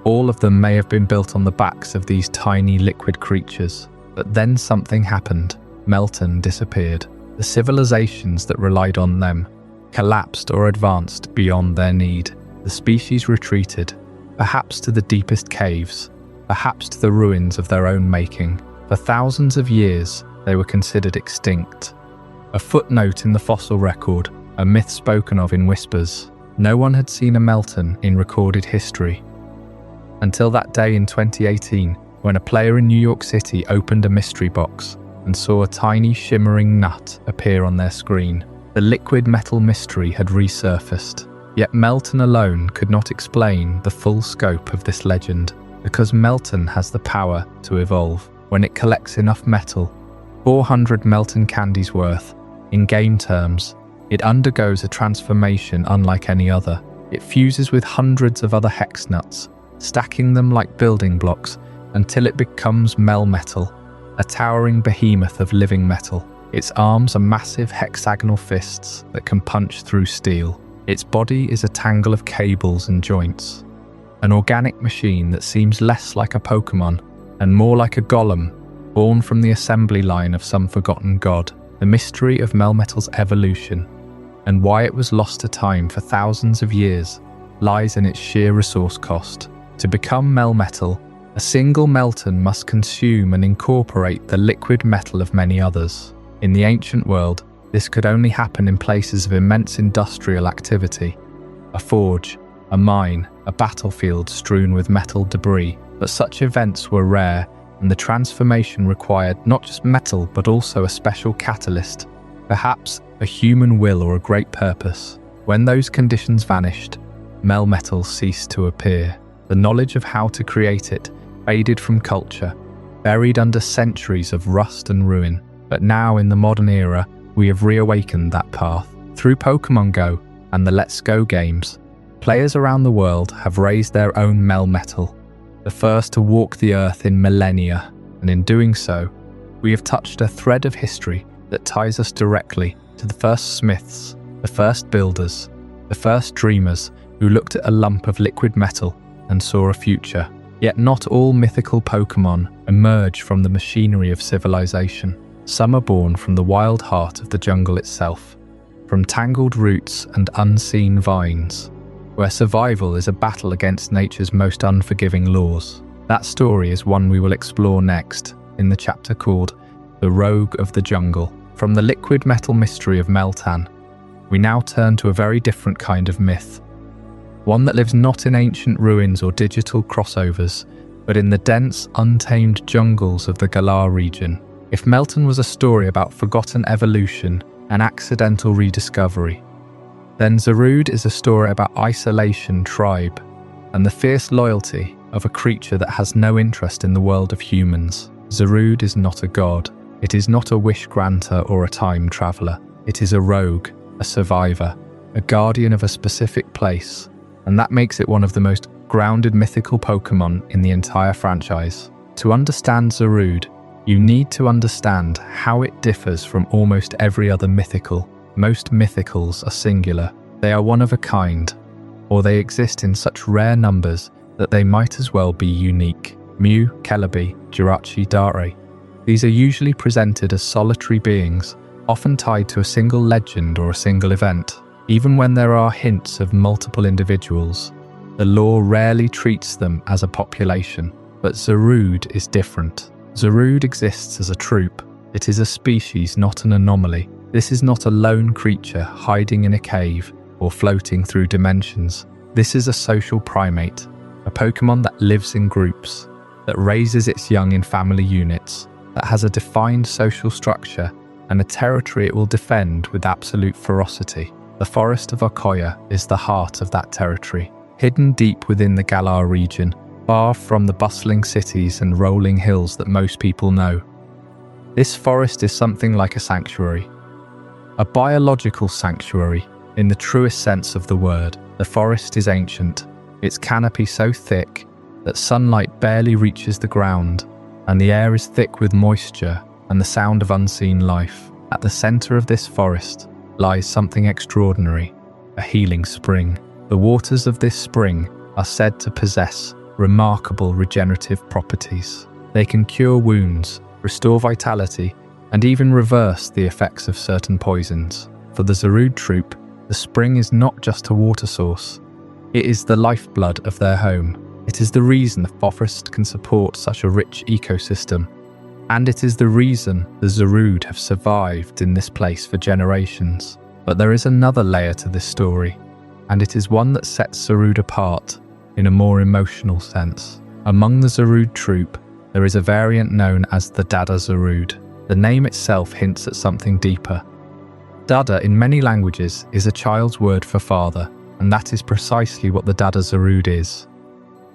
All of them may have been built on the backs of these tiny liquid creatures. But then something happened. Melton disappeared. The civilizations that relied on them collapsed or advanced beyond their need. The species retreated, perhaps to the deepest caves, perhaps to the ruins of their own making. For thousands of years, they were considered extinct. A footnote in the fossil record, a myth spoken of in whispers. No one had seen a Melton in recorded history. Until that day in 2018, when a player in New York City opened a mystery box and saw a tiny shimmering nut appear on their screen. The liquid metal mystery had resurfaced. Yet Melton alone could not explain the full scope of this legend, because Melton has the power to evolve. When it collects enough metal, 400 Melton candies worth, in game terms, it undergoes a transformation unlike any other. It fuses with hundreds of other hex nuts, stacking them like building blocks until it becomes Melmetal, a towering behemoth of living metal. Its arms are massive hexagonal fists that can punch through steel. Its body is a tangle of cables and joints. An organic machine that seems less like a Pokémon and more like a golem, born from the assembly line of some forgotten god. The mystery of Melmetal's evolution and why it was lost to time for thousands of years lies in its sheer resource cost. To become Melmetal, a single Melton must consume and incorporate the liquid metal of many others. In the ancient world, this could only happen in places of immense industrial activity. A forge, a mine, a battlefield strewn with metal debris. But such events were rare, and the transformation required not just metal but also a special catalyst, perhaps a human will or a great purpose. When those conditions vanished, Melmetal ceased to appear. The knowledge of how to create it faded from culture, buried under centuries of rust and ruin. But now, in the modern era, we have reawakened that path. Through Pokémon Go and the Let's Go games, players around the world have raised their own Melmetal, the first to walk the earth in millennia, and in doing so, we have touched a thread of history that ties us directly to the first smiths, the first builders, the first dreamers who looked at a lump of liquid metal and saw a future. Yet not all mythical Pokémon emerge from the machinery of civilization. Some are born from the wild heart of the jungle itself, from tangled roots and unseen vines, where survival is a battle against nature's most unforgiving laws. That story is one we will explore next, in the chapter called The Rogue of the Jungle. From the liquid metal mystery of Meltan, we now turn to a very different kind of myth. One that lives not in ancient ruins or digital crossovers, but in the dense, untamed jungles of the Galar region. If Meltan was a story about forgotten evolution and accidental rediscovery, then Zarude is a story about isolation, tribe, and the fierce loyalty of a creature that has no interest in the world of humans. Zarude is not a god. It is not a wish granter or a time traveler. It is a rogue, a survivor, a guardian of a specific place, and that makes it one of the most grounded mythical Pokémon in the entire franchise. To understand Zarude, you need to understand how it differs from almost every other mythical. Most mythicals are singular. They are one of a kind, or they exist in such rare numbers that they might as well be unique. Mew, Celebi, Jirachi, Dare. These are usually presented as solitary beings, often tied to a single legend or a single event. Even when there are hints of multiple individuals, the lore rarely treats them as a population. But Zarude is different. Zarude exists as a troop. It is a species, not an anomaly. This is not a lone creature hiding in a cave or floating through dimensions. This is a social primate, a Pokémon that lives in groups, that raises its young in family units, that has a defined social structure and a territory it will defend with absolute ferocity. The forest of Okoya is the heart of that territory, hidden deep within the Galar region, far from the bustling cities and rolling hills that most people know. This forest is something like a sanctuary, a biological sanctuary in the truest sense of the word. The forest is ancient, its canopy so thick that sunlight barely reaches the ground, and the air is thick with moisture and the sound of unseen life. At the center of this forest lies something extraordinary, a healing spring. The waters of this spring are said to possess remarkable regenerative properties. They can cure wounds, restore vitality, and even reverse the effects of certain poisons. For the Zarude troop, the spring is not just a water source. It is the lifeblood of their home. It is the reason the forest can support such a rich ecosystem. And it is the reason the Zarude have survived in this place for generations. But there is another layer to this story, and it is one that sets Zarude apart in a more emotional sense. Among the Zarude troop, there is a variant known as the Dada Zarude. The name itself hints at something deeper. Dada in many languages is a child's word for father, and that is precisely what the Dada Zarude is.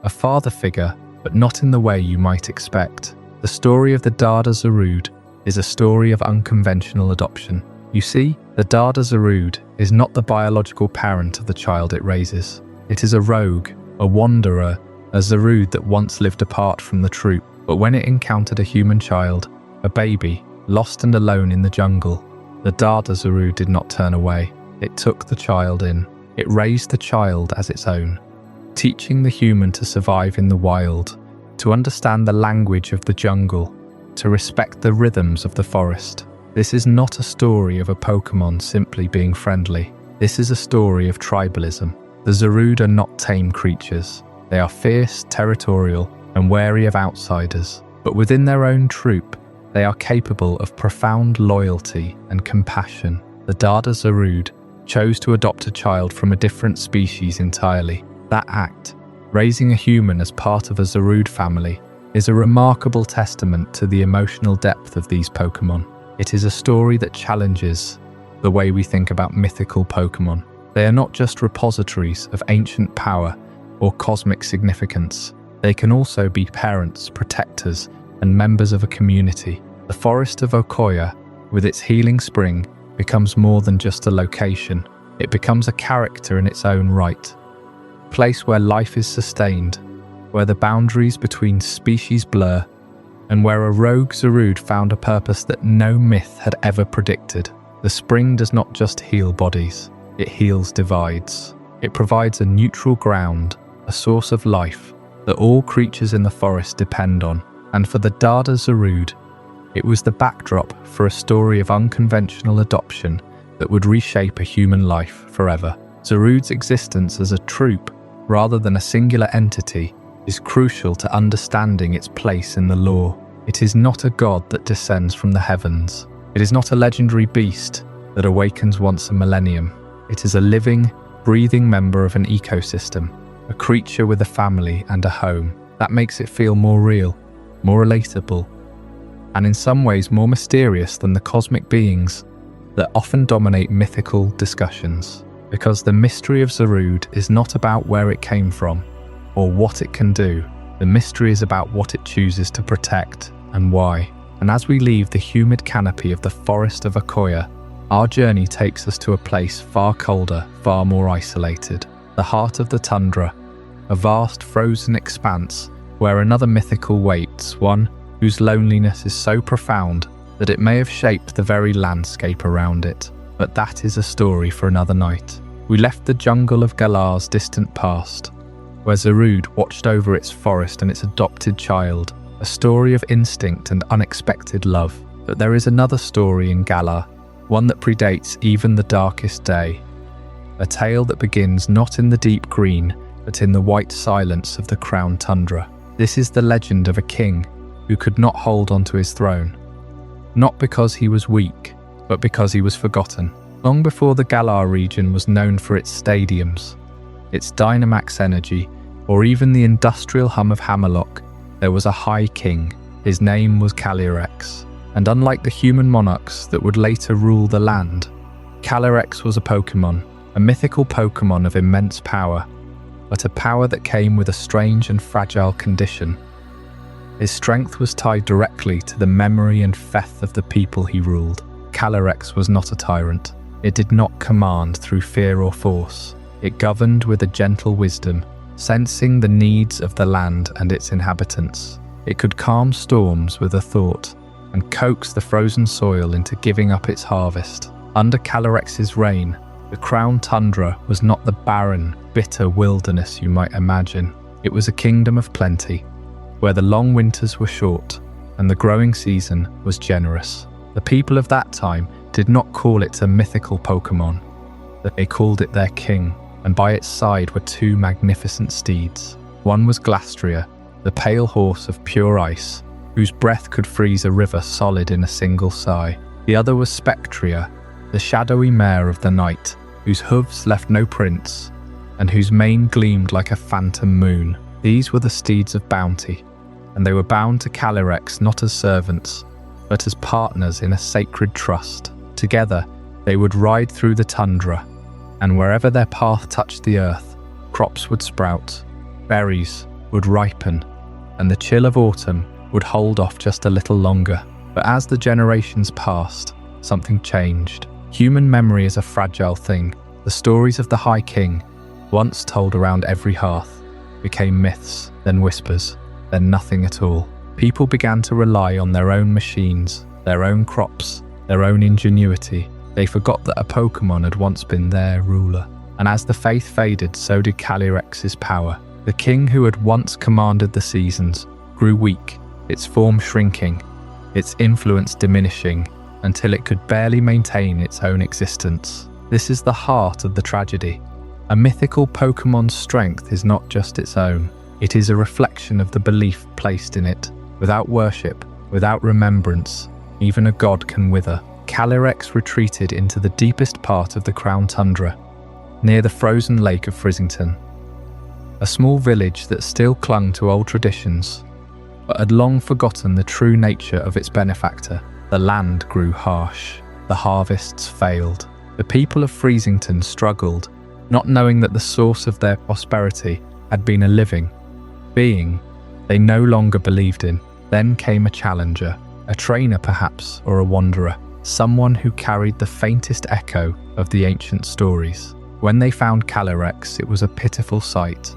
A father figure, but not in the way you might expect. The story of the Dada Zarude is a story of unconventional adoption. You see, the Dada Zarude is not the biological parent of the child it raises. It is a rogue, a wanderer, a Zarude that once lived apart from the troop, but when it encountered a human child, a baby, lost and alone in the jungle, the Dada Zarude did not turn away. It took the child in. It raised the child as its own, teaching the human to survive in the wild, to understand the language of the jungle, to respect the rhythms of the forest. This is not a story of a Pokémon simply being friendly. This is a story of tribalism. The Zarude are not tame creatures. They are fierce, territorial, and wary of outsiders. But within their own troop, they are capable of profound loyalty and compassion. The Dada Zarude chose to adopt a child from a different species entirely. That act, raising a human as part of a Zarude family, is a remarkable testament to the emotional depth of these Pokémon. It is a story that challenges the way we think about mythical Pokémon. They are not just repositories of ancient power or cosmic significance. They can also be parents, protectors, and members of a community. The forest of Okoye, with its healing spring, becomes more than just a location. It becomes a character in its own right. A place where life is sustained, where the boundaries between species blur, and where a rogue Zarude found a purpose that no myth had ever predicted. The spring does not just heal bodies, it heals divides. It provides a neutral ground, a source of life that all creatures in the forest depend on. And for the Dada Zarude, it was the backdrop for a story of unconventional adoption that would reshape a human life forever. Zarude's existence as a troop, rather than a singular entity, is crucial to understanding its place in the lore. It is not a god that descends from the heavens. It is not a legendary beast that awakens once a millennium. It is a living, breathing member of an ecosystem, a creature with a family and a home. That makes it feel more real, more relatable, and in some ways more mysterious than the cosmic beings that often dominate mythical discussions. Because the mystery of Zarude is not about where it came from or what it can do. The mystery is about what it chooses to protect and why. And as we leave the humid canopy of the forest of Okoye, our journey takes us to a place far colder, far more isolated. The heart of the Tundra, a vast frozen expanse where another mythical waits, one whose loneliness is so profound that it may have shaped the very landscape around it. But that is a story for another night. We left the jungle of Galar's distant past, where Zarude watched over its forest and its adopted child, a story of instinct and unexpected love. But there is another story in Galar, one that predates even the darkest day. A tale that begins not in the deep green, but in the white silence of the crowned tundra. This is the legend of a king who could not hold onto his throne. Not because he was weak, but because he was forgotten. Long before the Galar region was known for its stadiums, its Dynamax energy, or even the industrial hum of Hammerlock, there was a high king. His name was Calyrex. And unlike the human monarchs that would later rule the land, Calyrex was a Pokémon, a mythical Pokémon of immense power, but a power that came with a strange and fragile condition. His strength was tied directly to the memory and faith of the people he ruled. Calyrex was not a tyrant. It did not command through fear or force. It governed with a gentle wisdom, sensing the needs of the land and its inhabitants. It could calm storms with a thought and coax the frozen soil into giving up its harvest. Under Calyrex's reign, the crowned tundra was not the barren, bitter wilderness you might imagine. It was a kingdom of plenty, where the long winters were short and the growing season was generous. The people of that time did not call it a mythical Pokémon. They called it their king, and by its side were two magnificent steeds. One was Glastria, the pale horse of pure ice, whose breath could freeze a river solid in a single sigh. The other was Spectria, the shadowy mare of the night, whose hooves left no prints, and whose mane gleamed like a phantom moon. These were the steeds of bounty, and they were bound to Calyrex not as servants, but as partners in a sacred trust. Together, they would ride through the tundra, and wherever their path touched the earth, crops would sprout, berries would ripen, and the chill of autumn would hold off just a little longer. But as the generations passed, something changed. Human memory is a fragile thing. The stories of the High King, once told around every hearth, became myths, then whispers, then nothing at all. People began to rely on their own machines, their own crops, their own ingenuity. They forgot that a Pokémon had once been their ruler. And as the faith faded, so did Calyrex's power. The king who had once commanded the seasons grew weak, its form shrinking, its influence diminishing, until it could barely maintain its own existence. This is the heart of the tragedy. A mythical Pokémon's strength is not just its own. It is a reflection of the belief placed in it. Without worship, without remembrance, even a god can wither. Calyrex retreated into the deepest part of the crowned tundra, near the frozen lake of Frizzington, a small village that still clung to old traditions, but had long forgotten the true nature of its benefactor. The land grew harsh, the harvests failed. The people of Frizzington struggled, not knowing that the source of their prosperity had been a living being they no longer believed in. Then came a challenger, a trainer perhaps, or a wanderer, someone who carried the faintest echo of the ancient stories. When they found Calyrex, it was a pitiful sight.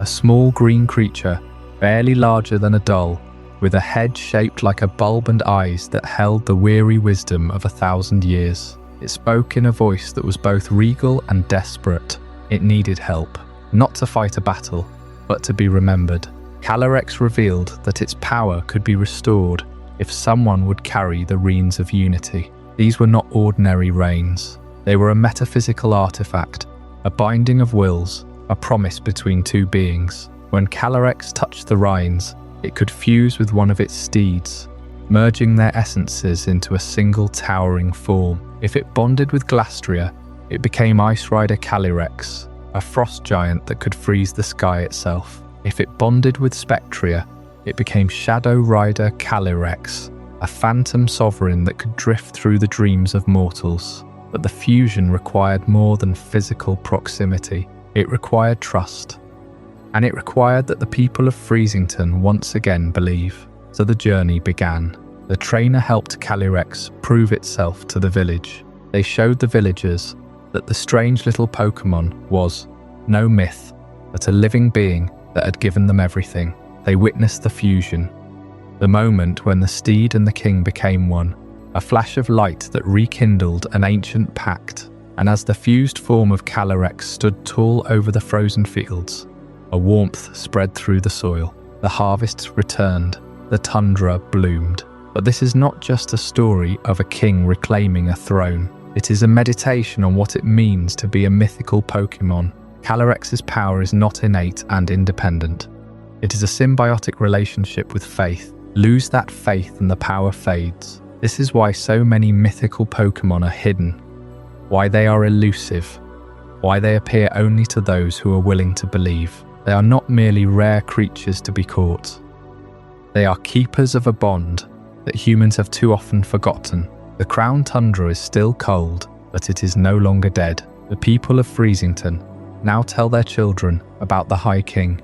A small green creature, barely larger than a doll, with a head shaped like a bulb and eyes that held the weary wisdom of 1,000 years. It spoke in a voice that was both regal and desperate. It needed help, not to fight a battle, but to be remembered. Calyrex revealed that its power could be restored if someone would carry the reins of unity. These were not ordinary reins. They were a metaphysical artifact, a binding of wills, a promise between two beings. When Calyrex touched the reins, it could fuse with one of its steeds, merging their essences into a single towering form. If it bonded with Glastria, it became Ice Rider Calyrex, a frost giant that could freeze the sky itself. If it bonded with Spectria, it became Shadow Rider Calyrex, a phantom sovereign that could drift through the dreams of mortals. But the fusion required more than physical proximity. It required trust. And it required that the people of Freezington once again believe. So the journey began. The trainer helped Calyrex prove itself to the village. They showed the villagers that the strange little Pokémon was no myth, but a living being that had given them everything. They witnessed the fusion, the moment when the steed and the king became one, a flash of light that rekindled an ancient pact. And as the fused form of Calyrex stood tall over the frozen fields, a warmth spread through the soil. The harvests returned, the tundra bloomed. But this is not just a story of a king reclaiming a throne. It is a meditation on what it means to be a mythical Pokémon. Calyrex's power is not innate and independent. It is a symbiotic relationship with faith. Lose that faith and the power fades. This is why so many mythical Pokémon are hidden, why they are elusive, why they appear only to those who are willing to believe. They are not merely rare creatures to be caught. They are keepers of a bond that humans have too often forgotten. The Crown Tundra is still cold, but it is no longer dead. The people of Freezington now tell their children about the High King,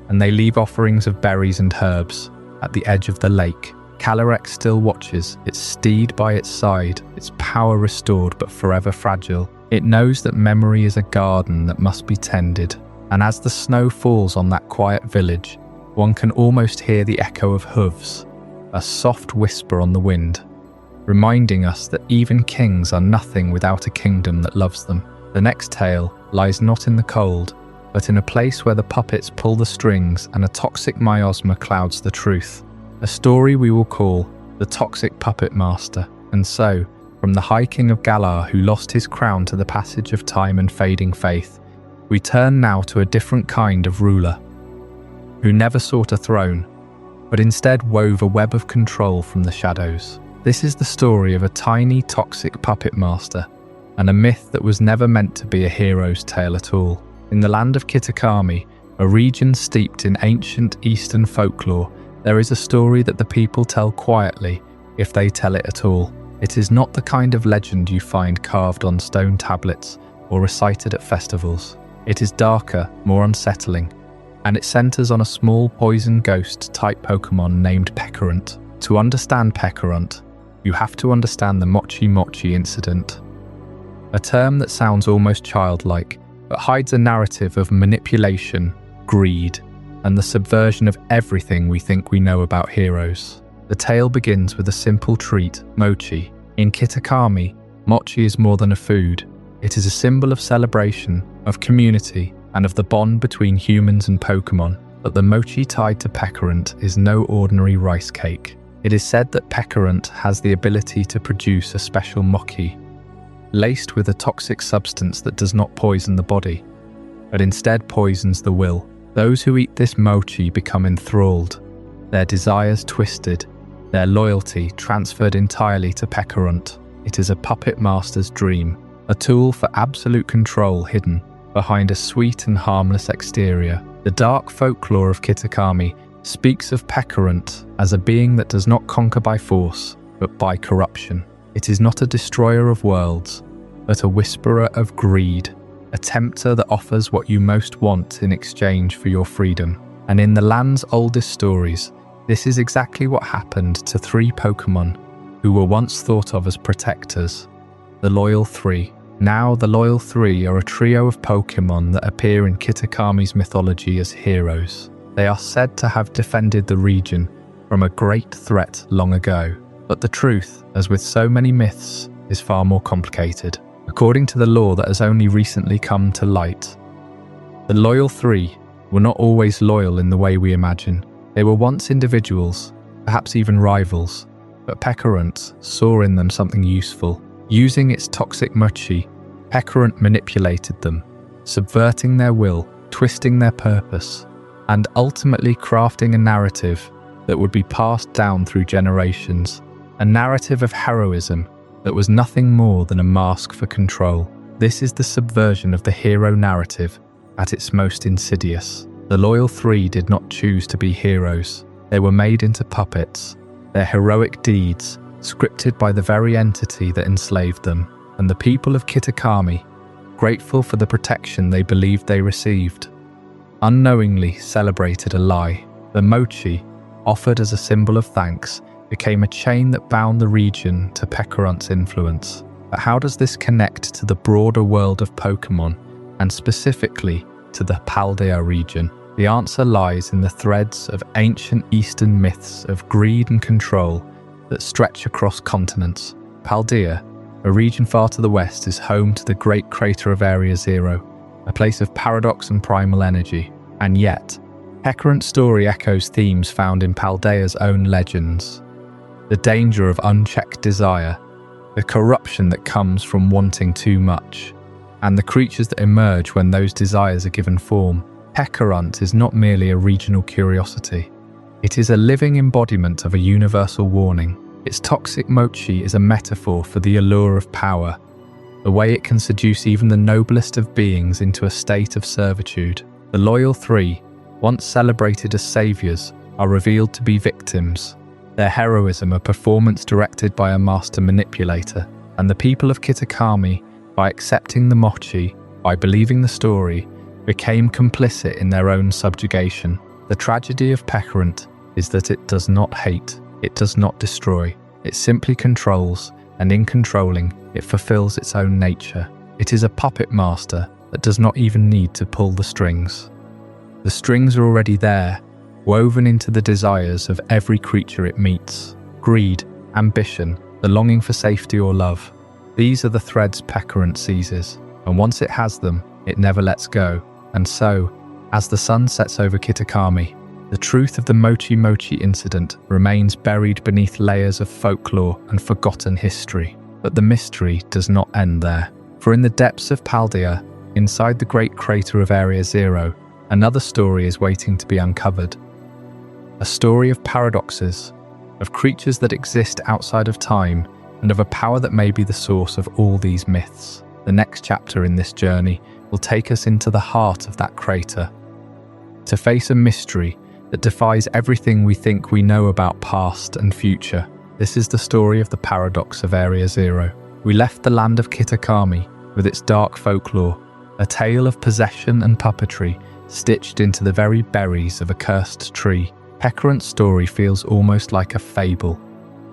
and they leave offerings of berries and herbs at the edge of the lake. Calyrex still watches, its steed by its side, its power restored but forever fragile. It knows that memory is a garden that must be tended, and as the snow falls on that quiet village, one can almost hear the echo of hooves, a soft whisper on the wind, reminding us that even kings are nothing without a kingdom that loves them. The next tale lies not in the cold, but in a place where the puppets pull the strings and a toxic miasma clouds the truth. A story we will call The Toxic Puppet Master. And so, from the High King of Galar who lost his crown to the passage of time and fading faith, we turn now to a different kind of ruler, who never sought a throne, but instead wove a web of control from the shadows. This is the story of a tiny toxic puppet master, and a myth that was never meant to be a hero's tale at all. In the land of Kitakami, a region steeped in ancient Eastern folklore, there is a story that the people tell quietly, if they tell it at all. It is not the kind of legend you find carved on stone tablets or recited at festivals. It is darker, more unsettling, and it centers on a small poison ghost-type Pokémon named Pecorant. To understand Pecorant, you have to understand the Mochi Mochi incident, a term that sounds almost childlike, but hides a narrative of manipulation, greed, and the subversion of everything we think we know about heroes. The tale begins with a simple treat, mochi. In Kitakami, mochi is more than a food. It is a symbol of celebration, of community, and of the bond between humans and Pokémon. But the mochi tied to Pecorant is no ordinary rice cake. It is said that Pecorant has the ability to produce a special mochi, laced with a toxic substance that does not poison the body, but instead poisons the will. Those who eat this mochi become enthralled, their desires twisted, their loyalty transferred entirely to Pecorant. It is a puppet master's dream, a tool for absolute control hidden behind a sweet and harmless exterior. The dark folklore of Kitakami speaks of Pecorant as a being that does not conquer by force, but by corruption. It is not a destroyer of worlds, but a whisperer of greed, a tempter that offers what you most want in exchange for your freedom. And in the land's oldest stories, This is exactly what happened to 3 Pokémon who were once thought of as protectors, the Loyal 3. Now, the Loyal 3 are a trio of Pokémon that appear in Kitakami's mythology as heroes. They are said to have defended the region from a great threat long ago. But the truth, as with so many myths, is far more complicated. According to the lore that has only recently come to light, the Loyal 3 were not always loyal in the way we imagine. They were once individuals, perhaps even rivals, but Pecharunt saw in them something useful. Using its toxic mochi, Pecharunt manipulated them, subverting their will, twisting their purpose, and ultimately crafting a narrative that would be passed down through generations. A narrative of heroism that was nothing more than a mask for control. This is the subversion of the hero narrative at its most insidious. The Loyal 3 did not choose to be heroes. They were made into puppets, their heroic deeds scripted by the very entity that enslaved them. And the people of Kitakami, grateful for the protection they believed they received, unknowingly celebrated a lie. The mochi, offered as a symbol of thanks, became a chain that bound the region to Pecharunt's influence. But how does this connect to the broader world of Pokémon, and specifically to the Paldea region? The answer lies in the threads of ancient Eastern myths of greed and control that stretch across continents. Paldea, a region far to the west, is home to the great crater of Area Zero, a place of paradox and primal energy. And yet, Pecharunt's story echoes themes found in Paldea's own legends. The danger of unchecked desire, the corruption that comes from wanting too much, and the creatures that emerge when those desires are given form. Pecharunt is not merely a regional curiosity. It is a living embodiment of a universal warning. Its toxic mochi is a metaphor for the allure of power, the way it can seduce even the noblest of beings into a state of servitude. The Loyal 3, once celebrated as saviors, are revealed to be victims. Their heroism a performance directed by a master manipulator, and the people of Kitakami, by accepting the mochi, by believing the story, became complicit in their own subjugation. The tragedy of Pecharunt is that it does not hate, it does not destroy, it simply controls, and in controlling, it fulfills its own nature. It is a puppet master that does not even need to pull the strings. The strings are already there, woven into the desires of every creature it meets. Greed, ambition, the longing for safety or love. These are the threads Pecharunt seizes, and once it has them, it never lets go. And so, as the sun sets over Kitakami, the truth of the Mochi Mochi incident remains buried beneath layers of folklore and forgotten history. But the mystery does not end there. For in the depths of Paldea, inside the great crater of Area Zero, another story is waiting to be uncovered. A story of paradoxes, of creatures that exist outside of time, and of a power that may be the source of all these myths. The next chapter in this journey will take us into the heart of that crater, to face a mystery that defies everything we think we know about past and future. This is the story of the paradox of Area Zero. We left the land of Kitakami with its dark folklore, a tale of possession and puppetry stitched into the very berries of a cursed tree. Pecharunt's story feels almost like a fable,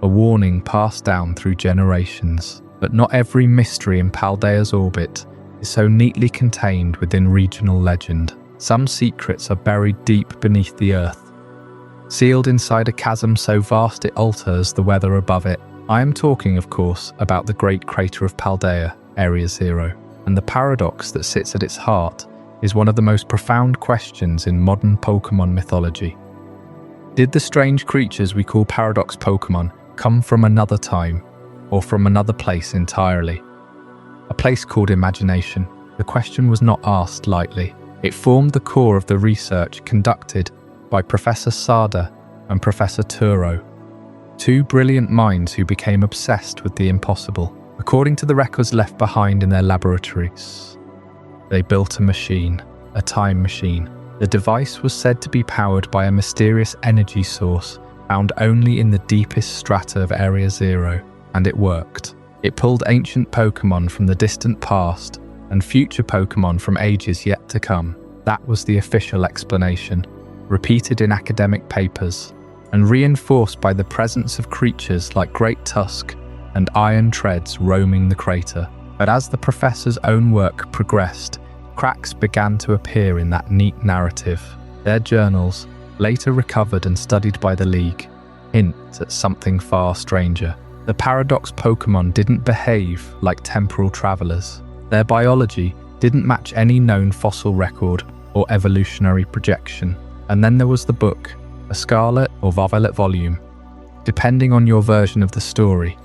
a warning passed down through generations. But not every mystery in Paldea's orbit is so neatly contained within regional legend. Some secrets are buried deep beneath the earth, sealed inside a chasm so vast it alters the weather above it. I am talking, of course, about the great crater of Paldea, Area Zero, and the paradox that sits at its heart is one of the most profound questions in modern Pokémon mythology. Did the strange creatures we call paradox Pokémon come from another time, or from another place entirely? A place called imagination. The question was not asked lightly. It formed the core of the research conducted by Professor Sada and Professor Turo, two brilliant minds who became obsessed with the impossible. According to the records left behind in their laboratories, they built a machine, a time machine. The device was said to be powered by a mysterious energy source found only in the deepest strata of Area Zero, and it worked. It pulled ancient Pokémon from the distant past and future Pokémon from ages yet to come. That was the official explanation, repeated in academic papers, and reinforced by the presence of creatures like Great Tusk and Iron Treads roaming the crater. But as the professor's own work progressed, cracks began to appear in that neat narrative. Their journals, later recovered and studied by the League, hint at something far stranger. The Paradox Pokémon didn't behave like temporal travelers. Their biology didn't match any known fossil record or evolutionary projection. And then there was the book, a scarlet or violet volume, depending on your version of the story,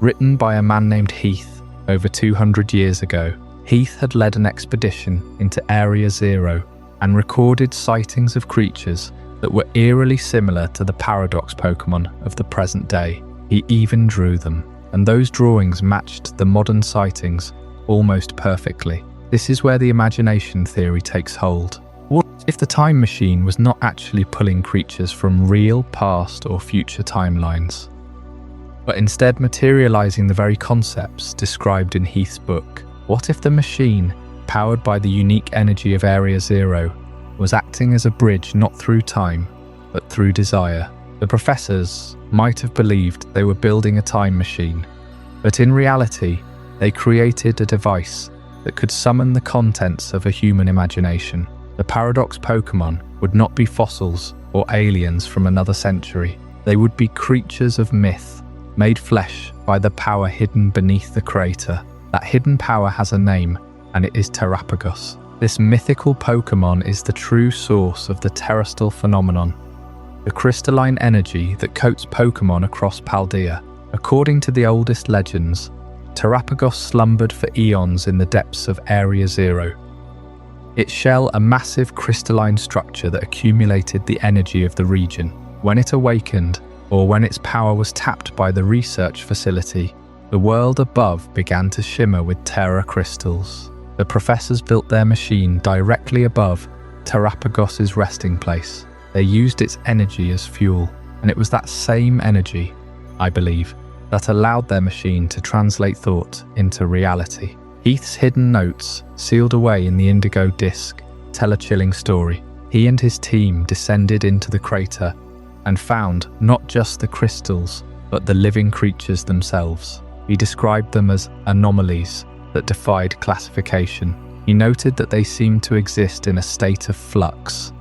written by a man named Heath over 200 years ago. Heath had led an expedition into Area Zero and recorded sightings of creatures that were eerily similar to the Paradox Pokémon of the present day. He even drew them, and those drawings matched the modern sightings almost perfectly. This is where the imagination theory takes hold. What if the time machine was not actually pulling creatures from real past or future timelines, but instead materializing the very concepts described in Heath's book? What if the machine, powered by the unique energy of Area Zero, was acting as a bridge not through time, but through desire? The professors might have believed they were building a time machine, but in reality, they created a device that could summon the contents of a human imagination. The Paradox Pokémon would not be fossils or aliens from another century. They would be creatures of myth, made flesh by the power hidden beneath the crater. That hidden power has a name, and it is Terrapagos. This mythical Pokémon is the true source of the terrestrial phenomenon, the crystalline energy that coats Pokémon across Paldea. According to the oldest legends, Terrapagos slumbered for eons in the depths of Area Zero. Its shell a massive crystalline structure that accumulated the energy of the region. When it awakened, or when its power was tapped by the research facility, the world above began to shimmer with Terra crystals. The professors built their machine directly above Terrapagos's resting place. They used its energy as fuel, and it was that same energy, I believe, that allowed their machine to translate thought into reality. Heath's hidden notes, sealed away in the indigo disc, tell a chilling story. He and his team descended into the crater and found not just the crystals, but the living creatures themselves. He described them as anomalies that defied classification. He noted that they seemed to exist in a state of flux,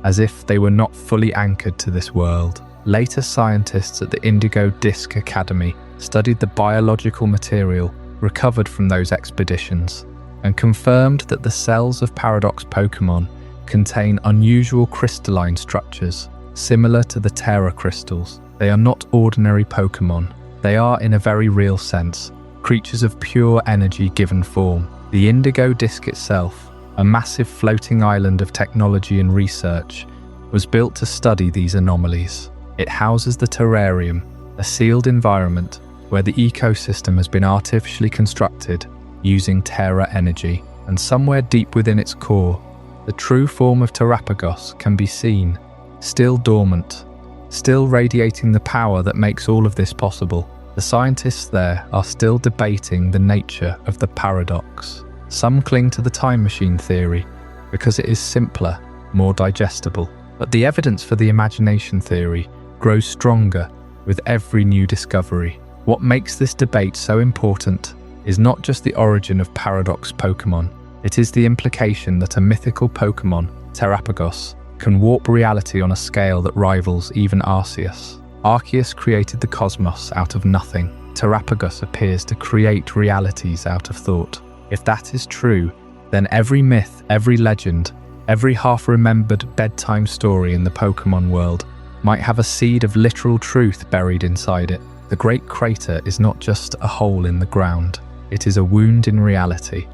as if they were not fully anchored to this world. Later scientists at the Indigo Disc Academy studied the biological material recovered from those expeditions and confirmed that the cells of Paradox Pokémon contain unusual crystalline structures similar to the Terra crystals. They are not ordinary Pokémon. They are, in a very real sense, creatures of pure energy given form. The Indigo Disc itself, a massive floating island of technology and research, was built to study these anomalies. It houses the terrarium, a sealed environment where the ecosystem has been artificially constructed using Terra energy, and somewhere deep within its core, the true form of Terrapagos can be seen, still dormant, still radiating the power that makes all of this possible. The scientists there are still debating the nature of the paradox. Some cling to the time machine theory because it is simpler, more digestible. But the evidence for the imagination theory grows stronger with every new discovery. What makes this debate so important is not just the origin of Paradox Pokémon, it is the implication that a mythical Pokémon, Terrapagos, can warp reality on a scale that rivals even Arceus. Arceus created the cosmos out of nothing. Terrapagos appears to create realities out of thought. If that is true, then every myth, every legend, every half-remembered bedtime story in the Pokémon world might have a seed of literal truth buried inside it. The Great Crater is not just a hole in the ground. It is a wound in reality,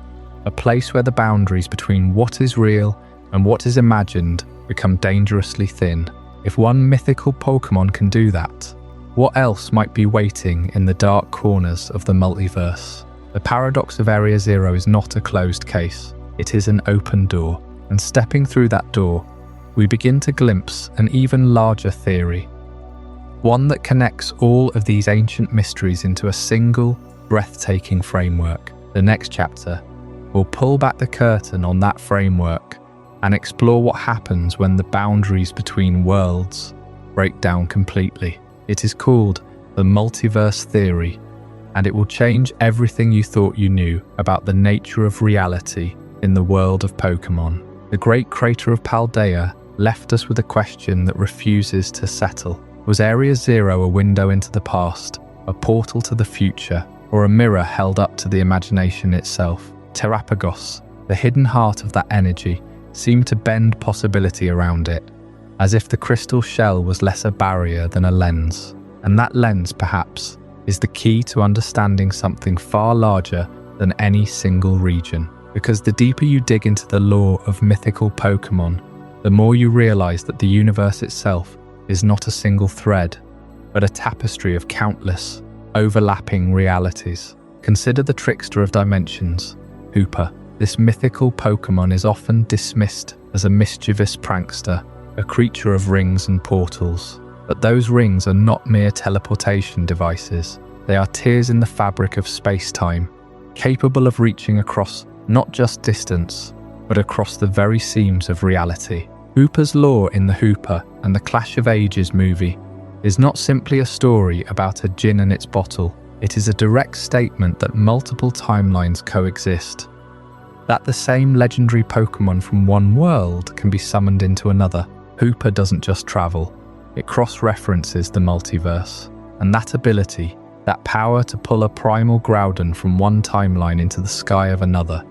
a place where the boundaries between what is real and what is imagined become dangerously thin. If one mythical Pokémon can do that, what else might be waiting in the dark corners of the multiverse? The paradox of Area Zero is not a closed case. It is an open door, and stepping through that door, we begin to glimpse an even larger theory, one that connects all of these ancient mysteries into a single, breathtaking framework. The next chapter will pull back the curtain on that framework and explore what happens when the boundaries between worlds, break down completely. It is called the Multiverse Theory, and it will change everything you thought you knew about the nature of reality in the world of Pokémon. The great crater of Paldea left us with a question that refuses to settle. Was Area Zero a window into the past, a portal to the future, or a mirror held up to the imagination itself? Terrapagos, the hidden heart of that energy, seemed to bend possibility around it, as if the crystal shell was less a barrier than a lens. And that lens, perhaps, is the key to understanding something far larger than any single region. Because the deeper you dig into the lore of mythical Pokémon, the more you realize that the universe itself is not a single thread, but a tapestry of countless, overlapping realities. Consider the trickster of dimensions, Hooper. This mythical Pokémon is often dismissed as a mischievous prankster, a creature of rings and portals. But those rings are not mere teleportation devices. They are tears in the fabric of space-time, capable of reaching across not just distance, but across the very seams of reality. Hooper's lore in the Hooper and the Clash of Ages movie is not simply a story about a djinn and its bottle. It is a direct statement that multiple timelines coexist, that the same legendary Pokémon from one world can be summoned into another. Hooper doesn't just travel, it cross-references the multiverse, and that ability, that power to pull a primal Groudon from one timeline into the sky of another,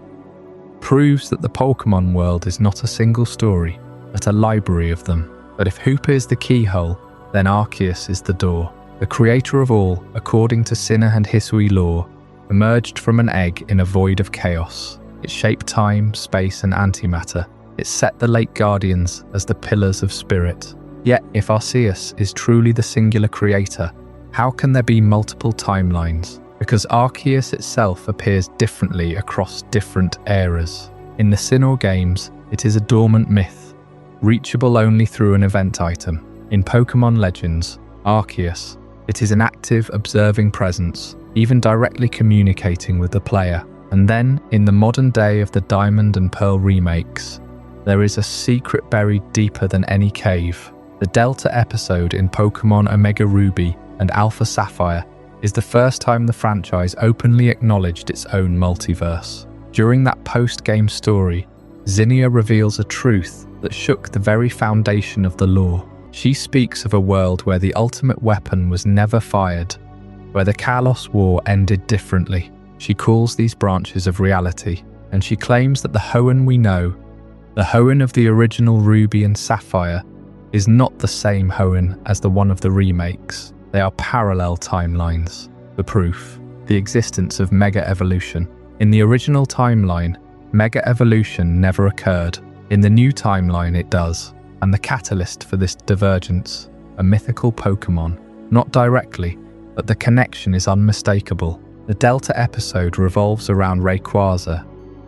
proves that the Pokémon world is not a single story, but a library of them. But if Hooper is the keyhole, then Arceus is the door. The creator of all, according to Sinnoh and Hisui lore, emerged from an egg in a void of chaos. It shaped time, space, and antimatter. It set the late Guardians as the pillars of spirit. Yet, if Arceus is truly the singular creator, how can there be multiple timelines? Because Arceus itself appears differently across different eras. In the Sinnoh games, it is a dormant myth, reachable only through an event item. In Pokémon Legends, Arceus, it is an active, observing presence, even directly communicating with the player. And then, in the modern day of the Diamond and Pearl remakes, there is a secret buried deeper than any cave. The Delta episode in Pokémon Omega Ruby and Alpha Sapphire is the first time the franchise openly acknowledged its own multiverse. During that post-game story, Zinnia reveals a truth that shook the very foundation of the lore. She speaks of a world where the ultimate weapon was never fired, where the Kalos War ended differently. She calls these branches of reality, and she claims that the Hoenn we know, the Hoenn of the original Ruby and Sapphire, is not the same Hoenn as the one of the remakes. They are parallel timelines. The proof: the existence of Mega Evolution. In the original timeline, Mega Evolution never occurred. In the new timeline it does, and the catalyst for this divergence, a mythical Pokémon. Not directly, but the connection is unmistakable. The Delta episode revolves around Rayquaza,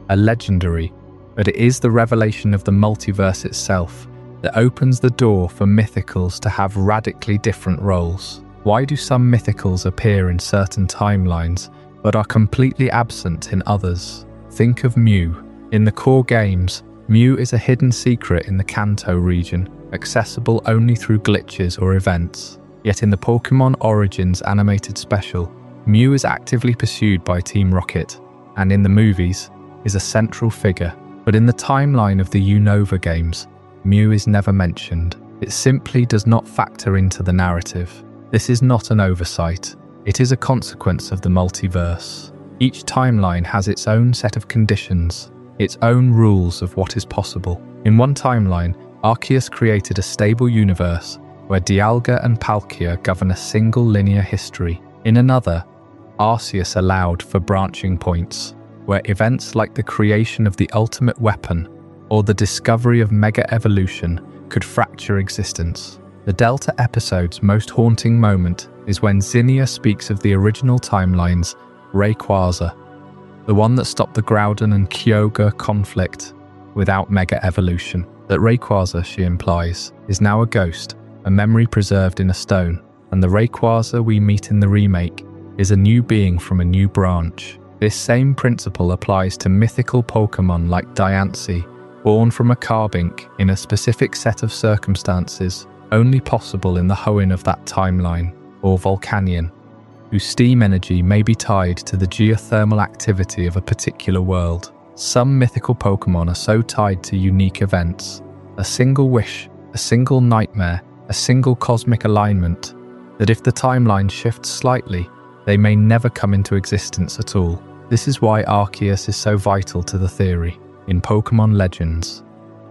a legendary, but it is the revelation of the multiverse itself that opens the door for mythicals to have radically different roles. Why do some mythicals appear in certain timelines, but are completely absent in others? Think of Mew. In the core games, Mew is a hidden secret in the Kanto region, accessible only through glitches or events. Yet in the Pokémon Origins animated special, Mew is actively pursued by Team Rocket, and in the movies, is a central figure. But in the timeline of the Unova games, Mew is never mentioned. It simply does not factor into the narrative. This is not an oversight. It is a consequence of the multiverse. Each timeline has its own set of conditions, its own rules of what is possible. In one timeline, Arceus created a stable universe where Dialga and Palkia govern a single linear history. In another, Arceus allowed for branching points, where events like the creation of the ultimate weapon or the discovery of Mega Evolution could fracture existence. The Delta episode's most haunting moment is when Zinnia speaks of the original timeline's Rayquaza, the one that stopped the Groudon and Kyogre conflict without Mega Evolution. That Rayquaza, she implies, is now a ghost, a memory preserved in a stone, and the Rayquaza we meet in the remake is a new being from a new branch. This same principle applies to mythical Pokémon like Diancie, born from a Carbink in a specific set of circumstances, only possible in the Hoenn of that timeline, or Volcanion, whose steam energy may be tied to the geothermal activity of a particular world. Some mythical Pokémon are so tied to unique events, a single wish, a single nightmare, a single cosmic alignment, that if the timeline shifts slightly, they may never come into existence at all. This is why Arceus is so vital to the theory. In Pokémon Legends,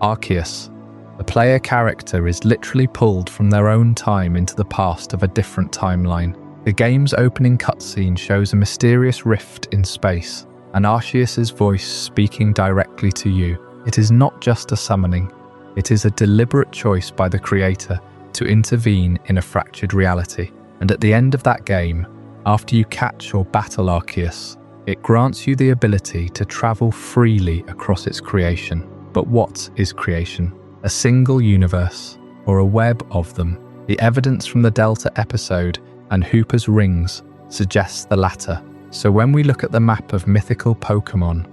Arceus, the player character, is literally pulled from their own time into the past of a different timeline. The game's opening cutscene shows a mysterious rift in space, and Arceus' voice speaking directly to you. It is not just a summoning, it is a deliberate choice by the creator to intervene in a fractured reality. And at the end of that game, after you catch or battle Arceus, it grants you the ability to travel freely across its creation. But what is creation? A single universe, or a web of them? The evidence from the Delta episode and Hooper's rings suggests the latter. So when we look at the map of mythical Pokémon,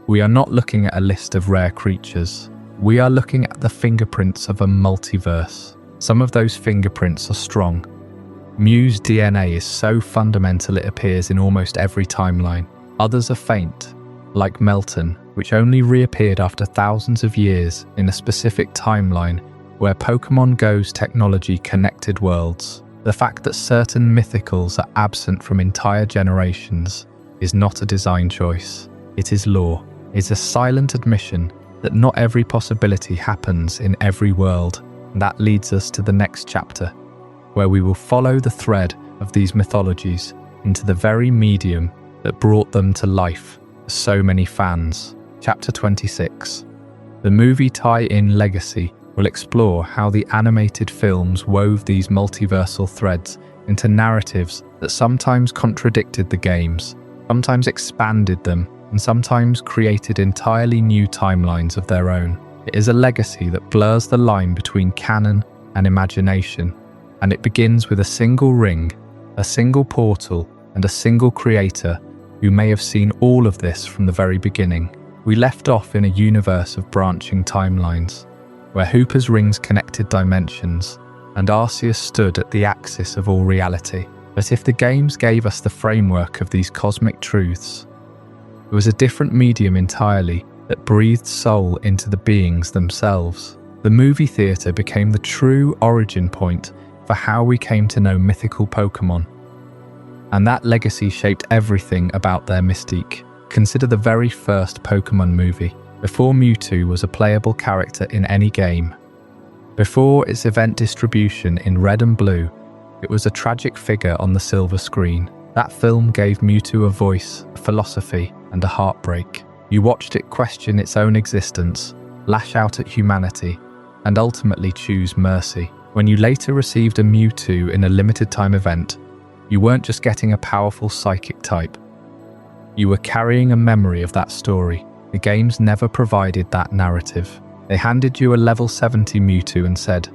we are not looking at a list of rare creatures. We are looking at the fingerprints of a multiverse. Some of those fingerprints are strong. Mew's DNA is so fundamental it appears in almost every timeline. Others are faint, like Melton, which only reappeared after thousands of years in a specific timeline where Pokémon Go's technology connected worlds. The fact that certain mythicals are absent from entire generations is not a design choice. It is law. It's a silent admission that not every possibility happens in every world. And that leads us to the next chapter, where we will follow the thread of these mythologies into the very medium that brought them to life for so many fans. Chapter 26. The movie tie-in Legacy will explore how the animated films wove these multiversal threads into narratives that sometimes contradicted the games, sometimes expanded them, and sometimes created entirely new timelines of their own. It is a legacy that blurs the line between canon and imagination, and it begins with a single ring, a single portal, and a single creator who may have seen all of this from the very beginning. We left off in a universe of branching timelines, where Hooper's rings connected dimensions, and Arceus stood at the axis of all reality. But if the games gave us the framework of these cosmic truths, it was a different medium entirely that breathed soul into the beings themselves. The movie theatre became the true origin point for how we came to know mythical Pokémon. And that legacy shaped everything about their mystique. Consider the very first Pokémon movie. Before Mewtwo was a playable character in any game, before its event distribution in red and blue, it was a tragic figure on the silver screen. That film gave Mewtwo a voice, a philosophy, and a heartbreak. You watched it question its own existence, lash out at humanity, and ultimately choose mercy. When you later received a Mewtwo in a limited time event, you weren't just getting a powerful psychic type. You were carrying a memory of that story. The games never provided that narrative. They handed you a level 70 Mewtwo and said,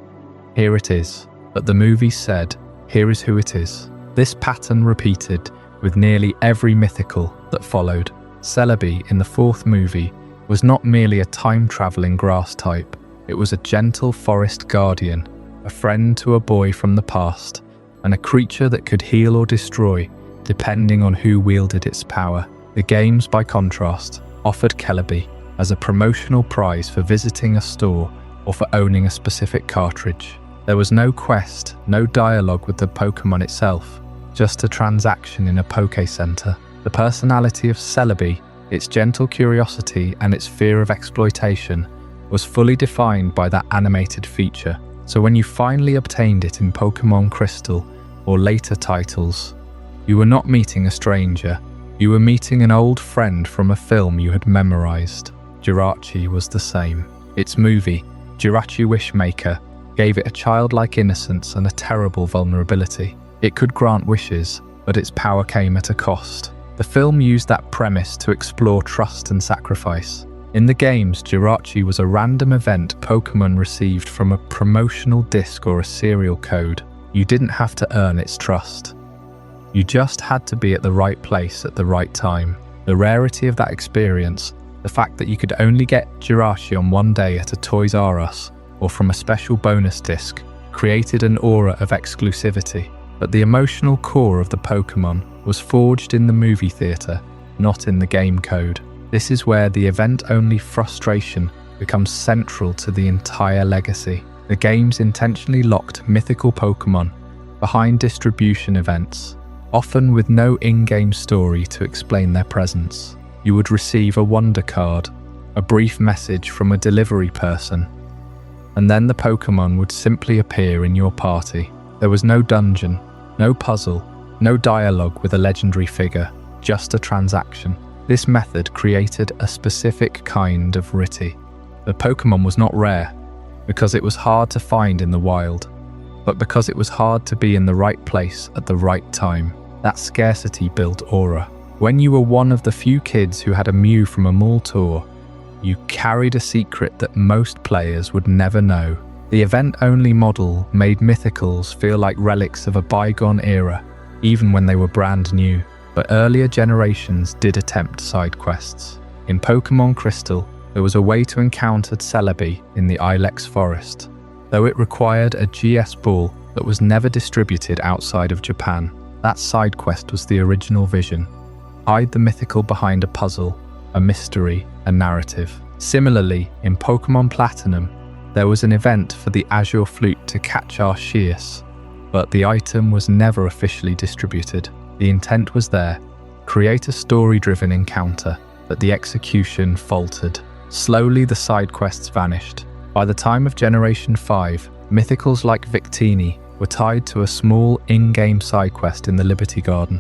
"Here it is." But the movie said, "Here is who it is." This pattern repeated with nearly every mythical that followed. Celebi in the fourth movie was not merely a time-traveling grass type. It was a gentle forest guardian, a friend to a boy from the past, and a creature that could heal or destroy depending on who wielded its power. The games, by contrast, offered Celebi as a promotional prize for visiting a store or for owning a specific cartridge. There was no quest, no dialogue with the Pokémon itself, just a transaction in a Poké Center. The personality of Celebi, its gentle curiosity and its fear of exploitation, was fully defined by that animated feature. So when you finally obtained it in Pokémon Crystal or later titles, you were not meeting a stranger. You were meeting an old friend from a film you had memorized. Jirachi was the same. Its movie, Jirachi Wishmaker, gave it a childlike innocence and a terrible vulnerability. It could grant wishes, but its power came at a cost. The film used that premise to explore trust and sacrifice. In the games, Jirachi was a random event Pokémon received from a promotional disc or a serial code. You didn't have to earn its trust. You just had to be at the right place at the right time. The rarity of that experience, the fact that you could only get Jirachi on one day at a Toys R Us or from a special bonus disc, created an aura of exclusivity. But the emotional core of the Pokémon was forged in the movie theatre, not in the game code. This is where the event-only frustration becomes central to the entire legacy. The games intentionally locked mythical Pokémon behind distribution events, often with no in-game story to explain their presence. You would receive a wonder card, a brief message from a delivery person, and then the Pokémon would simply appear in your party. There was no dungeon, no puzzle, no dialogue with a legendary figure, just a transaction. This method created a specific kind of rarity. The Pokémon was not rare because it was hard to find in the wild, but because it was hard to be in the right place at the right time. That scarcity built aura. When you were one of the few kids who had a Mew from a mall tour, you carried a secret that most players would never know. The event-only model made mythicals feel like relics of a bygone era, even when they were brand new. But earlier generations did attempt side quests. In Pokémon Crystal, there was a way to encounter Celebi in the Ilex Forest, though it required a GS ball that was never distributed outside of Japan. That side quest was the original vision. Hide the mythical behind a puzzle, a mystery, a narrative. Similarly, in Pokémon Platinum, there was an event for the Azure Flute to catch Arceus, but the item was never officially distributed. The intent was there, create a story-driven encounter, but the execution faltered. Slowly the side quests vanished. By the time of Generation 5, mythicals like Victini were tied to a small in-game side quest in the Liberty Garden,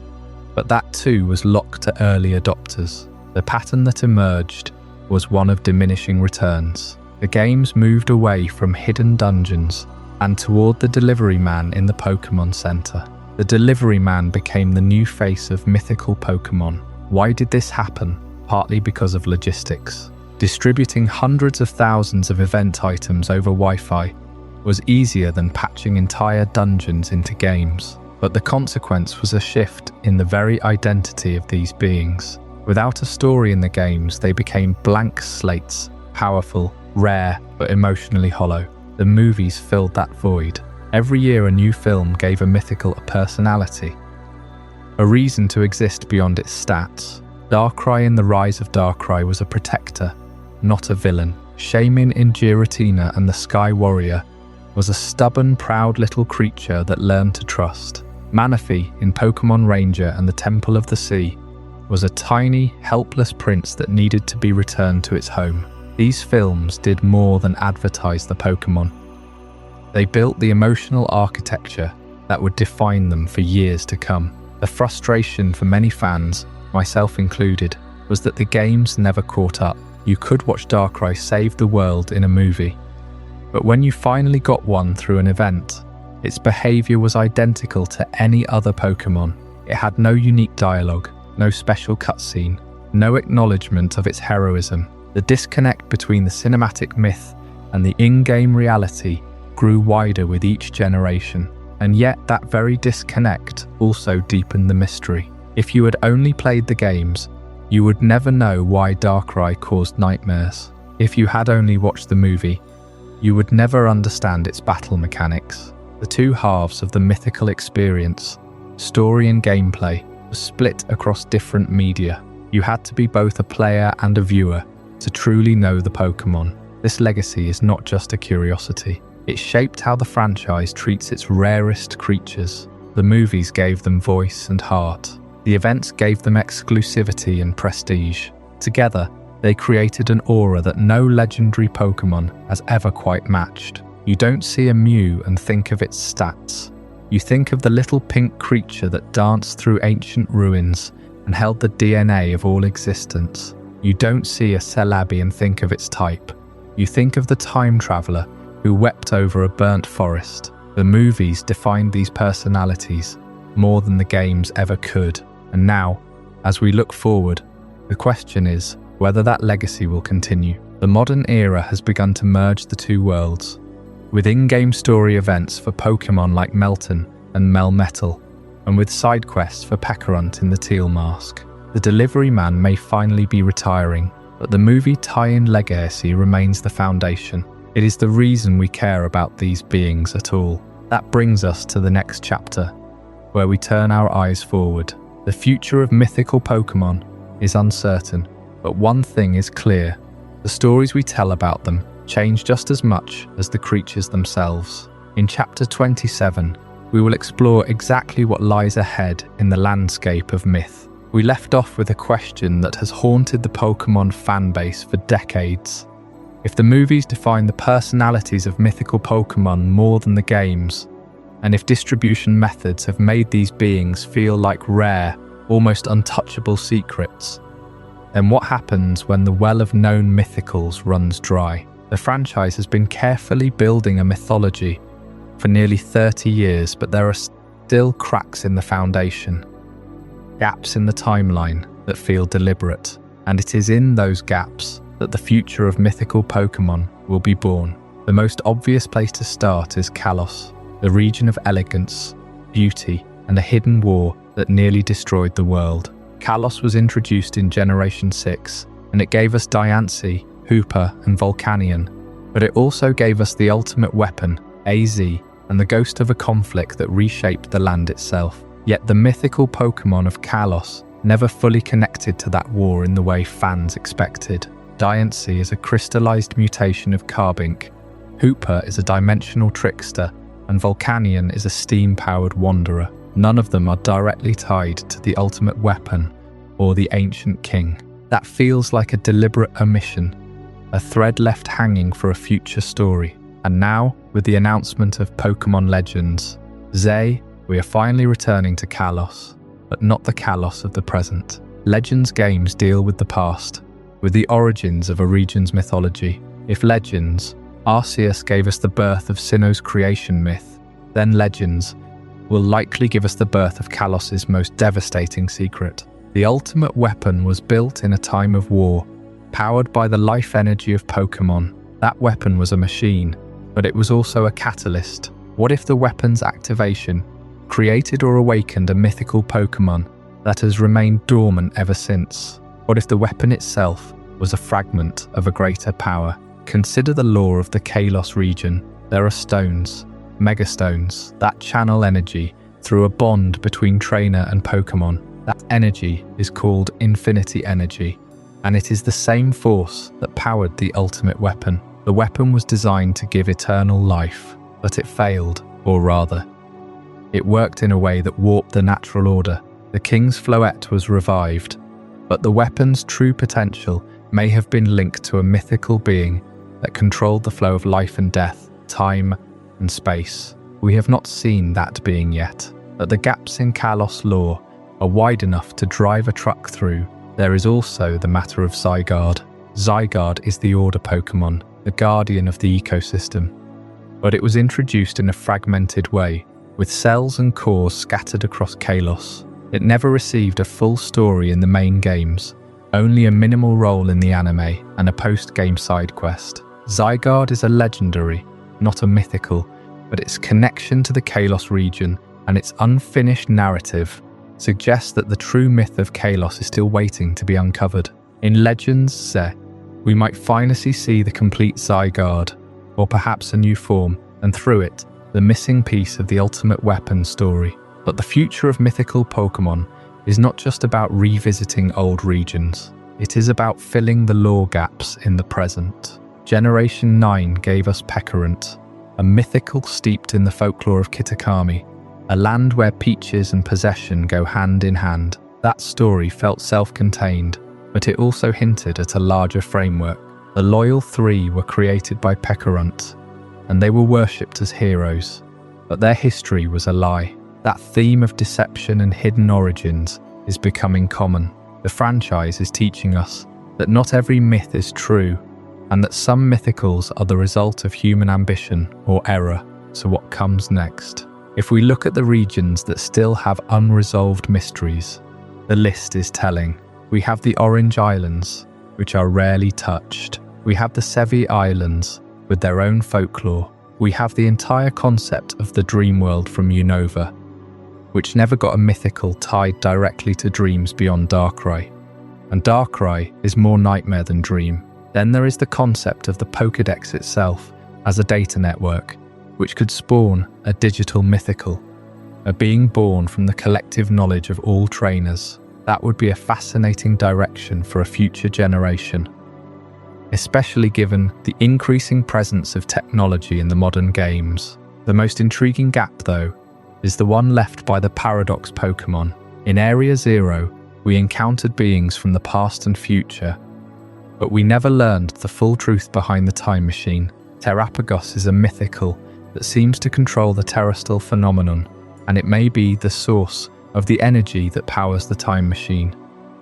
but that too was locked to early adopters. The pattern that emerged was one of diminishing returns. The games moved away from hidden dungeons and toward the delivery man in the Pokémon Center. The delivery man became the new face of mythical Pokémon. Why did this happen? Partly because of logistics. Distributing hundreds of thousands of event items over Wi-Fi was easier than patching entire dungeons into games. But the consequence was a shift in the very identity of these beings. Without a story in the games, they became blank slates, powerful, rare, but emotionally hollow. The movies filled that void. Every year a new film gave a mythical a personality, a reason to exist beyond its stats. Darkrai in The Rise of Darkrai was a protector, not a villain. Shaman in Giratina and the Sky Warrior was a stubborn, proud little creature that learned to trust. Manaphy in Pokémon Ranger and the Temple of the Sea was a tiny, helpless prince that needed to be returned to its home. These films did more than advertise the Pokémon. They built the emotional architecture that would define them for years to come. The frustration for many fans, myself included, was that the games never caught up. You could watch Darkrai save the world in a movie, but when you finally got one through an event, its behavior was identical to any other Pokémon. It had no unique dialogue, no special cutscene, no acknowledgement of its heroism. The disconnect between the cinematic myth and the in-game reality grew wider with each generation, and yet that very disconnect also deepened the mystery. If you had only played the games, you would never know why Darkrai caused nightmares. If you had only watched the movie, you would never understand its battle mechanics. The two halves of the mythical experience, story and gameplay, were split across different media. You had to be both a player and a viewer to truly know the Pokémon. This legacy is not just a curiosity. It shaped how the franchise treats its rarest creatures. The movies gave them voice and heart. The events gave them exclusivity and prestige. Together, they created an aura that no legendary Pokémon has ever quite matched. You don't see a Mew and think of its stats. You think of the little pink creature that danced through ancient ruins and held the DNA of all existence. You don't see a Celebi and think of its type. You think of the time traveler who wept over a burnt forest. The movies defined these personalities more than the games ever could. And now, as we look forward, the question is whether that legacy will continue. The modern era has begun to merge the two worlds, with in-game story events for Pokémon like Melton and Melmetal, and with side quests for Pekarunt in the Teal Mask. The delivery man may finally be retiring, but the movie tie-in legacy remains the foundation. It is the reason we care about these beings at all. That brings us to the next chapter, where we turn our eyes forward. The future of mythical Pokémon is uncertain, but one thing is clear. The stories we tell about them change just as much as the creatures themselves. In Chapter 27, we will explore exactly what lies ahead in the landscape of myth. We left off with a question that has haunted the Pokémon fanbase for decades. If the movies define the personalities of mythical Pokémon more than the games, and if distribution methods have made these beings feel like rare, almost untouchable secrets, then what happens when the well of known mythicals runs dry? The franchise has been carefully building a mythology for nearly 30 years, but there are still cracks in the foundation, gaps in the timeline that feel deliberate, and it is in those gaps that the future of mythical Pokémon will be born. The most obvious place to start is Kalos, the region of elegance, beauty, and a hidden war that nearly destroyed the world. Kalos was introduced in Generation 6, and it gave us Diancie, Hooper, and Volcanion, but it also gave us the ultimate weapon, AZ, and the ghost of a conflict that reshaped the land itself. Yet the mythical Pokémon of Kalos never fully connected to that war in the way fans expected. Diancie is a crystallized mutation of Carbink, Hooper is a dimensional trickster, and Volcanion is a steam-powered wanderer. None of them are directly tied to the ultimate weapon or the ancient king. That feels like a deliberate omission, a thread left hanging for a future story. And now, with the announcement of Pokémon Legends, we are finally returning to Kalos, but not the Kalos of the present. Legends games deal with the past, with the origins of a region's mythology. If Legends, Arceus gave us the birth of Sinnoh's creation myth, then Legends will likely give us the birth of Kalos's most devastating secret. The ultimate weapon was built in a time of war, powered by the life energy of Pokémon. That weapon was a machine, but it was also a catalyst. What if the weapon's activation created or awakened a mythical Pokémon that has remained dormant ever since? What if the weapon itself was a fragment of a greater power? Consider the lore of the Kalos region. There are stones, megastones, that channel energy through a bond between trainer and Pokémon. That energy is called Infinity Energy, and it is the same force that powered the ultimate weapon. The weapon was designed to give eternal life, but it failed, or rather, it worked in a way that warped the natural order. The King's Floette was revived, but the weapon's true potential may have been linked to a mythical being that controlled the flow of life and death, time and space. We have not seen that being yet, but the gaps in Kalos lore are wide enough to drive a truck through. There is also the matter of Zygarde. Zygarde is the Order Pokémon, the guardian of the ecosystem, but it was introduced in a fragmented way, with cells and cores scattered across Kalos. It never received a full story in the main games, only a minimal role in the anime and a post-game side quest. Zygarde is a legendary, not a mythical, but its connection to the Kalos region and its unfinished narrative suggests that the true myth of Kalos is still waiting to be uncovered. In Legends, we might finally see the complete Zygarde, or perhaps a new form, and through it, the missing piece of the ultimate weapon story. But the future of mythical Pokémon is not just about revisiting old regions. It is about filling the lore gaps in the present. Generation 9 gave us Pecorant, a mythical steeped in the folklore of Kitakami, a land where peaches and possession go hand in hand. That story felt self-contained, but it also hinted at a larger framework. The Loyal Three were created by Pecorant, and they were worshipped as heroes, but their history was a lie. That theme of deception and hidden origins is becoming common. The franchise is teaching us that not every myth is true, and that some mythicals are the result of human ambition or error. So what comes next? If we look at the regions that still have unresolved mysteries, the list is telling. We have the Orange Islands, which are rarely touched. We have the Sevi Islands, with their own folklore. We have the entire concept of the dream world from Unova, which never got a mythical tied directly to dreams beyond Darkrai. And Darkrai is more nightmare than dream. Then there is the concept of the Pokédex itself, as a data network, which could spawn a digital mythical, a being born from the collective knowledge of all trainers. That would be a fascinating direction for a future generation, especially given the increasing presence of technology in the modern games. The most intriguing gap, though, is the one left by the Paradox Pokémon. In Area 0, we encountered beings from the past and future, but we never learned the full truth behind the time machine. Terrapagos is a mythical that seems to control the terrestrial phenomenon, and it may be the source of the energy that powers the time machine,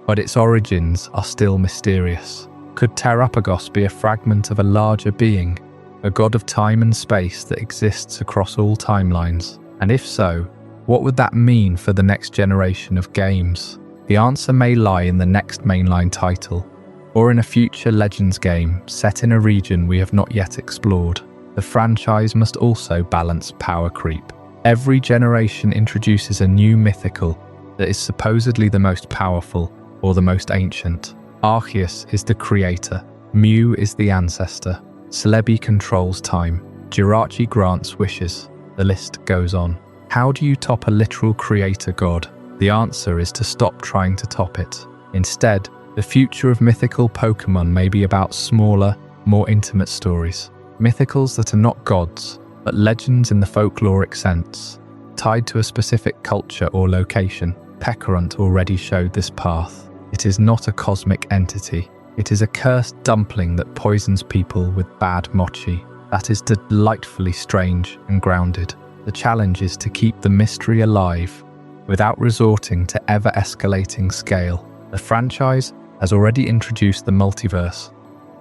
but its origins are still mysterious. Could Terrapagos be a fragment of a larger being, a god of time and space that exists across all timelines? And if so, what would that mean for the next generation of games? The answer may lie in the next mainline title, or in a future Legends game set in a region we have not yet explored. The franchise must also balance power creep. Every generation introduces a new mythical that is supposedly the most powerful or the most ancient. Arceus is the creator, Mew is the ancestor, Celebi controls time, Jirachi grants wishes. The list goes on. How do you top a literal creator god? The answer is to stop trying to top it. Instead, the future of mythical Pokémon may be about smaller, more intimate stories. Mythicals that are not gods, but legends in the folkloric sense, tied to a specific culture or location. Pekarunt already showed this path. It is not a cosmic entity. It is a cursed dumpling that poisons people with bad mochi. That is delightfully strange and grounded. The challenge is to keep the mystery alive without resorting to ever-escalating scale. The franchise has already introduced the multiverse,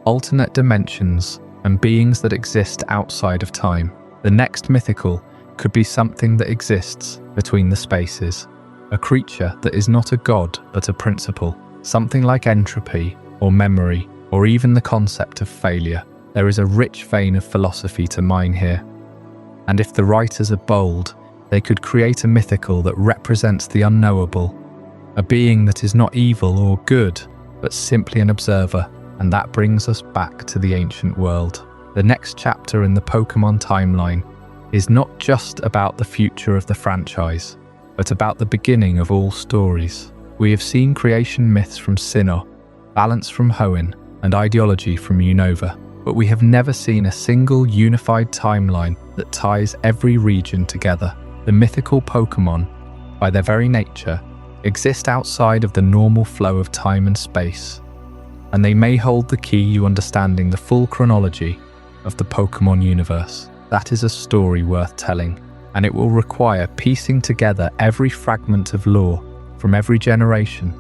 alternate dimensions, and beings that exist outside of time. The next mythical could be something that exists between the spaces, a creature that is not a god but a principle, something like entropy or memory or even the concept of failure. There is a rich vein of philosophy to mine here, and if the writers are bold, they could create a mythical that represents the unknowable, a being that is not evil or good but simply an observer. And that brings us back to the ancient world. The next chapter in the Pokémon timeline is not just about the future of the franchise, but about the beginning of all stories. We have seen creation myths from Sinnoh, balance from Hoenn, and ideology from Unova, but we have never seen a single unified timeline that ties every region together. The mythical Pokémon, by their very nature, exist outside of the normal flow of time and space, and they may hold the key to understanding the full chronology of the Pokémon universe. That is a story worth telling, and it will require piecing together every fragment of lore from every generation,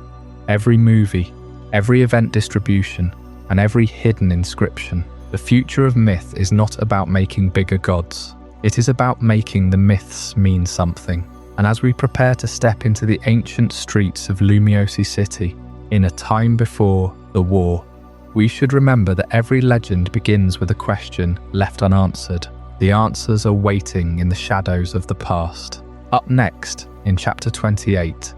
every movie, every event distribution, and every hidden inscription. The future of myth is not about making bigger gods. It is about making the myths mean something. And as we prepare to step into the ancient streets of Lumiosi City, in a time before the war, we should remember that every legend begins with a question left unanswered. The answers are waiting in the shadows of the past. Up next, in Chapter 28,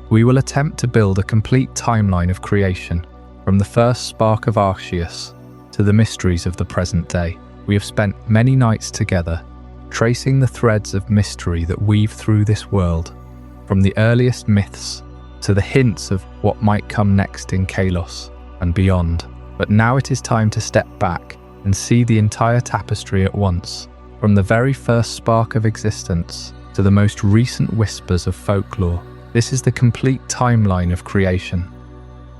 we will attempt to build a complete timeline of creation, from the first spark of Arceus to the mysteries of the present day. We have spent many nights together, tracing the threads of mystery that weave through this world, from the earliest myths to the hints of what might come next in Kalos and beyond. But now it is time to step back and see the entire tapestry at once, from the very first spark of existence to the most recent whispers of folklore. This is the complete timeline of creation,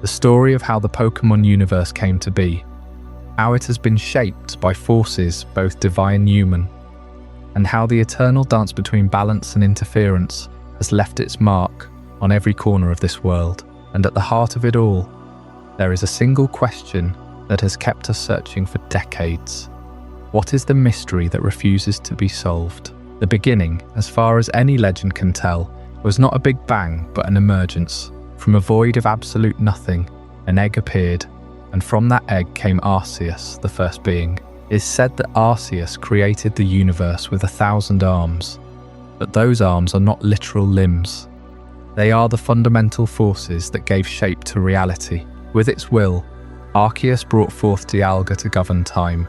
the story of how the Pokémon universe came to be, how it has been shaped by forces both divine and human, and how the eternal dance between balance and interference has left its mark on every corner of this world. And at the heart of it all, there is a single question that has kept us searching for decades. What is the mystery that refuses to be solved? The beginning, as far as any legend can tell, was not a big bang but an emergence. From a void of absolute nothing, an egg appeared, and from that egg came Arceus, the first being. It is said that Arceus created the universe with 1,000 arms, but those arms are not literal limbs. They are the fundamental forces that gave shape to reality. With its will, Arceus brought forth Dialga to govern time,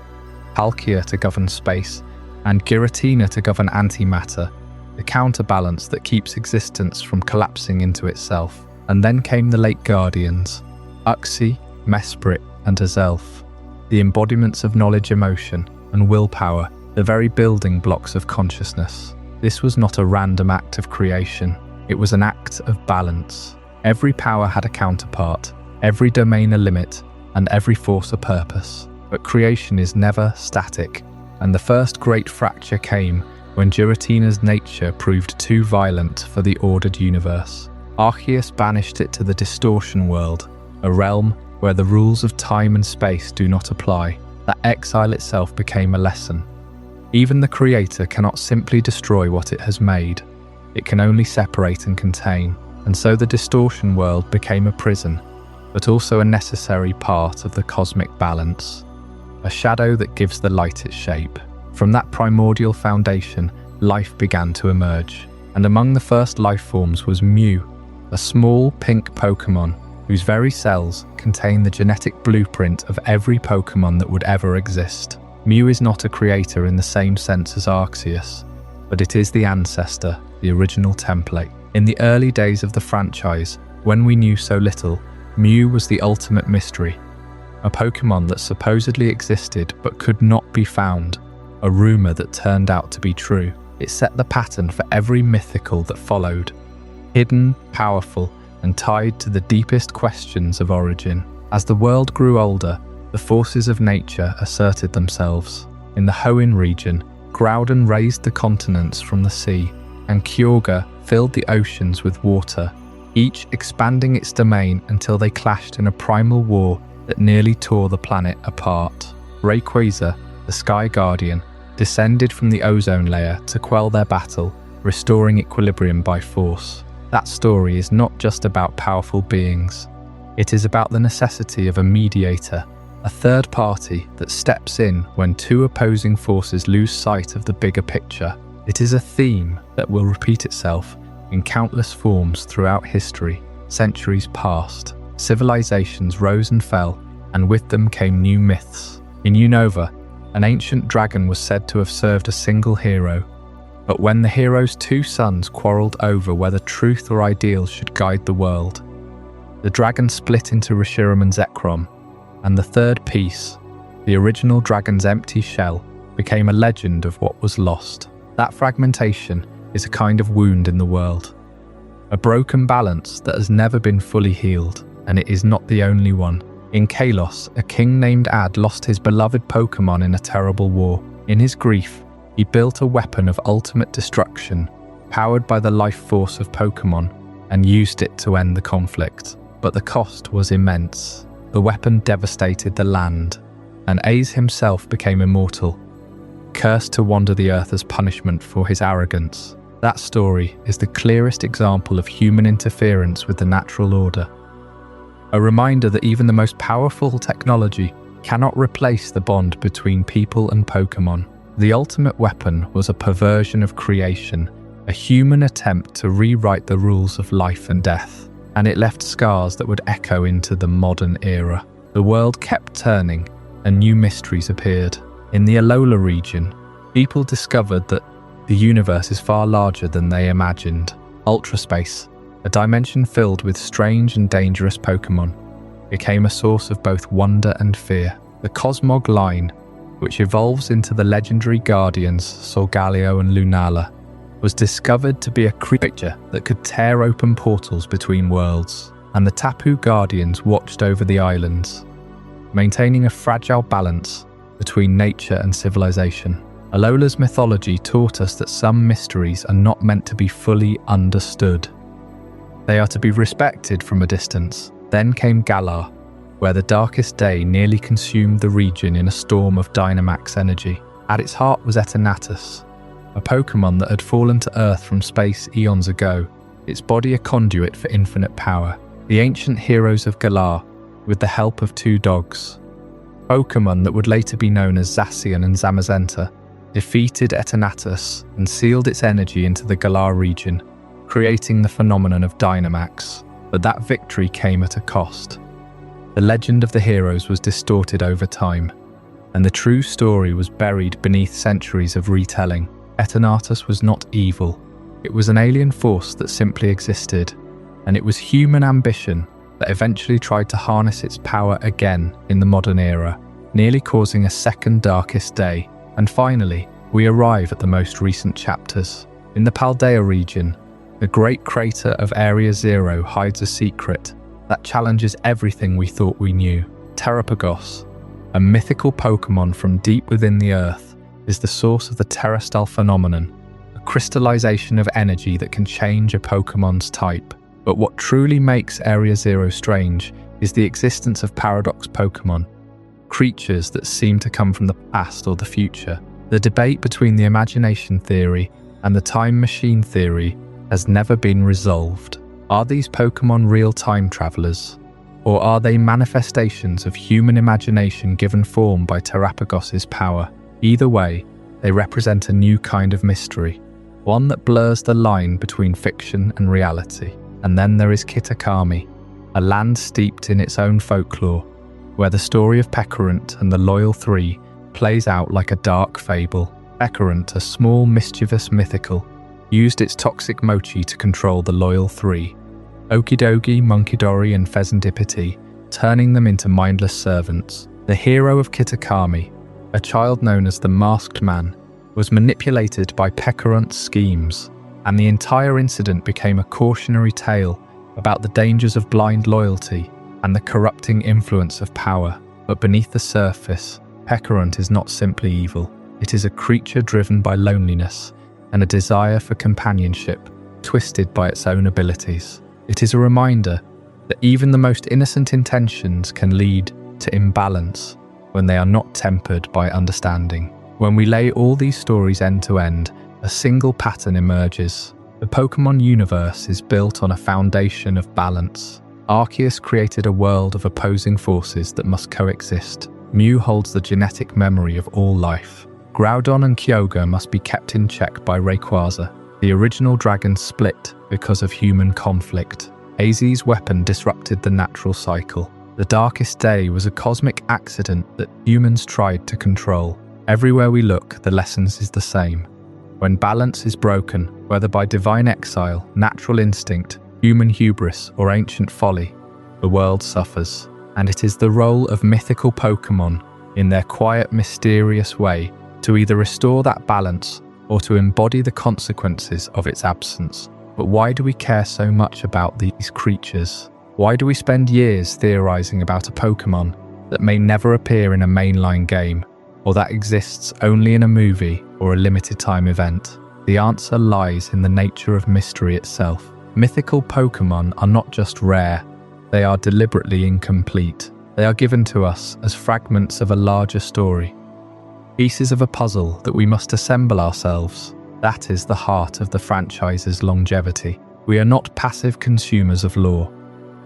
Palkia to govern space, and Giratina to govern antimatter, the counterbalance that keeps existence from collapsing into itself. And then came the late Guardians, Uxie, Mesprit, and Azelf, the embodiments of knowledge, emotion, and willpower, the very building blocks of consciousness. This was not a random act of creation, it was an act of balance. Every power had a counterpart, every domain a limit, and every force a purpose. But creation is never static, and the first great fracture came when Giratina's nature proved too violent for the ordered universe. Arceus banished it to the distortion world, a realm where the rules of time and space do not apply. That exile itself became a lesson. Even the creator cannot simply destroy what it has made. It can only separate and contain. And so the distortion world became a prison, but also a necessary part of the cosmic balance. A shadow that gives the light its shape. From that primordial foundation, life began to emerge. And among the first life forms was Mew, a small pink Pokémon whose very cells contain the genetic blueprint of every Pokémon that would ever exist. Mew is not a creator in the same sense as Arceus, but it is the ancestor, the original template. In the early days of the franchise, when we knew so little, Mew was the ultimate mystery. A Pokémon that supposedly existed but could not be found, a rumour that turned out to be true. It set the pattern for every mythical that followed. Hidden, powerful, and tied to the deepest questions of origin. As the world grew older, the forces of nature asserted themselves. In the Hoenn region, Groudon raised the continents from the sea, and Kyogre filled the oceans with water, each expanding its domain until they clashed in a primal war that nearly tore the planet apart. Rayquaza, the Sky Guardian, descended from the ozone layer to quell their battle, restoring equilibrium by force. That story is not just about powerful beings. It is about the necessity of a mediator, a third party that steps in when two opposing forces lose sight of the bigger picture. It is a theme that will repeat itself in countless forms throughout history. Centuries passed, civilizations rose and fell, and with them came new myths. In Unova, an ancient dragon was said to have served a single hero. But when the hero's two sons quarreled over whether truth or ideals should guide the world, the dragon split into Reshiram and Zekrom, and the third piece, the original dragon's empty shell, became a legend of what was lost. That fragmentation is a kind of wound in the world, a broken balance that has never been fully healed, and it is not the only one. In Kalos, a king named Ad lost his beloved Pokémon in a terrible war. In his grief, he built a weapon of ultimate destruction, powered by the life force of Pokémon, and used it to end the conflict. But the cost was immense. The weapon devastated the land, and Aze himself became immortal, cursed to wander the earth as punishment for his arrogance. That story is the clearest example of human interference with the natural order. A reminder that even the most powerful technology cannot replace the bond between people and Pokémon. The ultimate weapon was a perversion of creation, a human attempt to rewrite the rules of life and death, and it left scars that would echo into the modern era. The world kept turning, and new mysteries appeared. In the Alola region, people discovered that the universe is far larger than they imagined. Ultraspace, a dimension filled with strange and dangerous Pokémon, became a source of both wonder and fear. The Cosmog line, which evolves into the legendary guardians Solgaleo and Lunala, was discovered to be a creature that could tear open portals between worlds, and the Tapu Guardians watched over the islands, maintaining a fragile balance between nature and civilization. Alola's mythology taught us that some mysteries are not meant to be fully understood. They are to be respected from a distance. Then came Galar, where the darkest day nearly consumed the region in a storm of Dynamax energy. At its heart was Eternatus, a Pokémon that had fallen to Earth from space eons ago, its body a conduit for infinite power. The ancient heroes of Galar, with the help of two dogs, Pokémon that would later be known as Zacian and Zamazenta, defeated Eternatus and sealed its energy into the Galar region, creating the phenomenon of Dynamax. But that victory came at a cost. The legend of the heroes was distorted over time. and the true story was buried beneath centuries of retelling. Eternatus was not evil. It was an alien force that simply existed, and it was human ambition that eventually tried to harness its power again in the modern era, nearly causing a second darkest day. And finally, we arrive at the most recent chapters. In the Paldea region, the great crater of Area Zero hides a secret that challenges everything we thought we knew. Terrapagos, a mythical Pokémon from deep within the earth, is the source of the Terrastal phenomenon, a crystallization of energy that can change a Pokémon's type. But what truly makes Area Zero strange is the existence of paradox Pokémon, creatures that seem to come from the past or the future. The debate between the imagination theory and the time machine theory has never been resolved. Are these Pokémon real time travelers? Or are they manifestations of human imagination given form by Terrapagos's power? Either way, they represent a new kind of mystery, one that blurs the line between fiction and reality. And then there is Kitakami, a land steeped in its own folklore, where the story of Pecorant and the Loyal Three plays out like a dark fable. Pecorant, a small, mischievous mythical, used its toxic mochi to control the Loyal Three, Okidogi, Munkidori and Pheasantipiti, turning them into mindless servants. The hero of Kitakami, a child known as the Masked Man, was manipulated by Pecorant's schemes, and the entire incident became a cautionary tale about the dangers of blind loyalty and the corrupting influence of power. But beneath the surface, Pecorant is not simply evil. It is a creature driven by loneliness and a desire for companionship, twisted by its own abilities. It is a reminder that even the most innocent intentions can lead to imbalance when they are not tempered by understanding. When we lay all these stories end to end, a single pattern emerges. The Pokémon universe is built on a foundation of balance. Arceus created a world of opposing forces that must coexist. Mew holds the genetic memory of all life. Groudon and Kyogre must be kept in check by Rayquaza. The original dragons split because of human conflict. AZ's weapon disrupted the natural cycle. The darkest day was a cosmic accident that humans tried to control. Everywhere we look, the lesson is the same. When balance is broken, whether by divine exile, natural instinct, human hubris, or ancient folly, the world suffers. And it is the role of mythical Pokémon, in their quiet, mysterious way, to either restore that balance or to embody the consequences of its absence. But why do we care so much about these creatures? Why do we spend years theorizing about a Pokémon that may never appear in a mainline game, or that exists only in a movie or a limited time event? The answer lies in the nature of mystery itself. Mythical Pokémon are not just rare, they are deliberately incomplete. They are given to us as fragments of a larger story, pieces of a puzzle that we must assemble ourselves. That is the heart of the franchise's longevity. We are not passive consumers of lore.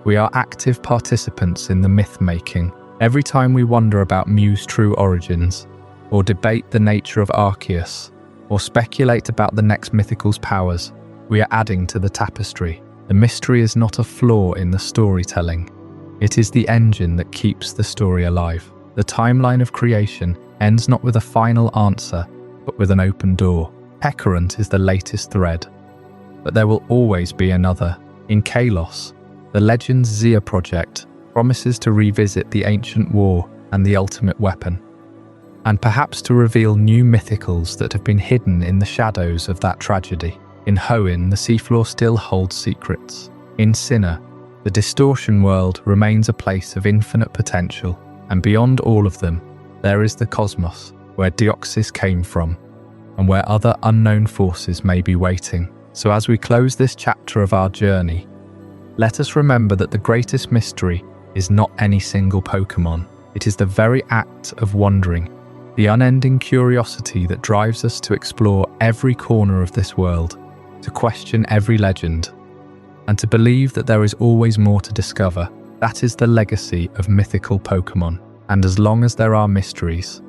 We are active participants in the myth-making. Every time we wonder about Mew's true origins, or debate the nature of Arceus, or speculate about the next mythical's powers, we are adding to the tapestry. The mystery is not a flaw in the storytelling. It is the engine that keeps the story alive. The timeline of creation ends not with a final answer, but with an open door. Pecorant is the latest thread, but there will always be another. In Kalos, the Legends Zia project promises to revisit the ancient war and the ultimate weapon, and perhaps to reveal new mythicals that have been hidden in the shadows of that tragedy. In Hoenn, the seafloor still holds secrets. In Sinnoh, the distortion world remains a place of infinite potential, and beyond all of them, there is the cosmos, where Deoxys came from, and where other unknown forces may be waiting. So as we close this chapter of our journey, let us remember that the greatest mystery is not any single Pokémon. It is the very act of wondering, the unending curiosity that drives us to explore every corner of this world, to question every legend, and to believe that there is always more to discover. That is the legacy of mythical Pokémon. And as long as there are mysteries,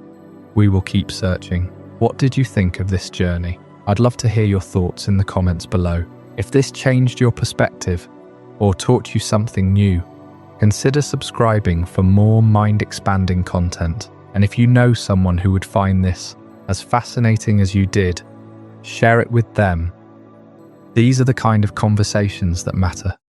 we will keep searching. What did you think of this journey? I'd love to hear your thoughts in the comments below. If this changed your perspective or taught you something new, consider subscribing for more mind-expanding content. And if you know someone who would find this as fascinating as you did, share it with them. These are the kind of conversations that matter.